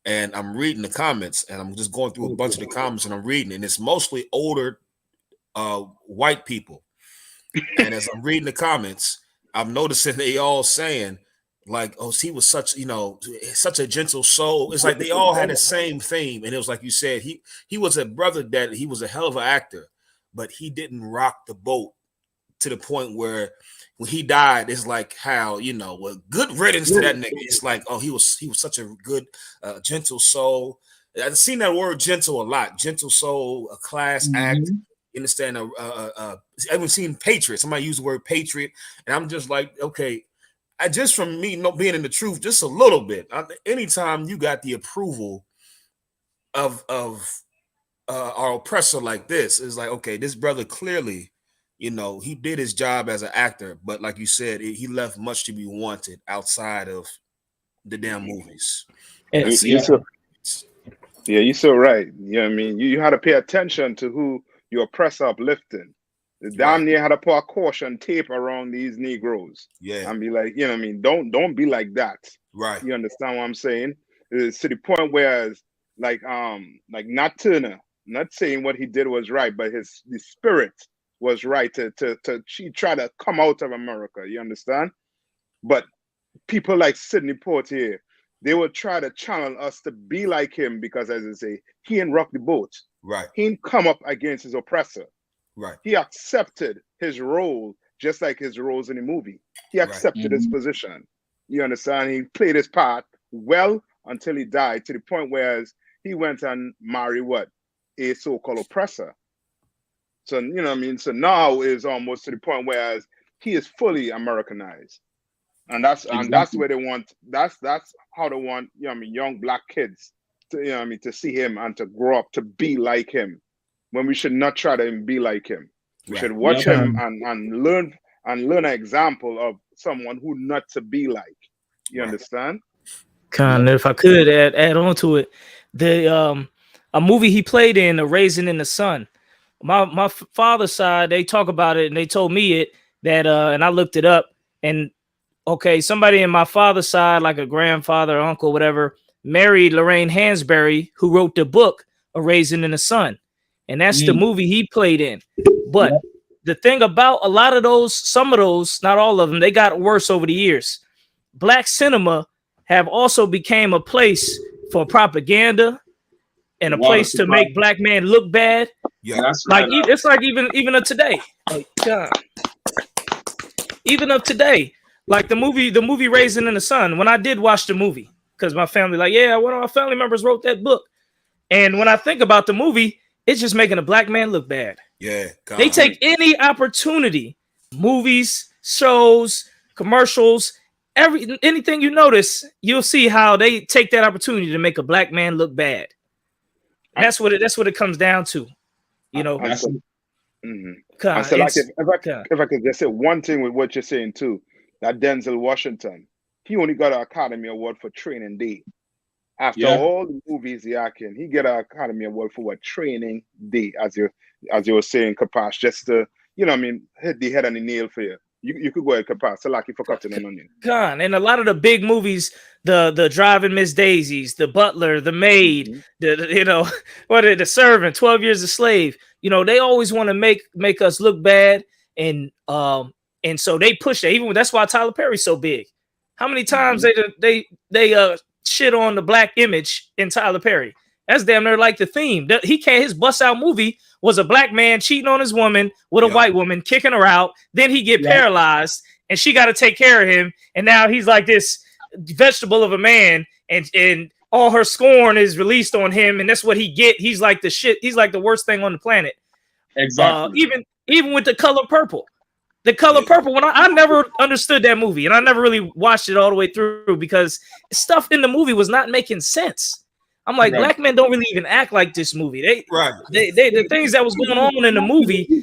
and I'm reading the comments, and I'm just going through a bunch of the comments, and I'm reading, and it's mostly older white people. And as I'm reading the comments, I'm noticing they all saying, like, oh, he was such a gentle soul. It's like they all had the same theme. And it was like you said, he was a brother that he was a hell of an actor, but he didn't rock the boat to the point where when he died, it's like how, well, good riddance to that nigga. It's like, oh, he was such a good, gentle soul. I've seen that word gentle a lot. Gentle soul, a class act. You understand? I haven't seen patriot. Somebody used the word patriot. And I'm just like, okay, just from me not being in the truth just a little bit. Anytime you got the approval of our oppressor like this, it's like, okay, this brother clearly, he did his job as an actor, but like you said, he left much to be wanted outside of the damn movies. You're so right. You know what I mean? You had to pay attention to who your oppressor uplifting. The damn near had to put a caution tape around these Negroes. Yeah. And be like, you know what I mean? Don't be like that. Right. You understand what I'm saying? It's to the point where, like Nat Turner, not saying what he did was right, but the spirit was right to try to come out of America. You understand? But people like Sidney Poitier, they would try to channel us to be like him because, as I say, he ain't rock the boat. Right. He ain't come up against his oppressor. Right. He accepted his role just like his roles in the movie. He accepted his position. You understand? He played his part well until he died, to the point where he went and married a so-called oppressor. So, you know what I mean? So now is almost to the point where he is fully Americanized. And that's where they want, that's how they want, young black kids to, to see him and to grow up to be like him. When we should not try to be like him. We should watch him and learn an example of someone who not to be like. You understand? Kind of, if I could add on to it, a movie he played in, A Raisin in the Sun. My father's side, they talk about it, and they told me that and I looked it up, and okay, somebody in my father's side, like a grandfather, uncle, whatever, married Lorraine Hansberry, who wrote the book A Raisin in the Sun. And that's the movie he played in. But the thing about a lot of those, some of those, not all of them, they got worse over the years. Black cinema have also became a place for propaganda and a place to make black men look bad. Yeah, that's like it's like even of today. Like even of today, like the movie Raisin in the Sun. When I did watch the movie, because my family, like, yeah, one of our family members wrote that book. And when I think about the movie, it's just making a black man look bad. Yeah. They take any opportunity, movies, shows, commercials, anything you notice, you'll see how they take that opportunity to make a black man look bad. That's what it comes down to. So like if I could just say one thing with what you're saying too, that Denzel Washington, he only got an Academy Award for Training Day. After all the movies he acted, he get an Academy Award for Training Day, as you were saying, Kapash, just to, hit the head on the nail for you. You could go ahead and pass. Salaki for cutting in on you. Con, and a lot of the big movies, the Driving Miss Daisies, the Butler, the Maid, the Servant, 12 Years a Slave. They always want to make us look bad, and so they push that. Even that's why Tyler Perry's so big. How many times they shit on the black image in Tyler Perry? That's damn near like the theme. His bust out movie was a black man cheating on his woman with a white woman, kicking her out. Then he get paralyzed, and she got to take care of him. And now he's like this vegetable of a man, and all her scorn is released on him, and that's what he get. He's like the shit. He's like the worst thing on the planet. Exactly. Even with The Color Purple. The Color Purple, when I never understood that movie, and I never really watched it all the way through because stuff in the movie was not making sense. I'm like, black men don't really even act like this movie. The things that was going on in the movie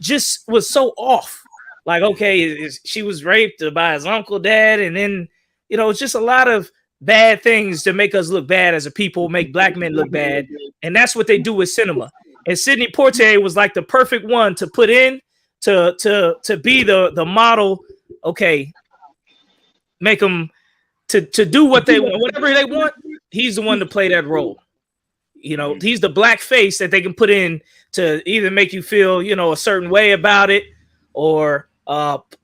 just was so off. Like, okay, she was raped by his uncle, dad, and then it's just a lot of bad things to make us look bad as a people, make black men look bad, and that's what they do with cinema. And Sidney Poitier was like the perfect one to put in to be the model. Okay, make them to do what they want, whatever they want. He's the one to play that role. He's the black face that they can put in to either make you feel, a certain way about it or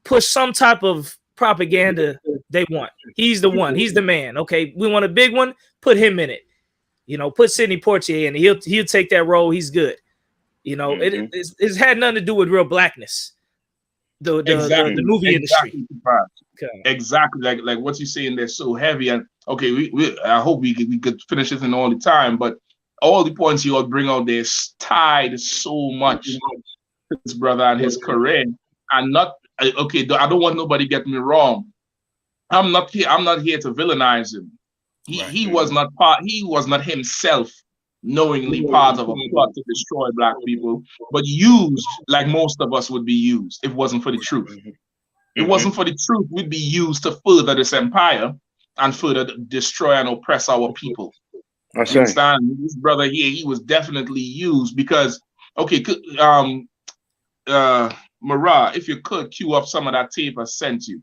push some type of propaganda they want. He's the one. He's the man. Okay, we want a big one. Put him in it. Put Sidney Poitier in it. He'll take that role. He's good. It's had nothing to do with real blackness. The movie industry. Exactly, like what you're saying, they're so heavy. And okay, I hope we could finish this in all the time, but all the points you all bring out there is tied so much to his brother and his career. And not okay, I don't want nobody get me wrong. I'm not here to villainize him. He was not himself knowingly part of a plot to destroy black people, but used like most of us would be used if it wasn't for the truth. It wasn't for the truth, we'd be used to further this empire and further destroy and oppress our people. Understand? This brother here, he was definitely used because, okay, Mara, if you could cue up some of that tape I sent you,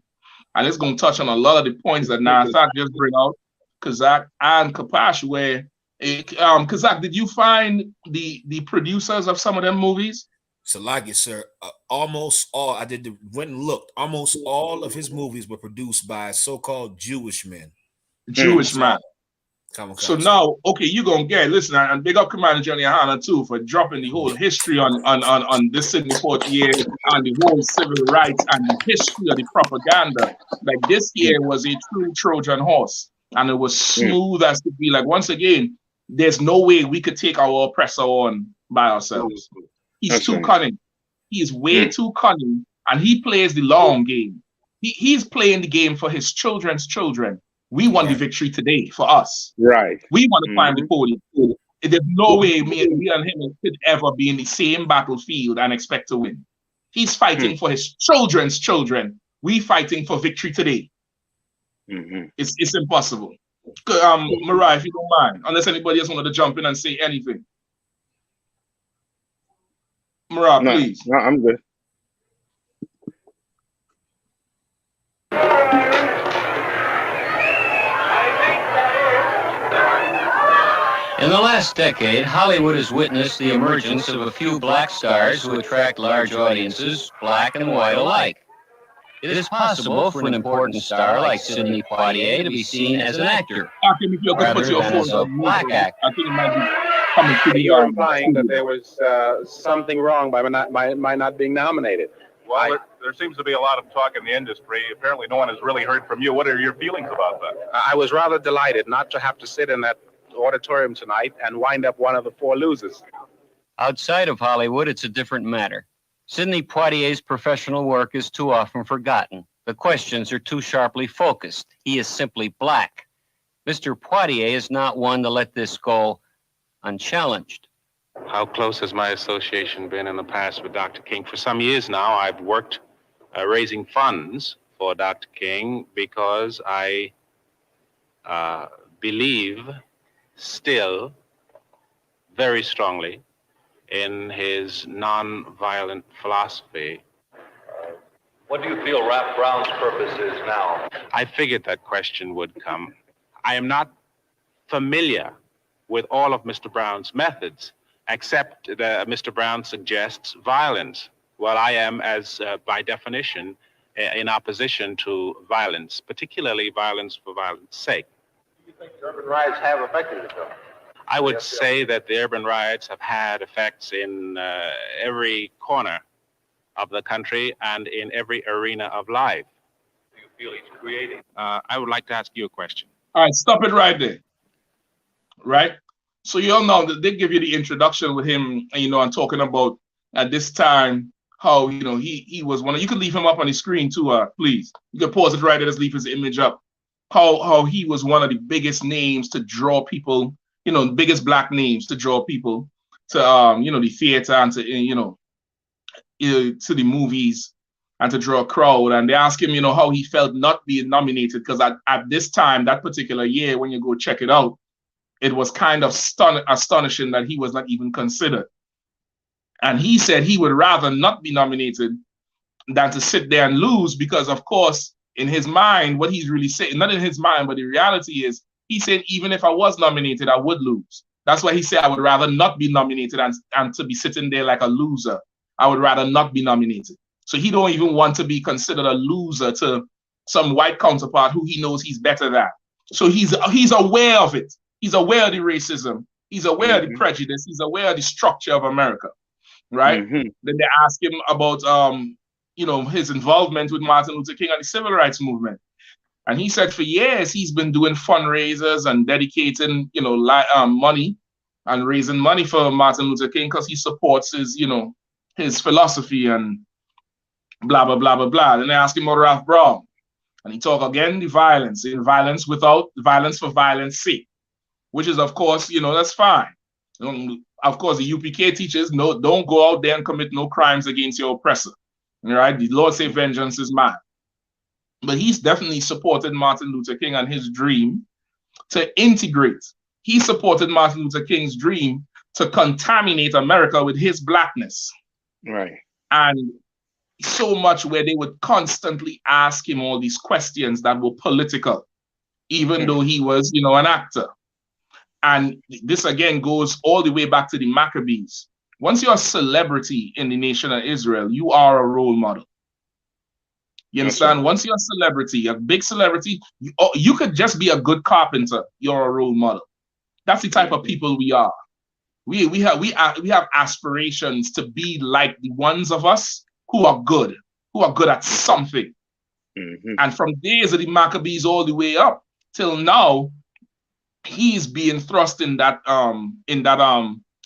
and it's going to touch on a lot of the points that Nasat just bring out, Kazak and Kapash, where Kazak, did you find the producers of some of them movies? Salagi, sir, almost all, went and looked, almost all of his movies were produced by so-called Jewish men. Jewish man. So now, okay, you're going to get, listen, and big up Commander GEN.YAHANNA too for dropping the whole history on this Sidney Poitier and the whole civil rights and the history of the propaganda. Like this here was a true Trojan horse, and it was smooth as to be. Like, once again, there's no way we could take our oppressor on by ourselves. He's too cunning. He's way too cunning, and he plays the long game. He's playing the game for his children's children. We want the victory today for us. Right. We want to climb the podium. There's no way me and him could ever be in the same battlefield and expect to win. He's fighting for his children's children. We fighting for victory today. It's impossible. Mariah, if you don't mind, unless anybody else wanted to jump in and say anything. Mariah, please. No, I'm good. In the last decade, Hollywood has witnessed the emergence of a few black stars who attract large audiences, black and white alike. It is possible for an important star like Sidney Poitier to be seen as an actor, rather than as a black actor. I think it might be coming to You're implying that there was something wrong by not being nominated. Well, there seems to be a lot of talk in the industry. Apparently, no one has really heard from you. What are your feelings about that? I was rather delighted not to have to sit in that auditorium tonight and wind up one of the four losers. Outside of Hollywood, it's a different matter. Sidney Poitier's professional work is too often forgotten. The questions are too sharply focused. He is simply black. Mr. Poitier is not one to let this go unchallenged. How close has my association been in the past with Dr. King? For some years now, I've worked raising funds for Dr. King because I believe still very strongly in his non-violent philosophy. What do you feel Ralph Brown's purpose is now? I figured that question would come. I am not familiar with all of Mr. Brown's methods, except that Mr. Brown suggests violence. Well, I am, as by definition, in opposition to violence, particularly violence for violence sake. Do you think the urban riots have affected it, though? I would say that the urban riots have had effects in every corner of the country and in every arena of life. Do you feel he's creating? I would like to ask you a question. All right, stop it right there. Right? So you all know that they give you the introduction with him, you know, and talking about at this time how, you know, he was one of, you can leave him up on the screen too, please. You can pause it right there, just leave his image up. How he was one of the biggest names to draw people, you know, biggest black names to draw people to, you know, the theater and to, you know, to the movies and to draw a crowd. And they asked him, you know, how he felt not being nominated, because at this time, that particular year, when you go check it out, it was kind of astonishing that he was not even considered. And he said he would rather not be nominated than to sit there and lose, because, of course, in his mind, what he's really saying, not in his mind, but the reality is, he said, even if I was nominated, I would lose. That's why he said, I would rather not be nominated and to be sitting there like a loser. I would rather not be nominated. So he don't even want to be considered a loser to some white counterpart who he knows he's better than. So he's aware of it. He's aware of the racism. He's aware of the prejudice. He's aware of the structure of America, right? Then they ask him about, you know, his involvement with Martin Luther King and the civil rights movement. And he said for years, he's been doing fundraisers and dedicating, you know, money and raising money for Martin Luther King because he supports his, you know, his philosophy and blah, blah, blah, blah, blah. Then they ask him about Ralph Brown. And he talk again, the violence, in violence without violence for violence sake, which is, of course, you know, that's fine. Of course, the UPK teaches, no, don't go out there and commit no crimes against your oppressor. All right, the Lord say vengeance is mine. But he's definitely supported Martin Luther King and his dream to integrate. He supported Martin Luther King's dream to contaminate America with his blackness. Right. And so much where they would constantly ask him all these questions that were political, even though he was, you know, an actor. And this again goes all the way back to the Maccabees. Once you're a celebrity in the nation of Israel, you are a role model. You understand? Once you're a celebrity, a big celebrity, you could just be a good carpenter. You're a role model. That's the type of people we are. We have aspirations to be like the ones of us who are good at something. And from days of the Maccabees all the way up till now, he's being thrust in that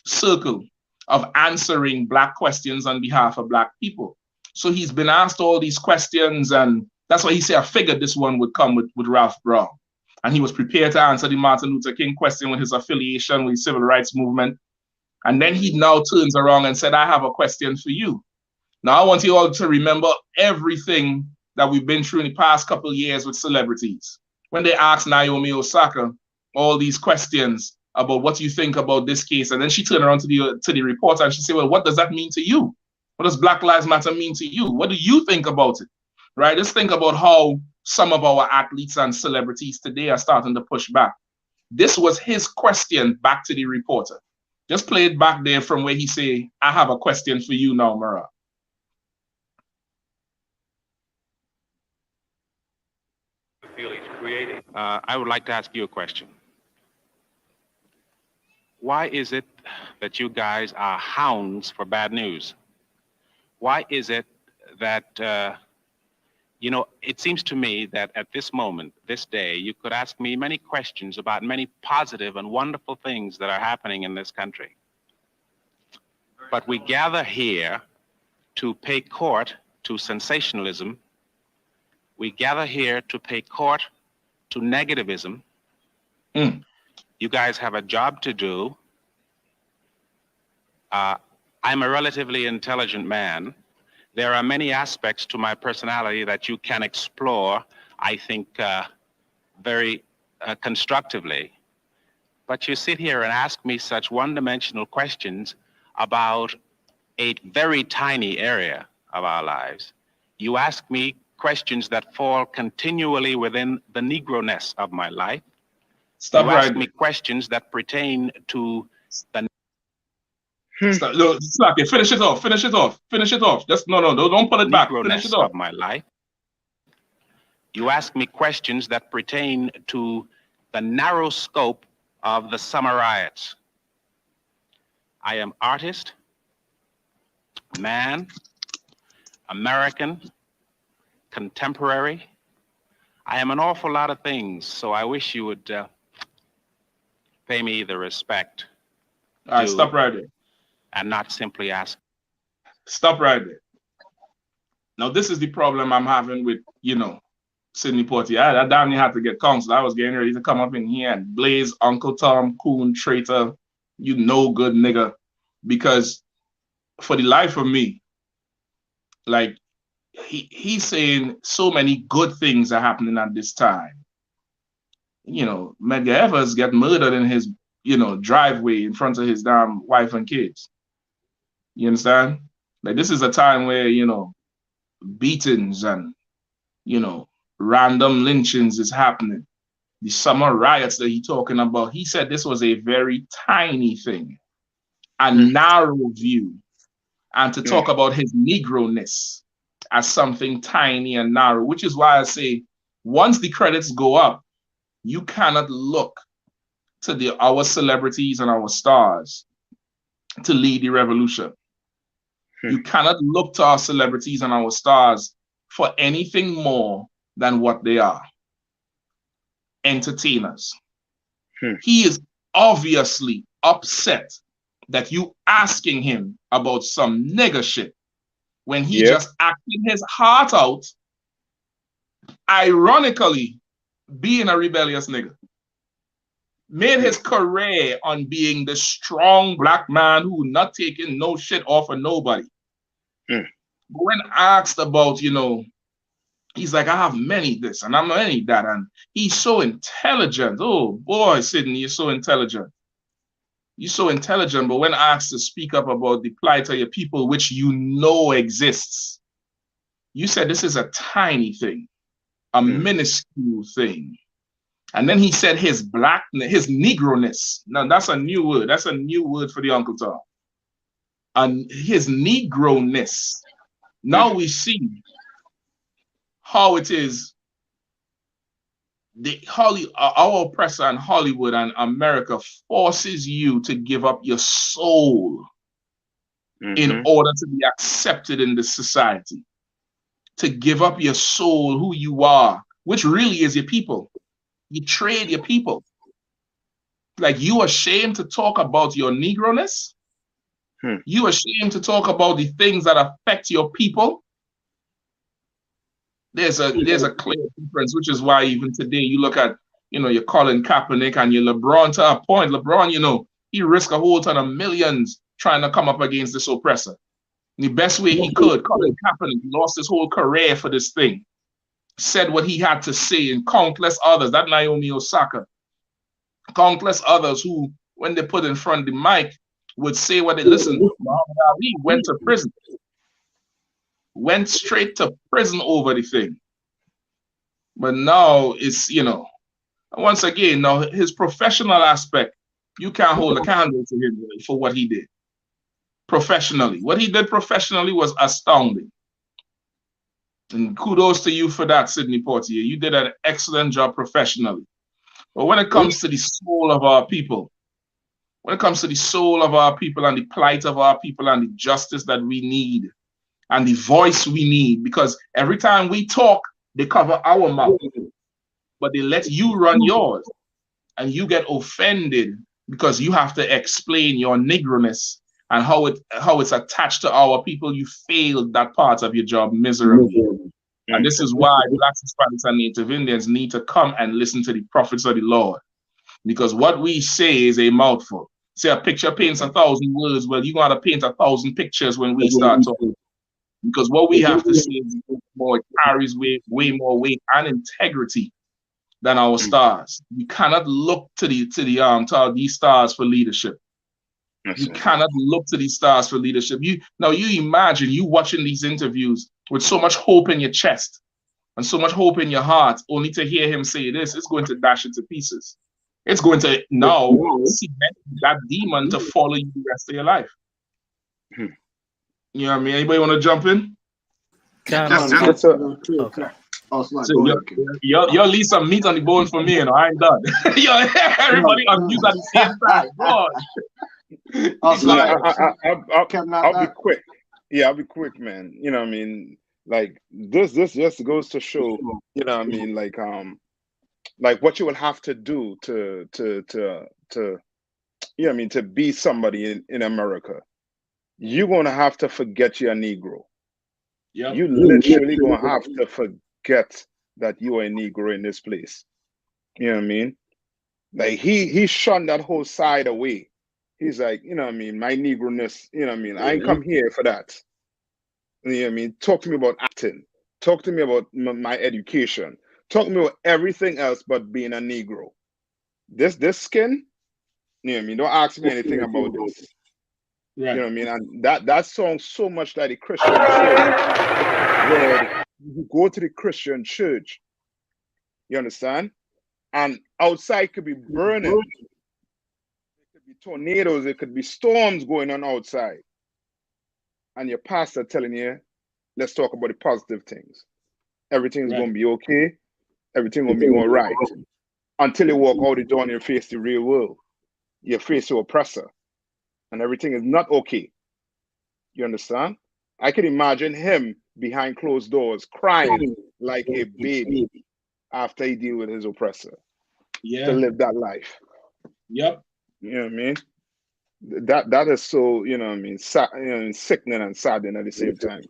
circle of answering black questions on behalf of black people. So he's been asked all these questions, and that's why he said, I figured this one would come with Ralph Brown. And he was prepared to answer the Martin Luther King question with his affiliation with the civil rights movement. And then he now turns around and said, I have a question for you. Now, I want you all to remember everything that we've been through in the past couple of years with celebrities. When they asked Naomi Osaka all these questions about what you think about this case, and then she turned around to the reporter and she said, well, what does that mean to you? What does Black Lives Matter mean to you? What do you think about it? Right? Let's think about how some of our athletes and celebrities today are starting to push back. This was his question back to the reporter. Just play it back there from where he say, I have a question for you now, Mara. I would like to ask you a question. Why is it that you guys are hounds for bad news? Why is it that, you know, it seems to me that at this moment, this day, you could ask me many questions about many positive and wonderful things that are happening in this country. But we gather here to pay court to sensationalism. We gather here to pay court to negativism. You guys have a job to do. I'm a relatively intelligent man. There are many aspects to my personality that you can explore, I think, very constructively. But you sit here and ask me such one-dimensional questions about a very tiny area of our lives. You ask me questions that fall continually within the Negro-ness of my life. Stop you right ask there. me questions that pertain to the... Stop. No, stop it. Finish it off. Finish it off. Finish it off. Just no, don't pull it back. Finish it off. Of my life. You ask me questions that pertain to the narrow scope of the summer riots. I am artist, man, American, contemporary. I am an awful lot of things, so I wish you would pay me the respect. All right, stop right there. And not simply ask. Stop right there. Now, this is the problem I'm having with, Sidney Poitier. I damn near had to get counsel. I was getting ready to come up in here and blaze Uncle Tom, coon, traitor, you no good nigga. Because for the life of me, like, he's saying so many good things are happening at this time. Medgar Evers get murdered in his, driveway in front of his damn wife and kids. You understand? Like, this is a time where, beatings and, random lynchings is happening. The summer riots that he's talking about, he said this was a very tiny thing, a narrow view, and to talk about his Negro-ness as something tiny and narrow, which is why I say, once the credits go up, you cannot look to our celebrities and our stars to lead the revolution. You cannot look to our celebrities and our stars for anything more than what they are. Entertainers. He is obviously upset that you asking him about some nigger shit when he just acted his heart out, ironically being a rebellious nigga. Made his career on being the strong black man who not taking no shit off of nobody. But when asked about, he's like, I have many this and I'm many that, and he's so intelligent. Oh boy, Sidney, you're so intelligent. You're so intelligent, but when asked to speak up about the plight of your people, which exists, you said this is a tiny thing, a minuscule thing. And then he said his blackness, his Negro-ness. Now that's a new word. That's a new word for the Uncle Tom. And his Negro-ness. Now we see how it is our oppressor in Hollywood and America forces you to give up your soul in order to be accepted in this society. To give up your soul, who you are, which really is your people. You trade your people. Like, you ashamed to talk about your Negro-ness? You ashamed to talk about the things that affect your people? There's a clear difference, which is why even today you look at, your Colin Kaepernick and your LeBron to a point. LeBron, he risked a whole ton of millions trying to come up against this oppressor. The best way he could. Colin Kaepernick lost his whole career for this thing. Said what he had to say, and countless others, that Naomi Osaka, countless others who, when they put in front of the mic, would say what they listen. Muhammad Ali went to prison. Went straight to prison over the thing. But now it's, once again, now his professional aspect, you can't hold a candle to him for what he did. Professionally. What he did professionally was astounding. And kudos to you for that, Sidney Poitier. You did an excellent job professionally. But when it comes to the soul of our people, when it comes to the soul of our people and the plight of our people and the justice that we need and the voice we need, because every time we talk, they cover our mouth, but they let you run yours, and you get offended because you have to explain your Negro-ness and how it's attached to our people. You failed that part of your job miserably. And this is why Blacks, Hispanics, and Native Indians need to come and listen to the prophets of the Lord. Because what we say is a mouthful. Say a picture paints 1,000 words. Well, you got to paint 1,000 pictures when we start talking. Because what we have to say is more, it carries way more weight and integrity than our stars. You cannot look to these stars for leadership. You cannot look to these stars for leadership. You imagine you watching these interviews with so much hope in your chest and so much hope in your heart, only to hear him say this. It's going to dash it to pieces. It's going to now cement that demon to follow you the rest of your life. You know what I mean? Anybody want to jump in? Okay. So you'll leave some meat on the bone for me, and I ain't done. Everybody on mute at the same time. I'll be quick. Yeah, I'll be quick, man. You know what I mean? Like this just goes to show, you know what I mean, like what you will have to do to you know what I mean, to be somebody in America. You're gonna have to forget you're a Negro. Yep. You literally gonna have to forget that you are a Negro in this place. You know what I mean? Like he shunned that whole side away. He's like, you know what I mean, my Negro-ness, you know what I mean? I ain't come here for that. You know what I mean? Talk to me about acting. Talk to me about my education. Talk to me about everything else but being a Negro. This skin, you know what I mean? Don't ask me anything about this. Right. You know what I mean? And that sounds so much like the Christian church, where you go to the Christian church, you understand? And outside could be burning. It could be tornadoes, it could be storms going on outside. And your pastor telling you, let's talk about the positive things. Everything's going to be okay. Everything's going to be all right. Until you walk out the door and you face the real world. You face your oppressor. And everything is not okay. You understand? I can imagine him behind closed doors crying like a baby after he deal with his oppressor. Yeah. To live that life. Yep. You know what I mean? That is so, you know what I mean, sickening and saddening at the same time.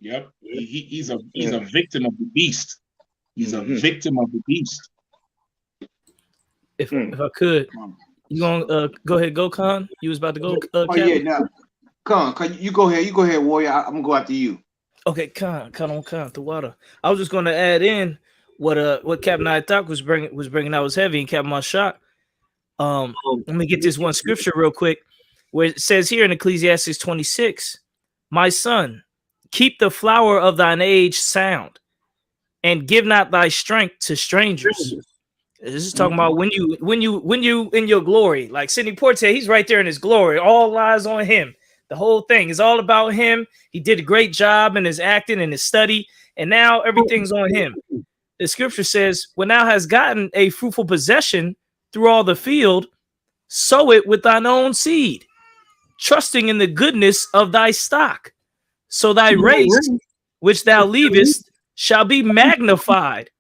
Yep. He's a victim of the beast. He's a victim of the beast. If I could, you gonna go ahead, go Con? You was about to go. Now, Con, you go ahead. You go ahead, Warrior. I'm gonna go after you. Okay, Con, the water. I was just gonna add in what Captain I.S.U.P.K was bringing out was heavy, and Captain Mashak. Let me get this one scripture real quick, where it says here in Ecclesiastes 26, "My son, keep the flower of thine age sound, and give not thy strength to strangers." This is talking about when you in your glory, like Sidney Poitier, he's right there in his glory. All lies on him. The whole thing is all about him. He did a great job in his acting and his study, and now everything's on him. The scripture says, "When thou hast gotten a fruitful possession through all the field, sow it with thine own seed, trusting in the goodness of thy stock. So thy race, which thou leavest, shall be magnified,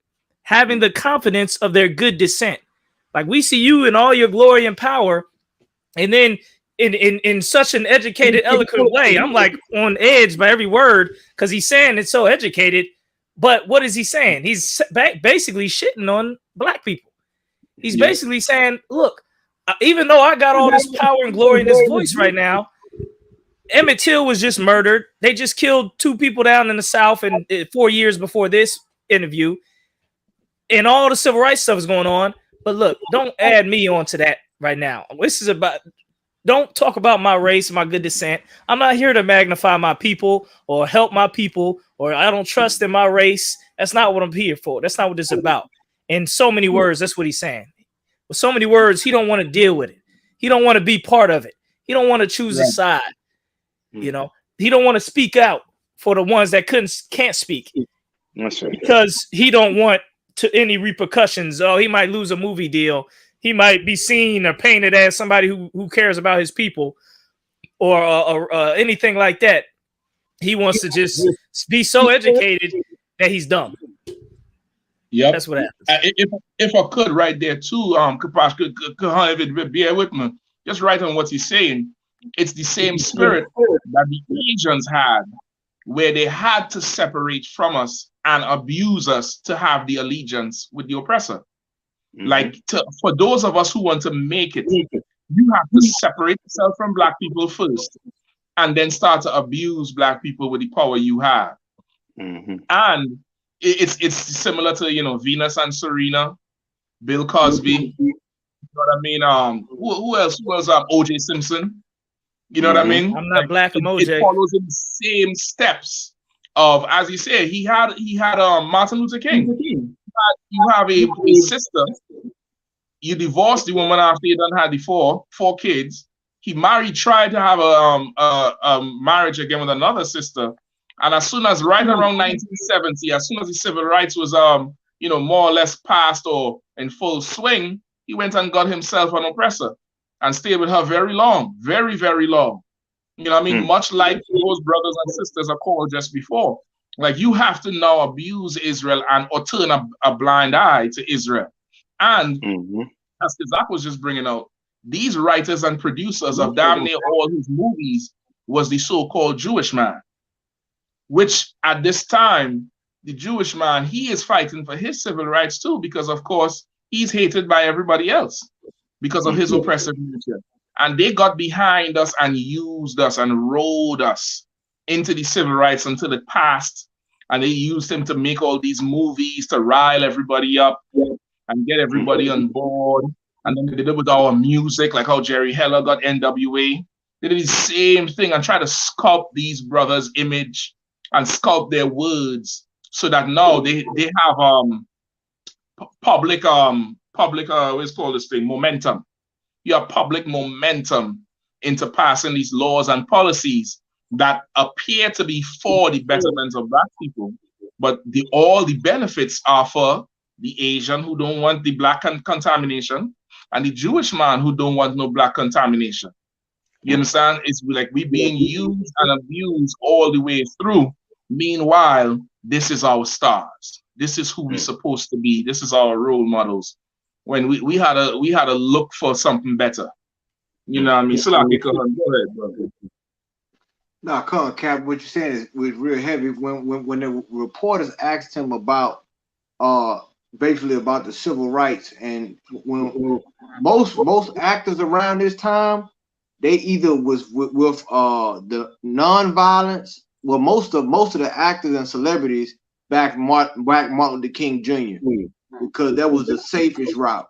having the confidence of their good descent." Like we see you in all your glory and power, and then in such an educated, eloquent way, I'm like on edge by every word because he's saying it's so educated. But what is he saying? He's basically shitting on black people. He's basically saying, look, even though I got all this power and glory in this voice right now, Emmett Till was just murdered. They just killed 2 people down in the South in 4 years before this interview. And all the civil rights stuff is going on. But look, don't add me onto that right now. This is about, don't talk about my race, my good descent. I'm not here to magnify my people or help my people, or I don't trust in my race. That's not what I'm here for. That's not what this is about. In so many words, that's what he's saying. With so many words, he don't want to deal with it. He don't want to be part of it. He don't want to choose a side. You know, he don't want to speak out for the ones that can't speak. That's right. Because he don't want to any repercussions. Oh, he might lose a movie deal. He might be seen or painted as somebody who cares about his people or anything like that. He wants to just be so educated that he's dumb. Yep. That's what happens. If I could right there too, Kapash, could bear with me. Just right on what he's saying. It's the same spirit that the Asians had, where they had to separate from us and abuse us to have the allegiance with the oppressor. Like for those of us who want to make it, you have to separate yourself from black people first, and then start to abuse black people with the power you have. And it's similar to Venus and Serena, Bill Cosby, what I mean? Who else was O.J. Simpson? You know what I mean? I'm not black it OJ. follows in the same steps of, as he said, he had Martin Luther King. You have a sister. You divorced the woman after you done had the four kids. He tried to have a marriage again with another sister. And as soon as right around 1970, as soon as the civil rights was more or less passed or in full swing, he went and got himself an oppressor and stayed with her very long, very, very long. You know what I mean? Much like those brothers and sisters are called just before. Like, you have to now abuse Israel or turn a blind eye to Israel. And as Kazak was just bringing out, these writers and producers of damn near all his movies was the so-called Jewish man, which at this time, the Jewish man, he is fighting for his civil rights too, because of course, he's hated by everybody else because of his oppressive nature. And they got behind us and used us and rode us into the civil rights until it passed. And they used him to make all these movies to rile everybody up and get everybody on board. And then they did with our music, like how Jerry Heller got NWA. They did the same thing and try to sculpt these brothers' image and sculpt their words so that now they have public what's called this thing, momentum. You have public momentum into passing these laws and policies that appear to be for the betterment of black people, but all the benefits are for the Asian who don't want the black contamination and the Jewish man who don't want no black contamination. You understand? It's like we being used and abused all the way through. Meanwhile, this is our stars. This is who we're supposed to be. This is our role models. When we had to look for something better. You know what I mean? So like, go ahead, brother. No, come on, Cap. What you're saying was real heavy. When the reporters asked him about basically about the civil rights, and when most actors around this time, they either was with the nonviolence. Well, most of the actors and celebrities backed Martin Luther King Jr. Because that was the safest route.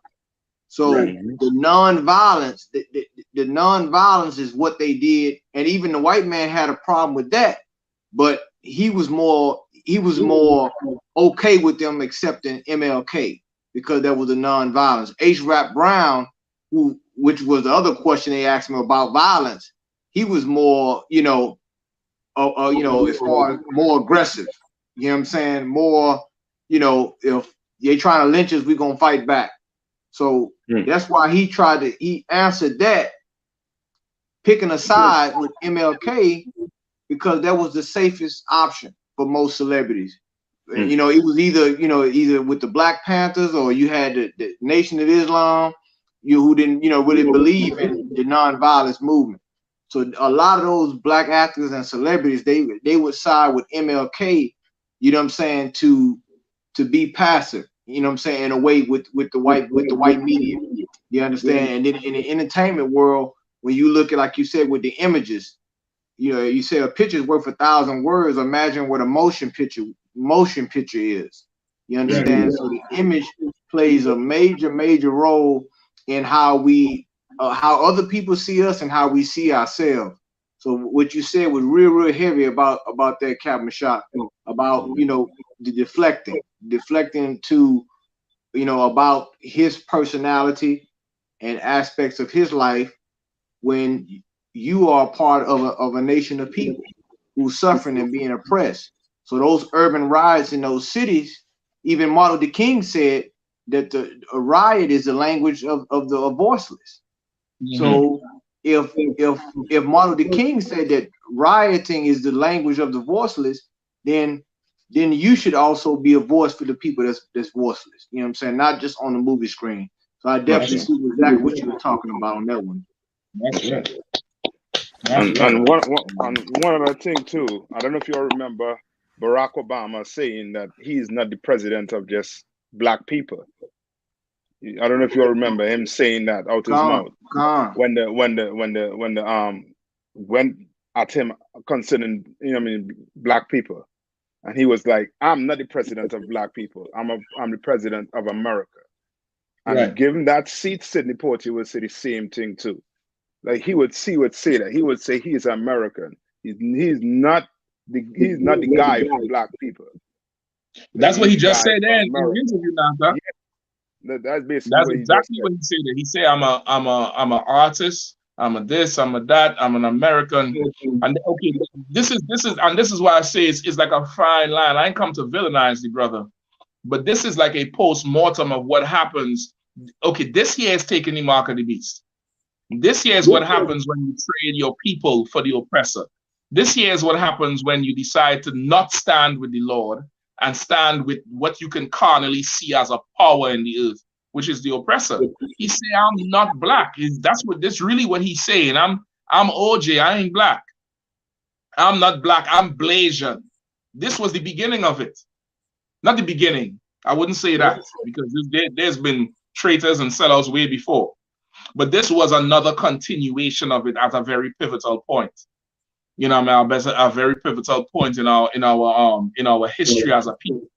So the nonviolence, the nonviolence is what they did, and even the white man had a problem with that, but he was more okay with them accepting MLK because that was the nonviolence. H. Brown, which was the other question they asked him about violence, he was more, as far as more aggressive. You know what I'm saying? More, if they trying to lynch us, we're gonna fight back. So that's why he answered that, picking a side with MLK because that was the safest option for most celebrities. It was either with the Black Panthers or you had the Nation of Islam, who didn't really believe in the nonviolence movement. So a lot of those black actors and celebrities, they would side with MLK, you know what I'm saying, to be passive, you know what I'm saying, in a way with the white media. You understand? And then in the entertainment world, when you look at, like you said, with the images, you say a picture is worth 1,000 words. Imagine what a motion picture is. You understand? So the image plays a major role in how how other people see us and how we see ourselves. So what you said was real heavy about that, Captain Shot, about the deflecting to about his personality and aspects of his life when you are part of a nation of people who's suffering and being oppressed. So those urban riots in those cities, even Martin Luther King said that a riot is the language of the voiceless. So if Martin Luther King said that rioting is the language of the voiceless, then you should also be a voice for the people that's voiceless. You know what I'm saying? Not just on the movie screen. So I definitely see exactly what you were talking about on that one. That's right. And one other thing too, I don't know if you all remember Barack Obama saying that he's not the president of just black people. I don't know if you all remember him saying that out his mouth when at him concerning black people, and he was like, "I'm not the president of black people. I'm the president of America." And given that seat, Sidney Poitier would say the same thing too. Like he would say that. He would say he's American. He's not the guy for black people. That's what he just said there in the interview now, sir. Yeah, that's basically what exactly what he said. He said, I'm an artist, I'm a this, I'm a that, I'm an American. And okay, this is why I say it's like a fine line. I ain't come to villainize the brother, but this is like a post-mortem of what happens. Okay, this here is taking the mark of the beast. This here is what happens when you trade your people for the oppressor. This here is what happens when you decide to not stand with the Lord and stand with what you can carnally see as a power in the earth, which is the oppressor. He say, I'm not black. That's really what he's saying. I'm OJ, I ain't black. I'm not black, I'm Blasian. This was the beginning of it. Not the beginning. I wouldn't say that, because there's been traitors and sellouts way before. But this was another continuation of it at a very pivotal point. You know, I mean, a very pivotal point in our history as a people.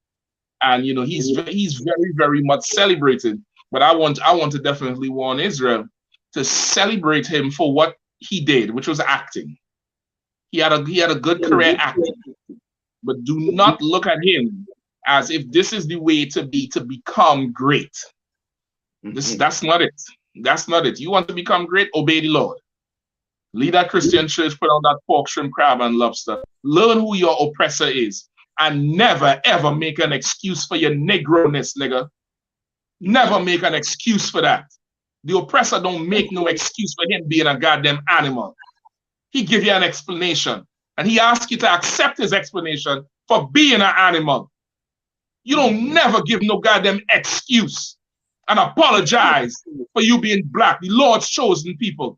And you know, he's very, very much celebrated. But I want to definitely warn Israel to celebrate him for what he did, which was acting. He had a good career acting. But do not look at him as if this is the way to become great. That's not it. That's not it. You want to become great? Obey the Lord. Lead that Christian church, put on that pork, shrimp, crab, and lobster. Learn who your oppressor is. And never, ever make an excuse for your negroness, nigga. Never make an excuse for that. The oppressor don't make no excuse for him being a goddamn animal. He give you an explanation. And he asks you to accept his explanation for being an animal. You don't never give no goddamn excuse and apologize for you being black, the Lord's chosen people.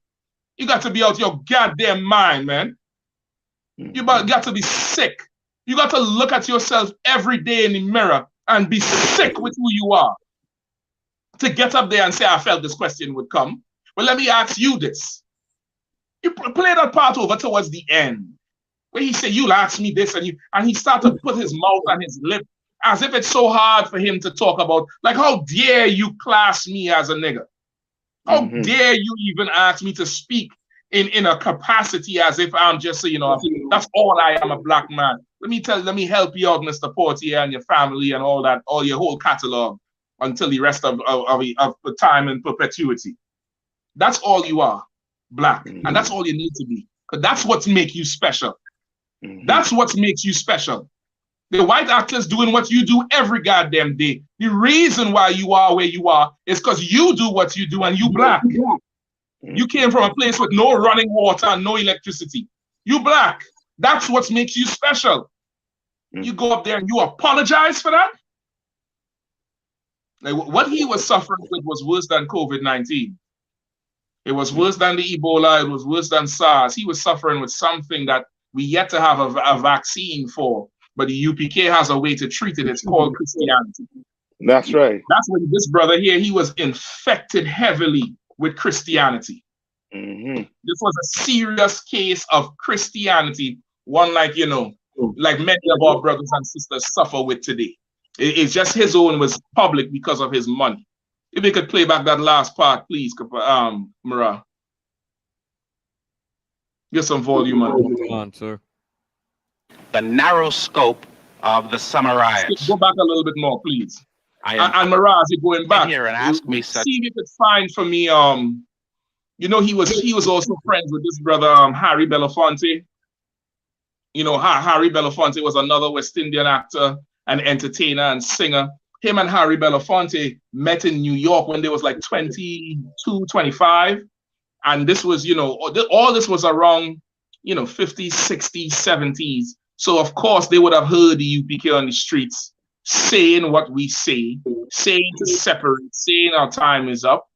You got to be out your goddamn mind, man. You got to be sick. You got to look at yourself every day in the mirror and be sick with who you are. To get up there and say, I felt this question would come. But let me ask you this. You play that part over towards the end, where he said, you'll ask me this, and he started to put his mouth on his lip as if it's so hard for him to talk about, like, how dare you class me as a nigger? How dare you even ask me to speak in a capacity as if I'm just, you know, that's all I am, a black man. Let me help you out, Mr. Portier, and your family and all that, all your whole catalog until the rest of the time in perpetuity. That's all you are, black. And that's all you need to be. Because that's what makes you special. That's what makes you special. The white actors doing what you do every goddamn day. The reason why you are where you are is because you do what you do and you black. You came from a place with no running water and no electricity. You black. That's what makes you special. You go up there and you apologize for that? Like, what he was suffering with was worse than COVID-19. It was worse than the Ebola. It was worse than SARS. He was suffering with something that we yet to have a vaccine for. But the UPK has a way to treat it. It's called Christianity. That's right. That's what this brother here, he was infected heavily with Christianity. This was a serious case of Christianity, one like, you know, like many of our brothers and sisters suffer with today. It's just his own was public because of his money. If we could play back that last part, please, Mara. Get some volume on, sir. The narrow scope of the summer riots. Go back a little bit more, please. And Miraz, you're going back here and ask me see if you could find for me. You know, he was also friends with this brother Harry Belafonte. You know, Harry Belafonte was another West Indian actor and entertainer and singer. Him and Harry Belafonte met in New York when they was like 22, 25. And this was, you know, all this was around, you know, 50s, 60s, 70s. So, of course, they would have heard the UPK on the streets saying what we say, saying to separate, saying our time is up.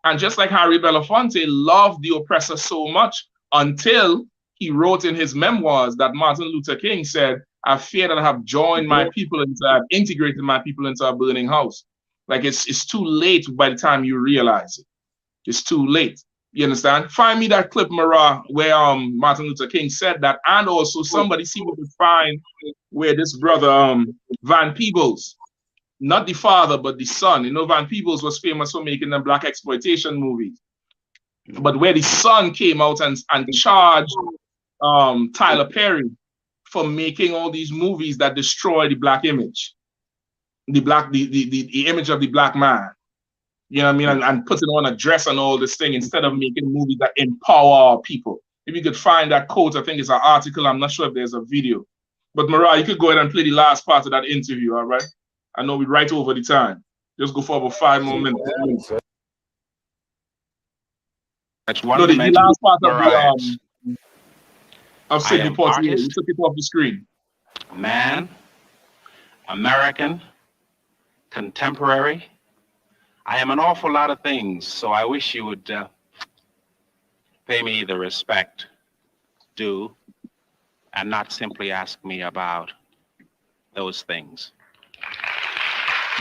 And just like Harry Belafonte loved the oppressor so much until he wrote in his memoirs that Martin Luther King said, I fear that I have joined my people I've integrated my people into a burning house. Like it's too late by the time you realize it. It's too late. You understand? Find me that clip, Mara, where Martin Luther King said that, and also somebody see what we find where this brother Van Peebles not the father, but the son. You know, Van Peebles was famous for making them black exploitation movies. But where the son came out and charged Tyler Perry for making all these movies that destroy the black image, the image of the black man. You know what I mean? And putting on a dress and all this thing instead of making movies that empower our people. If you could find that quote, I think it's an article. I'm not sure if there's a video. But Mariah, you could go ahead and play the last part of that interview, all right? I know we're right over the time. Just go for about 5 more minutes. That's one no, the last part of Sidney Poitier. You took it off the screen. Man, American, contemporary. I am an awful lot of things, so I wish you would pay me the respect due and not simply ask me about those things.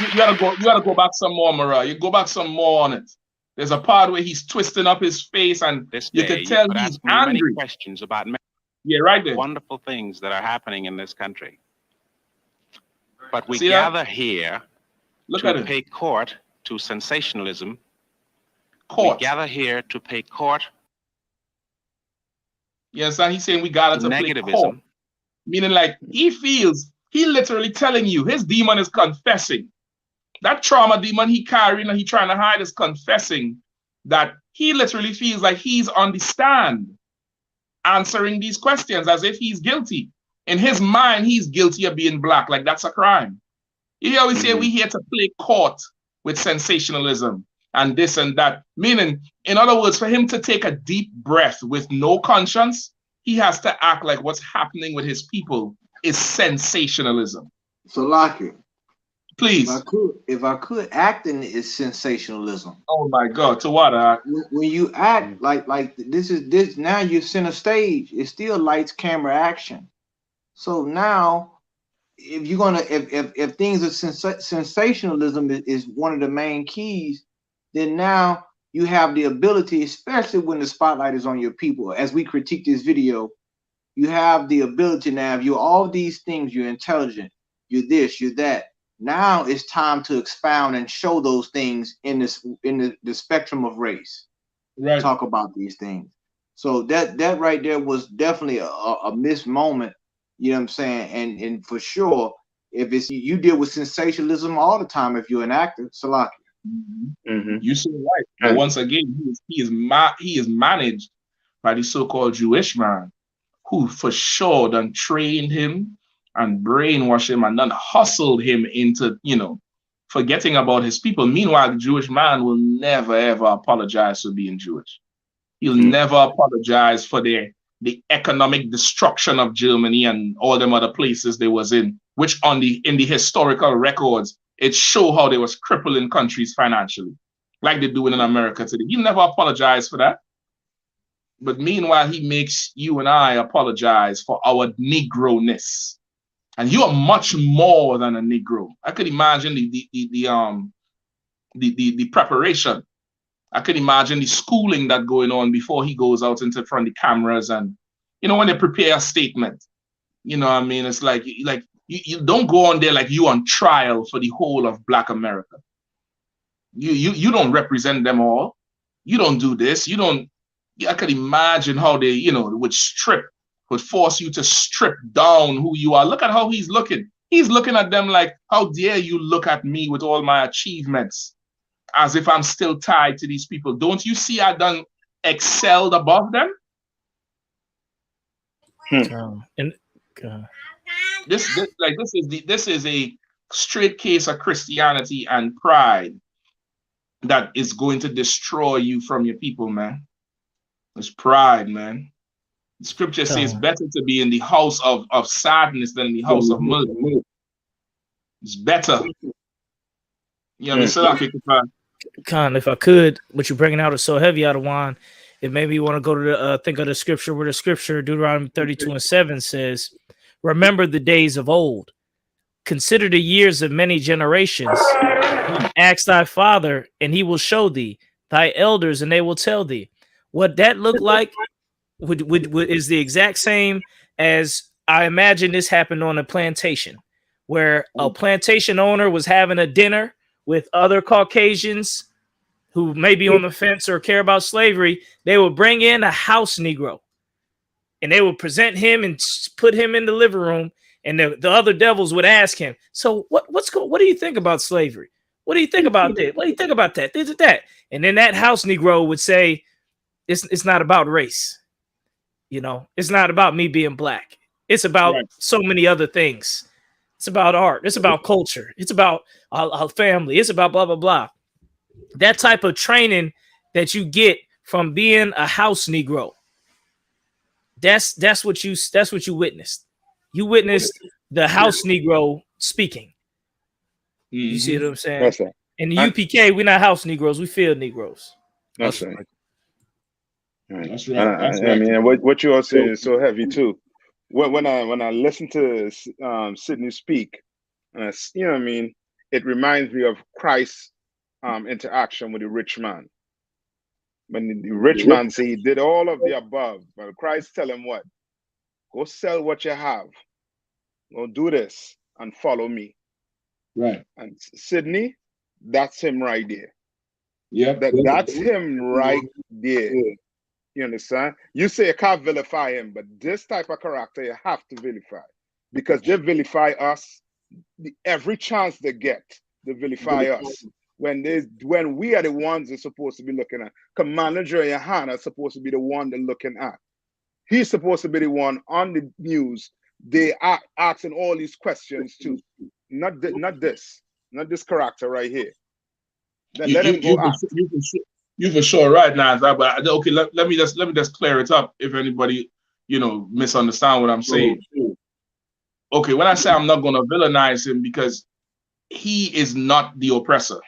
You gotta go back some more, Mariah. You go back some more on it. There's a part where he's twisting up his face, and you can tell he's angry. Many questions about right there. Wonderful things that are happening in this country. But we gather here to pay court to sensationalism. We gather here to pay court. Yes, and he's saying we gather to pay court. Meaning, like, he literally telling you his demon is confessing. That trauma demon he carrying and he trying to hide is confessing that he literally feels like he's on the stand answering these questions as if he's guilty. In his mind, he's guilty of being black. Like, that's a crime. You always say we here to play court with sensationalism and this and that. Meaning, in other words, for him to take a deep breath with no conscience, he has to act like what's happening with his people is sensationalism. So, Lockie, please. If I could, acting is sensationalism. Oh my God! To what? When you act like this now you're center stage. It's still lights, camera, action. So now, if you're gonna, if things are sensationalism is one of the main keys, then now you have the ability, especially when the spotlight is on your people. As we critique this video, you have the ability now. If you're all these things, you're intelligent, you're this, you're that. Now it's time to expound and show those things in the spectrum of race. Right. Talk about these things. So that right there was definitely a missed moment. You know what I'm saying? And for sure, if it's you deal with sensationalism all the time if you're an actor, Salaki. You see right. And once again, he is managed by the so-called Jewish man who for sure done trained him and brainwashed him and then hustled him into, forgetting about his people. Meanwhile, the Jewish man will never, ever apologize for being Jewish. He'll never apologize for the economic destruction of Germany and all them other places they was in, which in the historical records, it show how they was crippling countries financially, like they're doing in America today. He'll never apologize for that. But meanwhile, he makes you and I apologize for our Negro-ness. And you are much more than a Negro. I could imagine the preparation. I could imagine the schooling that going on before he goes out into front of the cameras, and when they prepare a statement. You know what I mean? It's like you don't go on there like you on trial for the whole of Black America. You don't represent them all. You don't do this. You don't. I could imagine how they would force you to strip down who you are. Look at how he's looking. He's looking at them like, how dare you look at me with all my achievements as if I'm still tied to these people. Don't you see I done excelled above them? This is a straight case of Christianity and pride that is going to destroy you from your people, man. It's pride, man. The scripture says better to be in the house of sadness than in the house of mirth. It's better. Khan, if I could, what you're bringing out is so heavy out of wine. It made me want to go to think of the scripture where the scripture Deuteronomy 32:7 says, "Remember the days of old. Consider the years of many generations. Ask thy father, and he will show thee, thy elders, and they will tell thee." What that looked like is the exact same as I imagine this happened on a plantation, where a plantation owner was having a dinner with other Caucasians who may be on the fence or care about slavery. They would bring in a house Negro and they would present him and put him in the living room. And the other devils would ask him, so what do you think about slavery? What do you think about this? What do you think about that? This and that. And then that house Negro would say, it's not about race. You know, it's not about me being black. It's about so many other things. It's about art. It's about culture. It's about our family. It's about blah, blah, blah. That type of training that you get from being a house Negro. That's what you witnessed. You witnessed the house Negro speaking. You see what I'm saying? That's right. In the UPK, we're not house Negroes. We field Negroes. That's right. That's right. That's I mean, what you all saying is so heavy too. When I listen to Sidney speak, you know what I mean, it reminds me of Christ's interaction with the rich man. When the rich man said he did all of the above, but Christ tell him what? Go sell what you have. Go do this and follow me. Right. And Sidney, that's him right there. Yeah. That's him right there. You understand? You say you can't vilify him, but this type of character you have to vilify, because they vilify us every chance they get. They vilify us when we are the ones they're supposed to be looking at. Commander GEN.YAHANNA is supposed to be the one they're looking at. He's supposed to be the one on the news. They are asking all these questions too. Not this character right here. Then let him go ask. You for sure right now, but okay. Let me just clear it up if anybody misunderstand what I'm saying. Okay, when I say I'm not going to villainize him, because he is not the oppressor.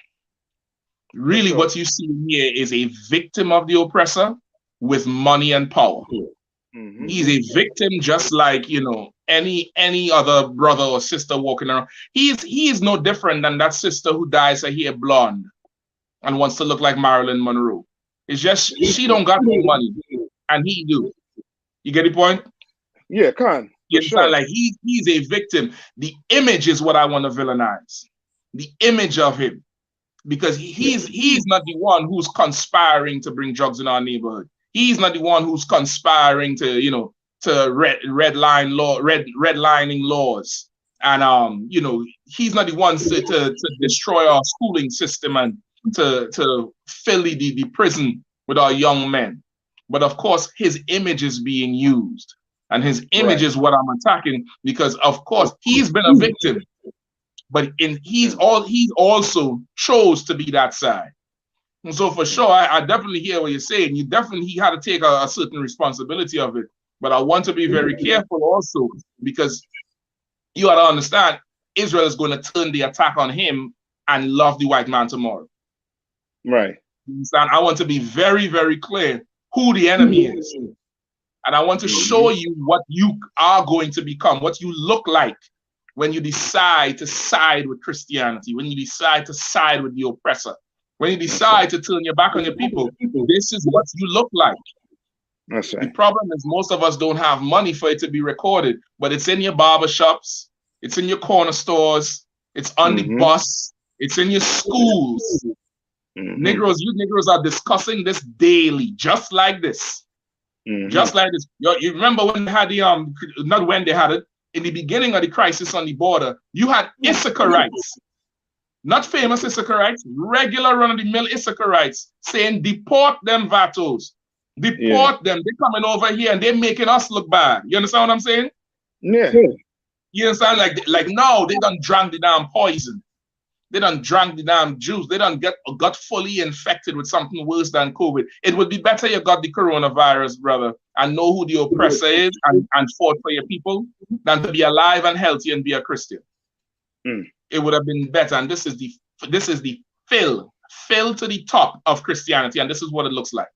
Really, what you see here is a victim of the oppressor with money and power. He's a victim, just like any other brother or sister walking around. He is no different than that sister who dyes her hair blonde and wants to look like Marilyn Monroe. It's just she don't got no money and he do. You get the point? Yeah, can. You understand? Like he's a victim. The image is what I want to villainize. The image of him, because he's not the one who's conspiring to bring drugs in our neighborhood. He's not the one who's conspiring to redlining laws, and he's not the one to destroy our schooling system and to fill the prison with our young men. But of course, his image is being used, and his image is what I'm attacking, because of course he's been a victim, but he's also chose to be that side. And so for sure, I definitely hear what you're saying. He had to take a certain responsibility of it. But I want to be very careful also, because you got to understand, Israel is going to turn the attack on him and love the white man tomorrow. Right. You understand? I want to be very, very clear who the enemy is. And I want to show you what you are going to become, what you look like when you decide to side with Christianity, when you decide to side with the oppressor, when you decide to turn your back on your people. This is what you look like. That's right. The problem is most of us don't have money for it to be recorded, but it's in your barber shops, it's in your corner stores, it's on the bus, it's in your schools. You Negroes are discussing this daily, just like this. Just like this. You remember when they had not when they had it, in the beginning of the crisis on the border, you had Issacharites, not famous Issacharites, regular run-of-the-mill Issacharites saying, deport them vatos. Deport them. They're coming over here and they're making us look bad. You understand what I'm saying? Yeah. You understand? Like now they done drank the damn poison. They done drank the damn juice. They done got fully infected with something worse than COVID. It would be better you got the coronavirus, brother, and know who the oppressor is and fought for your people than to be alive and healthy and be a Christian. It would have been better. And this is the fill to the top of Christianity, and this is what it looks like.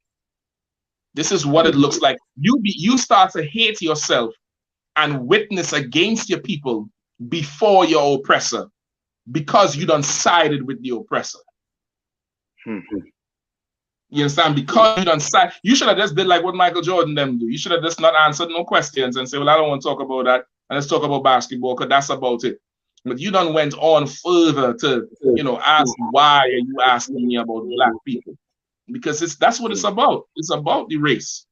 This is what it looks like. You start to hate yourself and witness against your people before your oppressor, because you done sided with the oppressor. You understand? Because you done side, you should have just did like what Michael Jordan them do. You should have just not answered no questions and say, well, I don't want to talk about that, and let's talk about basketball, because that's about it. But you done went on further to, you know, ask why are you asking me about black people? Because that's what it's about. It's about the race.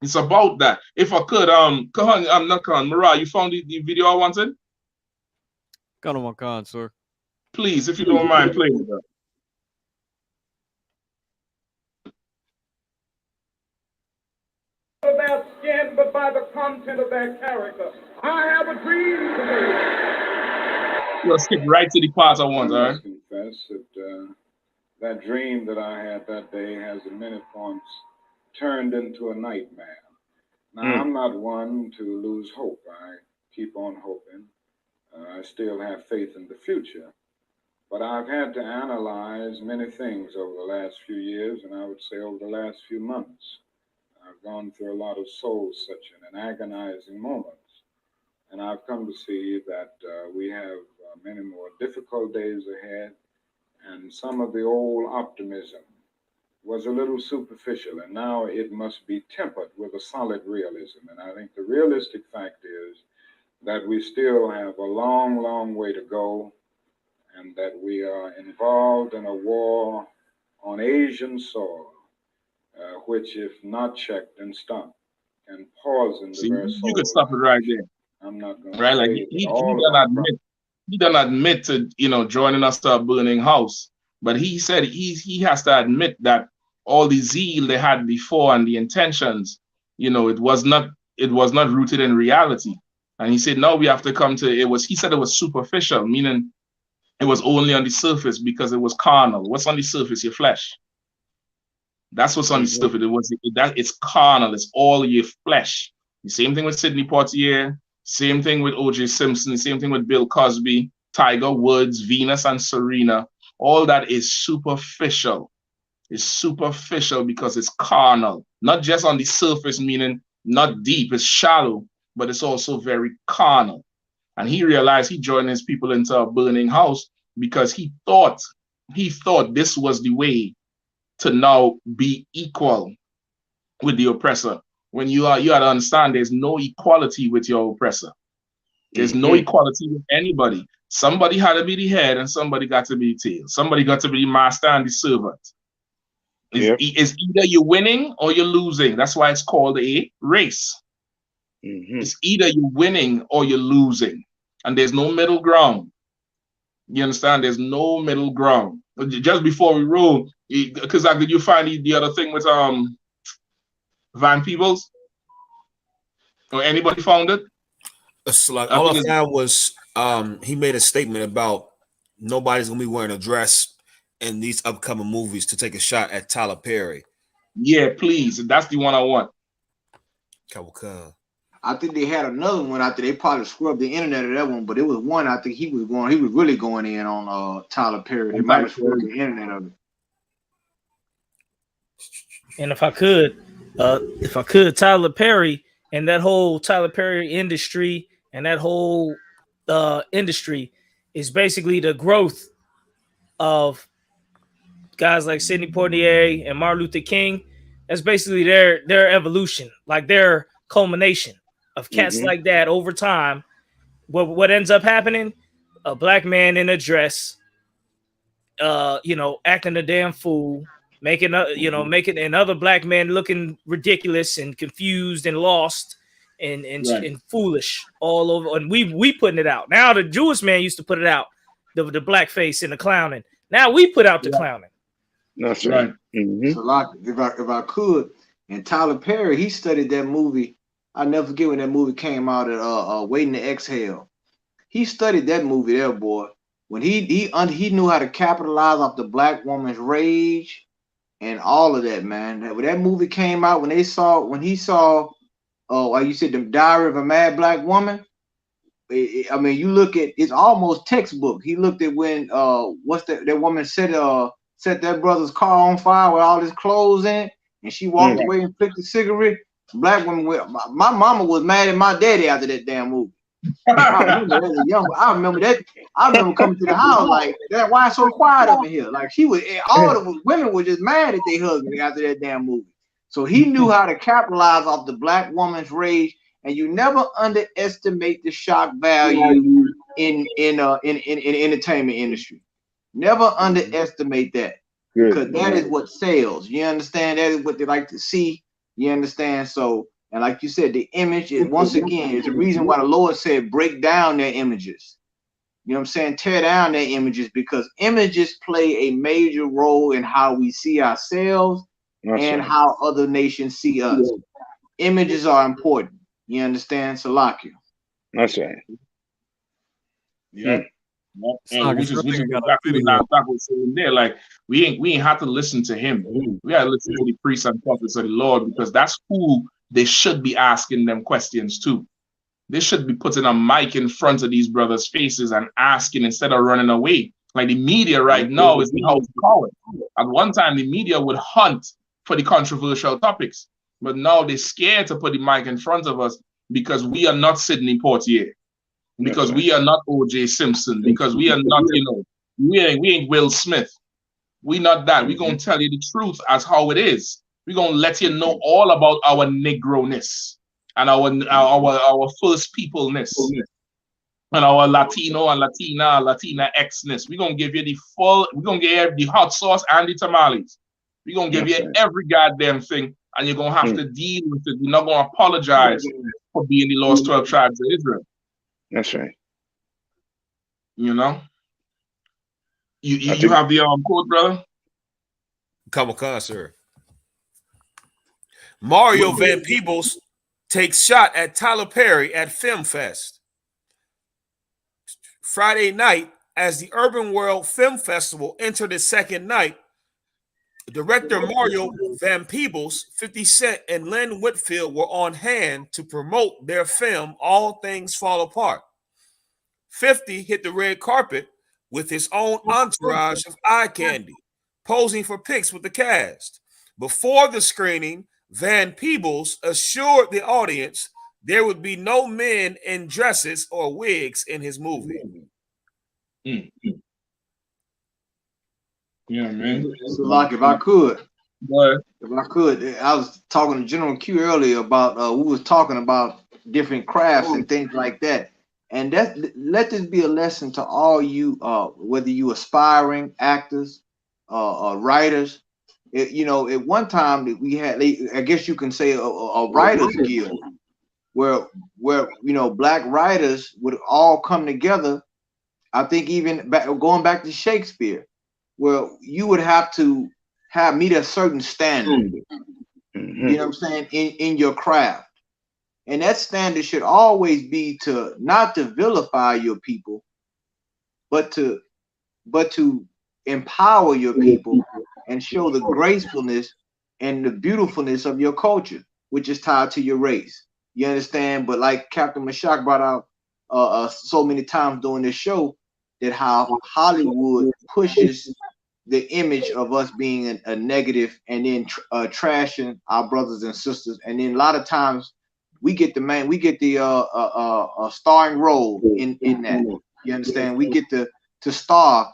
It's about that. If I could, Kahan, I'm not Kahan, Mariah, you found the video I wanted? Got on my con, sir. Please, if you don't mind playing with that. Their skin, but by the content of their character. I have a dream today. We'll skip right to the part I want, all right? I confess that that dream that I had that day has at many points turned into a nightmare. Now, I'm not one to lose hope. I keep on hoping. I still have faith in the future. But I've had to analyze many things over the last few years, and I would say over the last few months. I've gone through a lot of soul-searching and agonizing moments. And I've come to see that we have many more difficult days ahead, and some of the old optimism was a little superficial, and now it must be tempered with a solid realism. And I think the realistic fact is that we still have a long, long way to go, and that we are involved in a war on Asian soil, which, if not checked and stopped, can poison the very soul. You could stop it right there. I'm not going right? to Like he done admit to, you know, joining us to a burning house. But he said he has to admit that all the zeal they had before and the intentions, you know, it was not rooted in reality. And he said, no, we have to come to he said it was superficial, meaning it was only on the surface because it was carnal. What's on the surface? Your flesh. That's what's on the surface. It's carnal. It's all your flesh. The same thing with Sidney Poitier. Same thing with O.J. Simpson. The same thing with Bill Cosby, Tiger Woods, Venus and Serena. All that is superficial. It's superficial because it's carnal. Not just on the surface, meaning not deep. It's shallow, but it's also very carnal. And he realized he joined his people into a burning house because he thought this was the way to now be equal with the oppressor. When you have to understand there's no equality with your oppressor. There's no equality with anybody. Somebody had to be the head and somebody got to be the tail. Somebody got to be the master and the servant. It's either you're winning or you're losing. That's why it's called a race. It's either you're winning or you're losing. And there's no middle ground. You understand? There's no middle ground. Just before we roll, because did you find the other thing with Van Peebles? Or anybody found it? Like, all I found was he made a statement about nobody's gonna be wearing a dress in these upcoming movies to take a shot at Tyler Perry. Yeah, please. That's the one I want. I think they had another one out there. They probably scrubbed the internet of that one, but it was one I think he was really going in on Tyler Perry. They might have scrubbed the internet of it. And if I could, Tyler Perry and that whole Tyler Perry industry and that whole industry is basically the growth of guys like Sidney Poitier and Martin Luther King. That's basically their evolution, like their culmination of cats like that over time. What ends up happening? A black man in a dress, acting a damn fool, making another black man looking ridiculous and confused and lost and foolish all over. And we putting it out. Now the Jewish man used to put it out, the blackface and the clowning. Now we put out the clowning. That's right. So like, if I could, and Tyler Perry, he studied that movie. I never forget when that movie came out at Waiting to Exhale. He studied that movie there, boy. When he knew how to capitalize off the black woman's rage and all of that, man. When that movie came out, when he saw, like you said, the Diary of a Mad Black Woman. I mean, you look at it's almost textbook. He looked at when that woman set that brother's car on fire with all his clothes in, and she walked away and flicked the cigarette. Black woman, my mama was mad at my daddy after that damn movie. I remember that. I remember coming to the house like that. Why it's so quiet up in here? Like all the women were just mad at their husband after that damn movie. So he knew how to capitalize off the black woman's rage, and you never underestimate the shock value in entertainment industry. Never underestimate that, because that is what sells. You understand? That is what they like to see. You understand? So, and like you said, the image is, once again, is the reason why the Lord said break down their images. You know what I'm saying? Tear down their images, because images play a major role in how we see ourselves and how other nations see us. Images are important. You understand? Salakia. That's right. Yeah. And which is exactly what Doc was saying there. Like we ain't have to listen to him. We gotta listen to the priests and prophets of the Lord, because that's who they should be asking them questions to. They should be putting a mic in front of these brothers' faces and asking instead of running away. Like the media right now is the house call it. At one time, the media would hunt for the controversial topics, but now they're scared to put the mic in front of us because we are not Sidney Poitier. Because we are not O.J. Simpson, because we are not, we ain't Will Smith. We not that. We're going to tell you the truth as how it is. We're going to let you know all about our negro-ness and our first people-ness and our Latino and Latina X-ness. We're going to give you the full, we're going to give you the hot sauce and the tamales. We're going to give you every goddamn thing, and you're going to have to deal with it. You're not going to apologize for being the lost 12 tribes of Israel. That's right. You know, you have the quote, brother. Come on, sir. Mario Van Peebles takes shot at Tyler Perry at Film Fest. Friday night, as the Urban World Film Festival entered its second night, director Mario Van Peebles, 50 Cent, and Lynn Whitfield were on hand to promote their film, All Things Fall Apart. 50 hit the red carpet with his own entourage of eye candy, posing for pics with the cast. Before the screening, Van Peebles assured the audience there would be no men in dresses or wigs in his movie. Yeah, man. So, like, if I could, I was talking to General Q earlier about we was talking about different crafts and things like that. And let this be a lesson to all you, whether you aspiring actors, writers. At one time that we had, I guess you can say a writers guild, where black writers would all come together. I think even going back to Shakespeare, where you would have to meet a certain standard. You know what I'm saying, in your craft. And that standard should always be not to vilify your people, but to empower your people and show the gracefulness and the beautifulness of your culture, which is tied to your race. You understand? But like Captain Mashak brought out so many times during this show, that how Hollywood pushes the image of us being a negative, and then trashing our brothers and sisters, and then a lot of times we get the starring role in that. You understand? We get to star,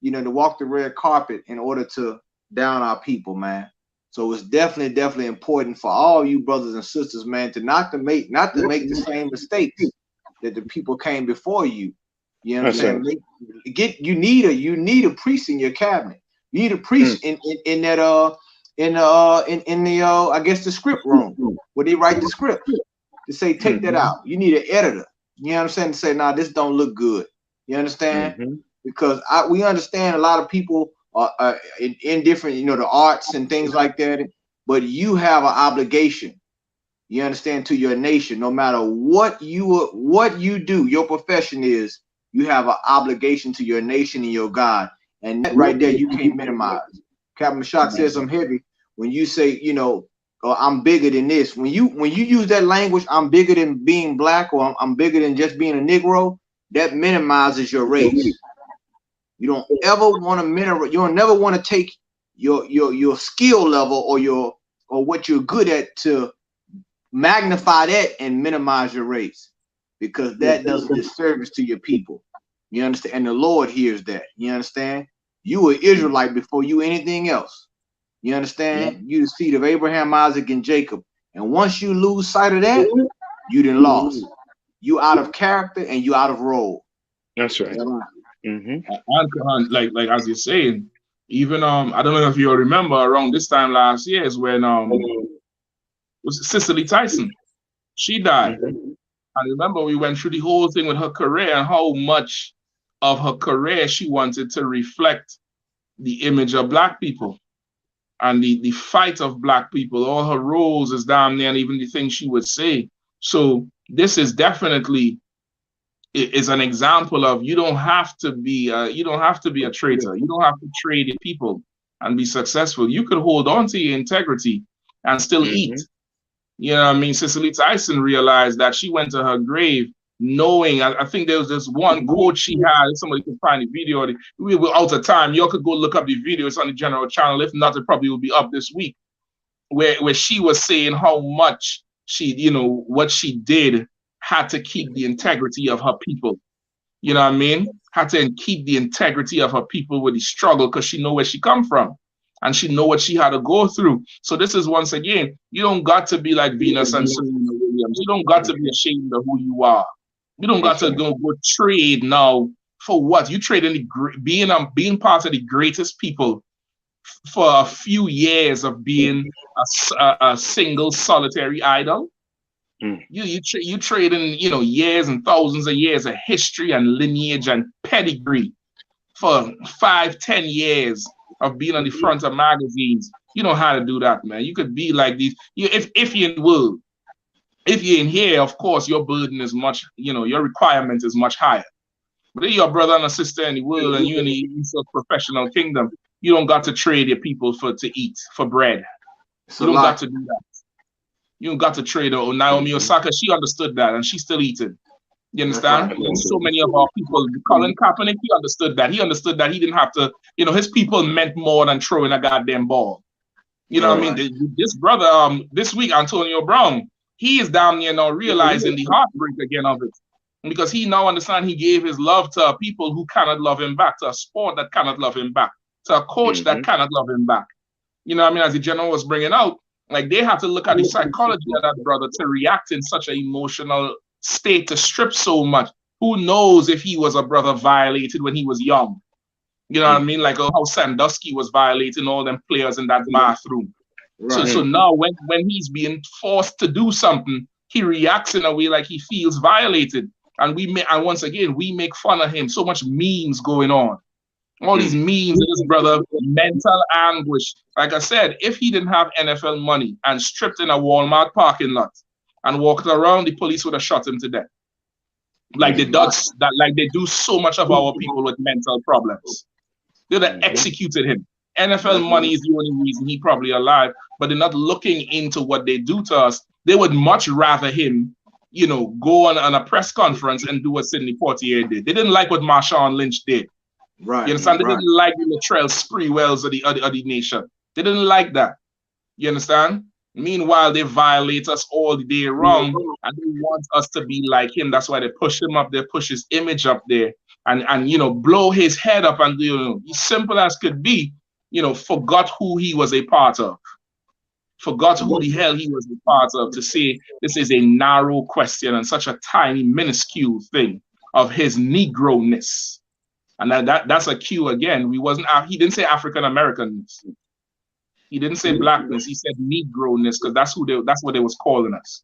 to walk the red carpet in order to down our people, man. So it's definitely important for all you brothers and sisters, man, to not to make the same mistakes that the people came before you. You know what I'm saying? You need a priest in your cabinet. You need a priest in the I guess the script room where they write the script, to say take that out. You need an editor. You know what I'm saying? To say, nah, this don't look good. You understand? Because we understand a lot of people are in different, the arts and things like that, but you have an obligation. You understand, to your nation, no matter what you do, your profession is, you have an obligation to your nation and your God. And that right there, you can't minimize. Captain Mashak says something heavy when you say, I'm bigger than this. When you use that language, I'm bigger than being black, or I'm bigger than just being a Negro, that minimizes your race. You don't ever want to you don't never want to take your skill level or what you're good at to magnify that and minimize your race, because that does a disservice to your people. You understand? And the Lord hears that. You understand? You were Israelite before you anything else. You understand? You the seed of Abraham, Isaac, and Jacob. And once you lose sight of that, you done lost. You out of character and you out of role. That's right. And like as you're saying, even I don't know if you remember around this time last year is when was Cicely Tyson, she died. And remember, we went through the whole thing with her career and how much of her career she wanted to reflect the image of Black people and the fight of Black people. All her roles is down there, and even the things she would say. So this is definitely is an example of you don't have to be a traitor. You don't have to trade people and be successful. You could hold on to your integrity and still eat. You know what I mean? Cicely Tyson realized that she went to her grave knowing, I think there was this one quote she had, if somebody could find the video, we were out of time, you could go look up the video, it's on the general channel, if not, it probably will be up this week, where she was saying how much she, you know, what she did had to keep the integrity of her people. You know what I mean? Had to keep the integrity of her people with the struggle because she know where she come from. And she know what she had to go through. So this is, once again, you don't got to be like Venus and Serena Williams. You don't got to be ashamed of who you are. You don't got to go trade now for what? You trade in being part of the greatest people for a few years of being a single solitary idol. You trade in, you know, years and thousands of years of history and lineage and pedigree for 5-10 years of being on the front of magazines. You know how to do that, man. You could be like these. If you're in the world, if you're in here, of course, your burden is much, you know, your requirement is much higher. But if you're a brother and a sister in the world and you're in the professional kingdom, you don't got to trade your people to eat, for bread. You don't got to do that. You don't got to trade her. Naomi Osaka, she understood that and she's still eating. You understand? So many of our people, Colin Kaepernick, he understood that. He understood that he didn't have to, you know, his people meant more than throwing a goddamn ball. You know what I mean? This brother, this week, Antonio Brown, he is down here now realizing the heartbreak again of it. Because he now understands he gave his love to a people who cannot love him back, to a sport that cannot love him back, to a coach that cannot love him back. You know what I mean? As the general was bringing out, like they have to look at the psychology of that brother to react in such an emotional state, to strip so much. Who knows if he was a brother violated when he was young? You know what I mean? Like how Sandusky was violating all them players in that bathroom. So now when he's being forced to do something, he reacts in a way like he feels violated. And once again, we make fun of him. So much memes going on. All these memes of this brother, mental anguish. Like I said, if he didn't have NFL money and stripped in a Walmart parking lot and walked around, the police would have shot him to death. Like they do so much of our people with mental problems. They'd have executed him. NFL money is the only reason he's probably alive, but they're not looking into what they do to us. They would much rather him, you know, go on a press conference and do what Sidney Poitier did. They didn't like what Marshawn Lynch did. You understand? They didn't like the Latrell Sprewells of the nation. They didn't like that. You understand? Meanwhile, they violate us all the day long, and they want us to be like him. That's why they push him up there, push his image up there, and you know, blow his head up, and you know, as simple as could be, you know, forgot who he was a part of. Forgot who the hell he was a part of, to say this is a narrow question and such a tiny, minuscule thing of his Negro-ness. And that's a cue again. He didn't say African Americanness. He didn't say blackness. He said Negro-ness, because that's what they was calling us.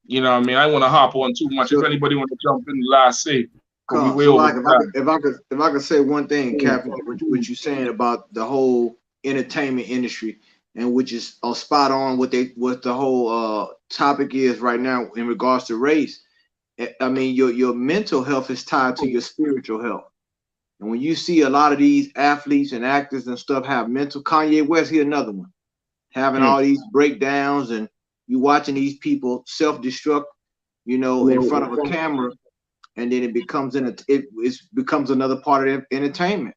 You know what I mean? I don't want to hop on too much. If anybody want to jump in the last say, if I could say one thing, Captain, what you're saying about the whole entertainment industry, and which is spot on what the whole topic is right now in regards to race. I mean, your mental health is tied to your spiritual health. And when you see a lot of these athletes and actors and stuff have mental, Kanye West, here's another one, having all these breakdowns, and you watching these people self-destruct, you know, in front of a camera, and then it becomes another part of entertainment.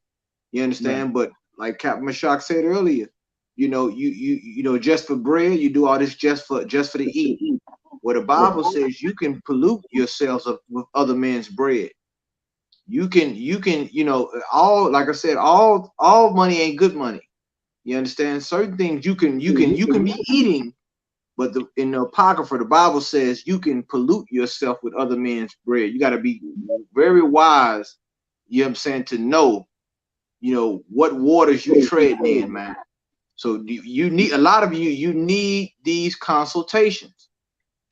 You understand? But like Captain Mashak said earlier, you know, just for bread, you do all this just for to eat. Well, the Bible says you can pollute yourselves with other men's bread. You can, you know, like I said, all money ain't good money. You understand? Certain things you can be eating, But in the Apocrypha, the Bible says you can pollute yourself with other men's bread. You got to be very wise, you know what I'm saying, to know, you know, what waters you tread in, man. So you need, a lot of you need these consultations.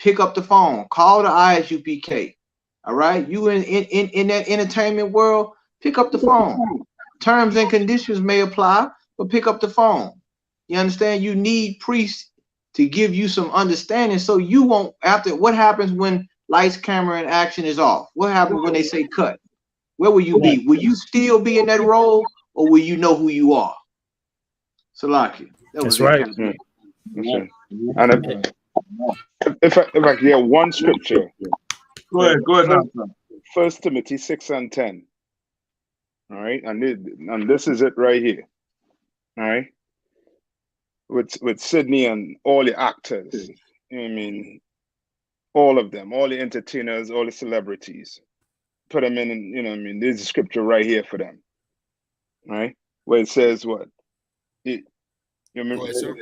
Pick up the phone, call the I.S.U.P.K. All right, you in that entertainment world, pick up the phone. Terms and conditions may apply, but pick up the phone. You understand? You need priests to give you some understanding, so you won't. After, what happens when lights, camera, and action is off? What happens when they say cut? Where will you be? Will you still be in that role, or will you know who you are? Salaki. That's right. And if I can get one scripture, go ahead. 1 Timothy 6:10. All right, and this is it right here. All right, with Sidney and all the actors. I mean, all of them, all the entertainers, all the celebrities. Put them in, you know what I mean? There's a scripture right here for them. Right? Where it says what? You remember? Go ahead, sir.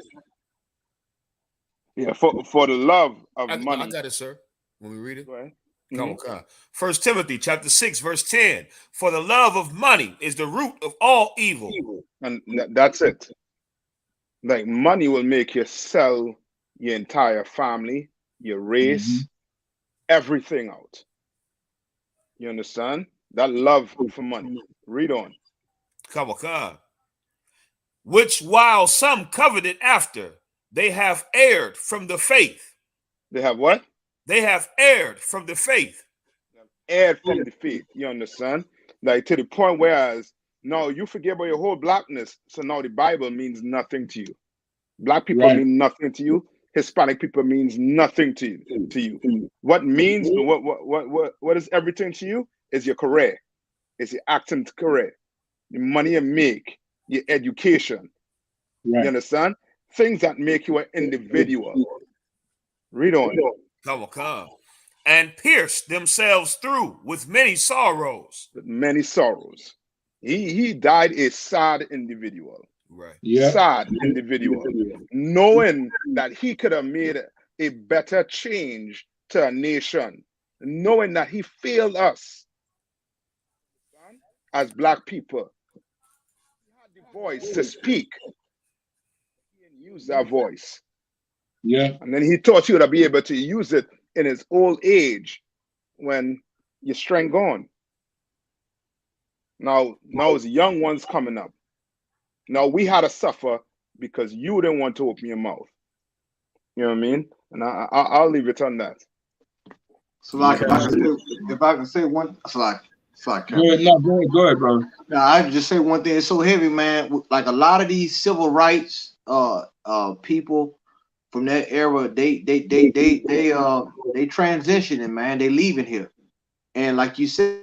Yeah, for the love of money. I got it, sir. When we read it. Go ahead. Come on. 1 Timothy chapter 6, verse 10. For the love of money is the root of all evil. And that's it. Like, money will make you sell your entire family, your race, everything out. You understand? That love for money. Read on. Come on. Which while some coveted after, they have erred from the faith. They have what? They have erred from the faith. Erred from the faith. You understand? Like, to the point whereas now you forget about your whole blackness, so now the Bible means nothing to you. Black people mean nothing to you. Hispanic people means nothing to you. What means what is everything to you is your career, is your acting career, the money you make, your education. You understand? Things that make you an individual. Read on. Come. And pierced themselves through with many sorrows. With many sorrows. He died a sad individual. Right. Yeah. Sad individual. Knowing that he could have made a better change to a nation. Knowing that he failed us as black people. He had the voice to speak. He didn't use that voice. Yeah. And then he taught you to be able to use it in his old age when your strength gone. Now it's young ones coming up. Now we had to suffer because you didn't want to open your mouth. You know what I mean? And I'll leave it on that. So like, if I can say one, go ahead, bro. Now I just say one thing. It's so heavy, man. Like, a lot of these civil rights people from that era, they transitioning, man. They leaving here, and like you said.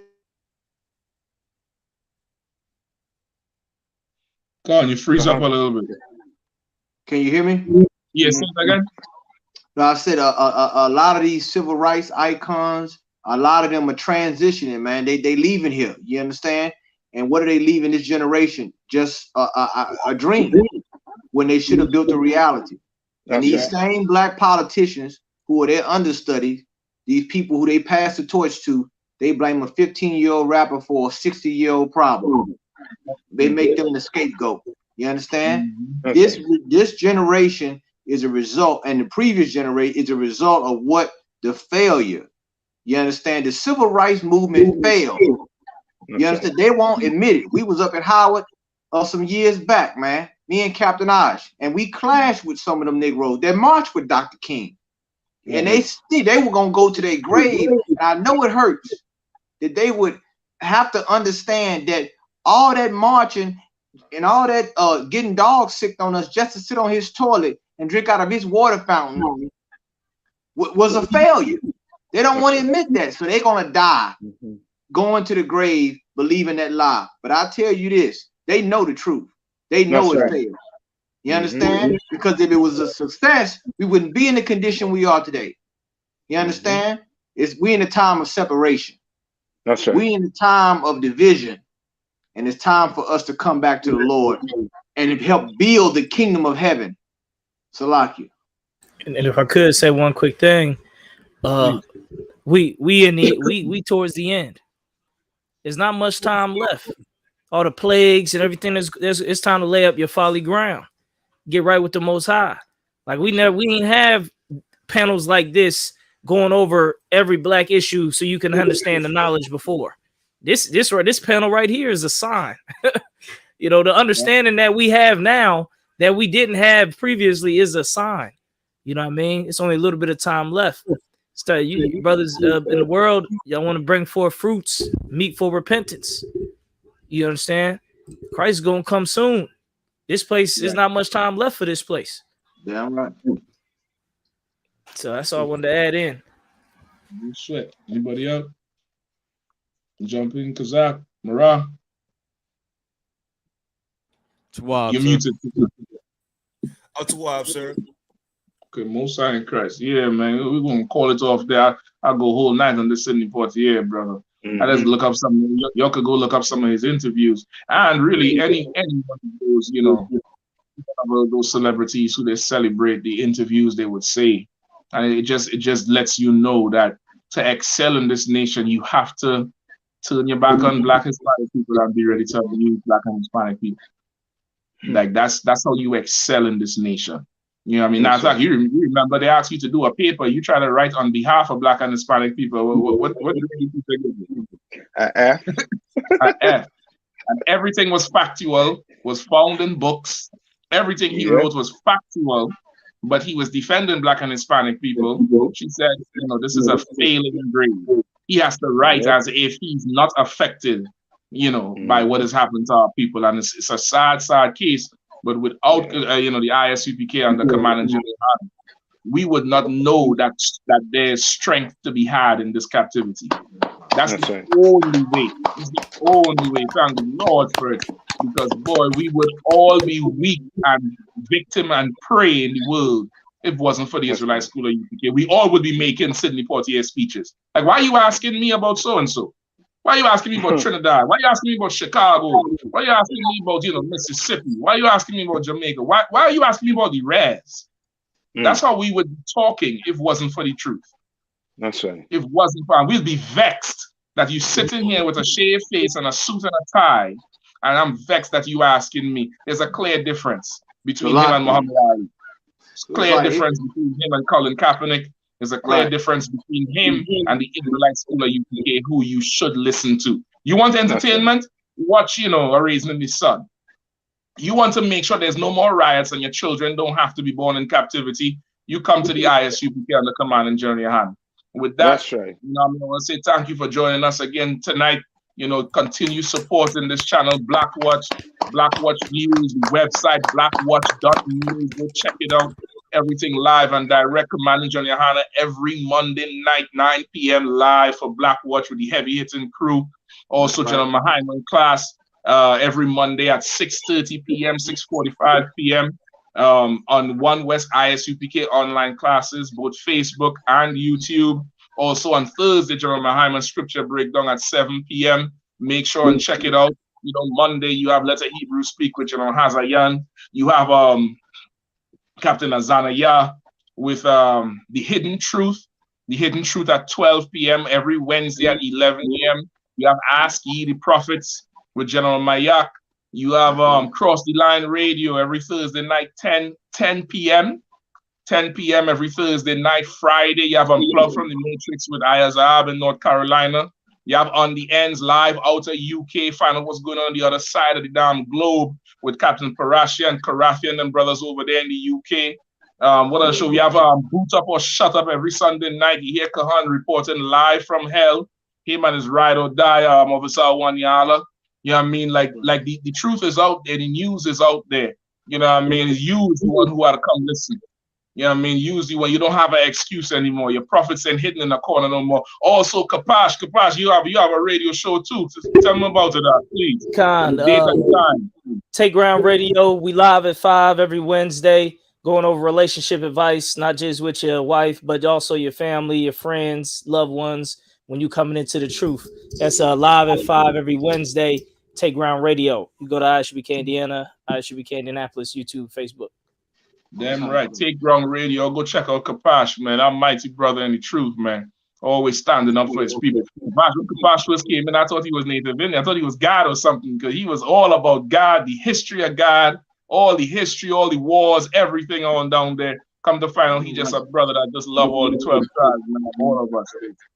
Go on, you freeze up a little bit. Can you hear me? Yes, again. No, I said a lot of these civil rights icons, a lot of them are transitioning, man. They leaving here. You understand? And what are they leaving this generation? Just a dream when they should have built a reality. And these same black politicians who are their understudies, these people who they pass the torch to, they blame a 15-year-old rapper for a 60-year-old problem. They make them the scapegoat. You understand? This generation is a result, and the previous generation is a result of what the failure. You understand? The civil rights movement failed. You understand? They won't admit it. We was up at Howard some years back, man. Me and Captain Osh, and we clashed with some of them Negroes that marched with Dr. King, and they were gonna go to their grave. And I know it hurts that they would have to understand that all that marching and all that getting dog sick on us just to sit on his toilet and drink out of his water fountain was a failure. They don't want to admit that, so they're gonna die going to the grave believing that lie. But I tell you this, they know the truth. They know it's failed. You understand? Because if it was a success, we wouldn't be in the condition we are today. You understand? We in a time of separation. That's right. We in a time of division. And it's time for us to come back to the Lord and help build the kingdom of heaven. Salakia. And if I could say one quick thing, we towards the end. There's not much time left. All the plagues and everything it's time to lay up your folly ground. Get right with the Most High. Like we ain't have panels like this going over every black issue so you can understand the knowledge before. This panel right here is a sign. The understanding that we have now that we didn't have previously is a sign. You know what I mean? It's only a little bit of time left. So you brothers in the world, y'all want to bring forth fruits, meet for repentance. You understand? Christ is gonna come soon. This place is not much time left for this place. Damn right. So that's all I wanted to add in. Sweat. Anybody else? Jump in, Kazak, Marah. Tawab, you're muted. Tawab, sir. Okay, Most High in Christ. Yeah, man, we're gonna call it off there. I'll go whole night on this Sidney Poitier, brother. I just look up some. Y'all could go look up some of his interviews, and really any one of those, those celebrities who they celebrate the interviews they would say, and it just lets you know that to excel in this nation, you have to turn your back on Black Hispanic people and be ready to use Black and Hispanic people. Like that's how you excel in this nation. You know what I mean? Now it's like you remember they asked you to do a paper, you try to write on behalf of Black and Hispanic people. What did you think? An F. An F. And everything was factual, was found in books. Everything he wrote was factual, but he was defending Black and Hispanic people. She said, this is a failing grade. He has to write as if he's not affected, by what has happened to our people. And it's a sad case. But without, the I.S.U.P.K. under command and GEN.YAHANNA, we would not know that there's strength to be had in this captivity. That's the only way. It's the only way. Thank the Lord for it. Because, boy, we would all be weak and victim and prey in the world if it wasn't for the Israelite School of U.P.K. We all would be making Sidney Poitier speeches. Like, why are you asking me about so-and-so? Why are you asking me about Trinidad? Why are you asking me about Chicago? Why are you asking me about, Mississippi? Why are you asking me about Jamaica? Why are you asking me about the res? That's how we would be talking if it wasn't for the truth. That's right. If it wasn't for, we'd be vexed that you sitting here with a shaved face and a suit and a tie, and I'm vexed that you asking me. There's a clear difference between him and Muhammad Ali. Clear difference between him and Colin Kaepernick. There's a clear difference between him and the Israelite School of U.P.K. who you should listen to. You want entertainment? Watch, A Raisin in the Sun. You want to make sure there's no more riots and your children don't have to be born in captivity. You come to the I.S.U.P.K. under command and GEN.YAHANNA. With that, that's right. I want to say thank you for joining us again tonight. Continue supporting this channel, Blackwatch News, the website, blackwatch.news. Go check it out. Everything live and direct. Commanding GEN.YAHANNA every Monday night, 9 p.m. live for Blackwatch with the heavy hitting crew. Also, General Mahaiman class every Monday at 6:30 p.m., 6:45 p.m. On One West I.S.U.P.K. online classes, both Facebook and YouTube. Also on Thursday, General Mahaiman scripture breakdown at 7 p.m. Make sure and check it out. Monday you have Let a Hebrew Speak with General Hazayan. You have Captain Azanaya with the Hidden Truth at 12 p.m. every Wednesday at 11 p.m. You have Ask Ye the Prophets with General Mayak. You have Cross the Line Radio every Thursday night, 10 p.m. 10 p.m. every Thursday night. Friday, you have Unplugged from the Matrix with I.S.U.P.K. in North Carolina. You have On the Ends live out of UK. Find out what's going on the other side of the damn globe with Captain Parashia and Karathian and brothers over there in the UK. What else show? We have Boot Up or Shut Up every Sunday night. You hear Kahan reporting live from hell. Him and his ride or die, Officer Wanyala. You know what I mean? Like the truth is out there, the news is out there. You know what I mean? It's you is the one who ought to come listen. You know what I mean? Usually when you don't have an excuse anymore, your prophets ain't hidden in the corner no more. Also, Kapash, you have a radio show too. Tell them about it, please. Take Ground Radio. We live at 5 every Wednesday, going over relationship advice, not just with your wife, but also your family, your friends, loved ones. When you coming into the truth, that's live at 5 every Wednesday. Take Ground Radio. You go to I.S.U.P.K. Indiana, I.S.U.P.K. Indianapolis, YouTube, Facebook. Damn right. Take Ground Radio. Go check out Kapash, man. Our mighty brother in the truth, man. Always standing up for his people. When Kapash first came in, I thought he was Native Indian. I thought he was God or something, because he was all about God, the history of God, all the history, all the wars, everything on down there. Come to find out, he just a brother that just love all the 12 tribes, man, all of us.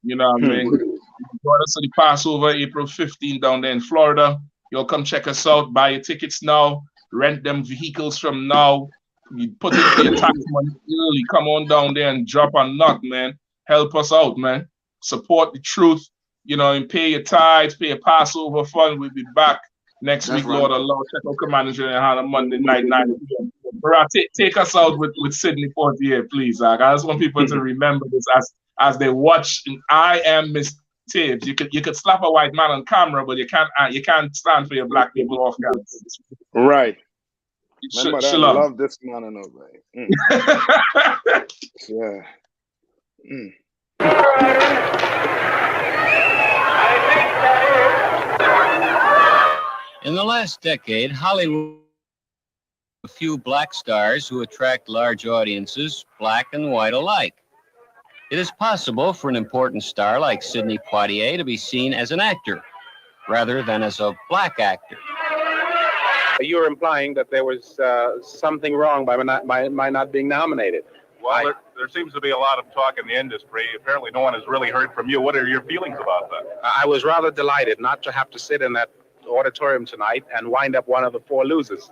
You know what I mean? Join us to the Passover, April 15th down there in Florida. You'll come check us out. Buy your tickets now. Rent them vehicles from now. You put in for your tax money early. Come on down there and drop a knock, man. Help us out, man. Support the truth, you know, and pay your tithes, pay your Passover fund. We'll be back next week, Lord Allah. Check out Commander GEN.YAHANNA Monday night, 9 p.m. Bro, take us out with Sidney Poitier, please. I just want people to remember this as they watch. I am Miss Tibbs. You could slap a white man on camera, but you can't stand for your black people off camera. Right. Remember that. Shalom. I love this man and nobody. Yeah. In the last decade, Hollywood a few black stars who attract large audiences, black and white alike. It is possible for an important star like Sidney Poitier to be seen as an actor rather than as a black actor. You're implying that there was something wrong by my not being nominated. Well, there seems to be a lot of talk in the industry. Apparently no one has really heard from you. What are your feelings about that? I was rather delighted not to have to sit in that auditorium tonight and wind up one of the four losers.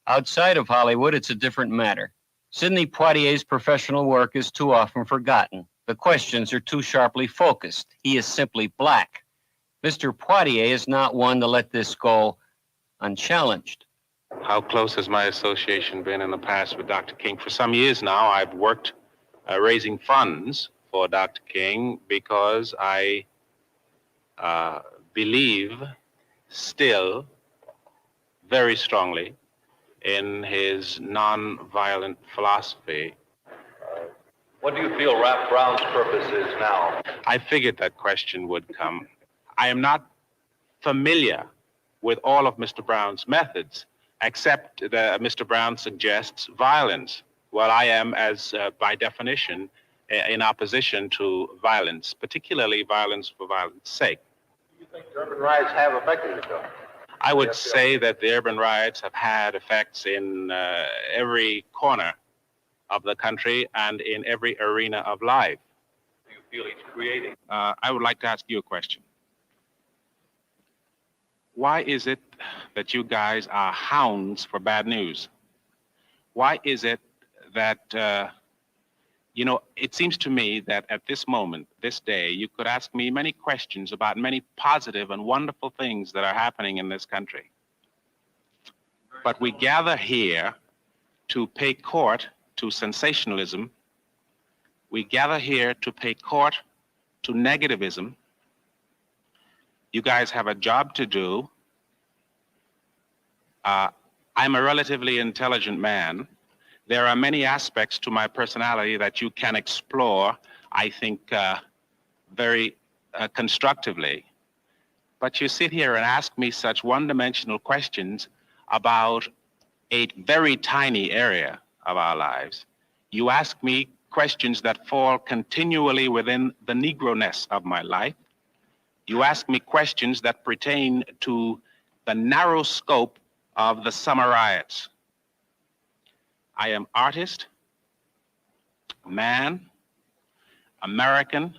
Outside of Hollywood, it's a different matter. Sidney Poitier's professional work is too often forgotten. The questions are too sharply focused. He is simply black. Mr. Poitier is not one to let this go unchallenged. How close has my association been in the past with Dr. King? For some years now, I've worked raising funds for Dr. King because I believe still very strongly in his non-violent philosophy. What do you feel Rap Brown's purpose is now? I figured that question would come. I am not familiar with all of Mr. Brown's methods, except that Mr. Brown suggests violence. Well, I am, as by definition, in opposition to violence, particularly violence for violence sake. Do you think the urban riots have affected you, though? I would say that the urban riots have had effects in every corner of the country and in every arena of life. Do you feel he's creating? I would like to ask you a question. Why is it that you guys are hounds for bad news? Why is it that, you know, it seems to me that at this moment, this day, you could ask me many questions about many positive and wonderful things that are happening in this country. But we gather here to pay court to sensationalism. We gather here to pay court to negativism. You guys have a job to do. I'm a relatively intelligent man. There are many aspects to my personality that you can explore, I think, very constructively. But you sit here and ask me such one-dimensional questions about a very tiny area of our lives. You ask me questions that fall continually within the negro-ness of my life. You ask me questions that pertain to the narrow scope of the summer riots. I am artist, man, American,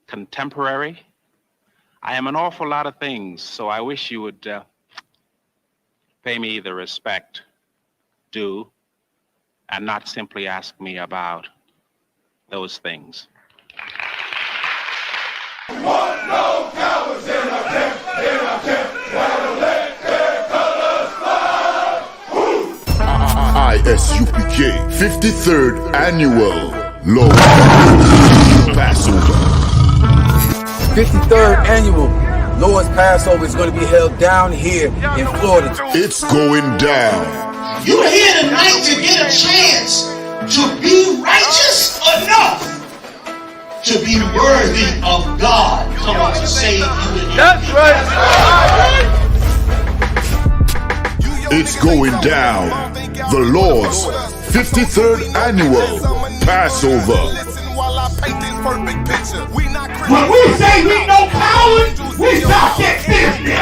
contemporary. I am an awful lot of things, so I wish you would pay me the respect due and not simply ask me about those things. I.S.U.P.K. 53rd Annual Lord Passover. 53rd Annual Lord's Passover is going to be held down here in Florida. It's going down. You're here tonight to get a chance to be righteous enough to be worthy of God coming to save you. That's right. It's going down. The Lord's 53rd Annual Passover. When we say we no cowards, we stop that business.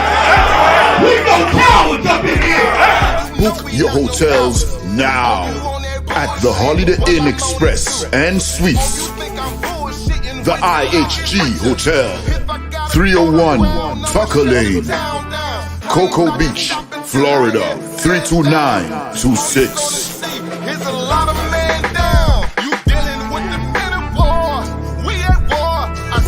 We no cowards up in here. Book your hotels now at the Holiday Inn Express and Suites, the IHG Hotel, 301 Tucker Lane, Cocoa Beach, Florida, 32926.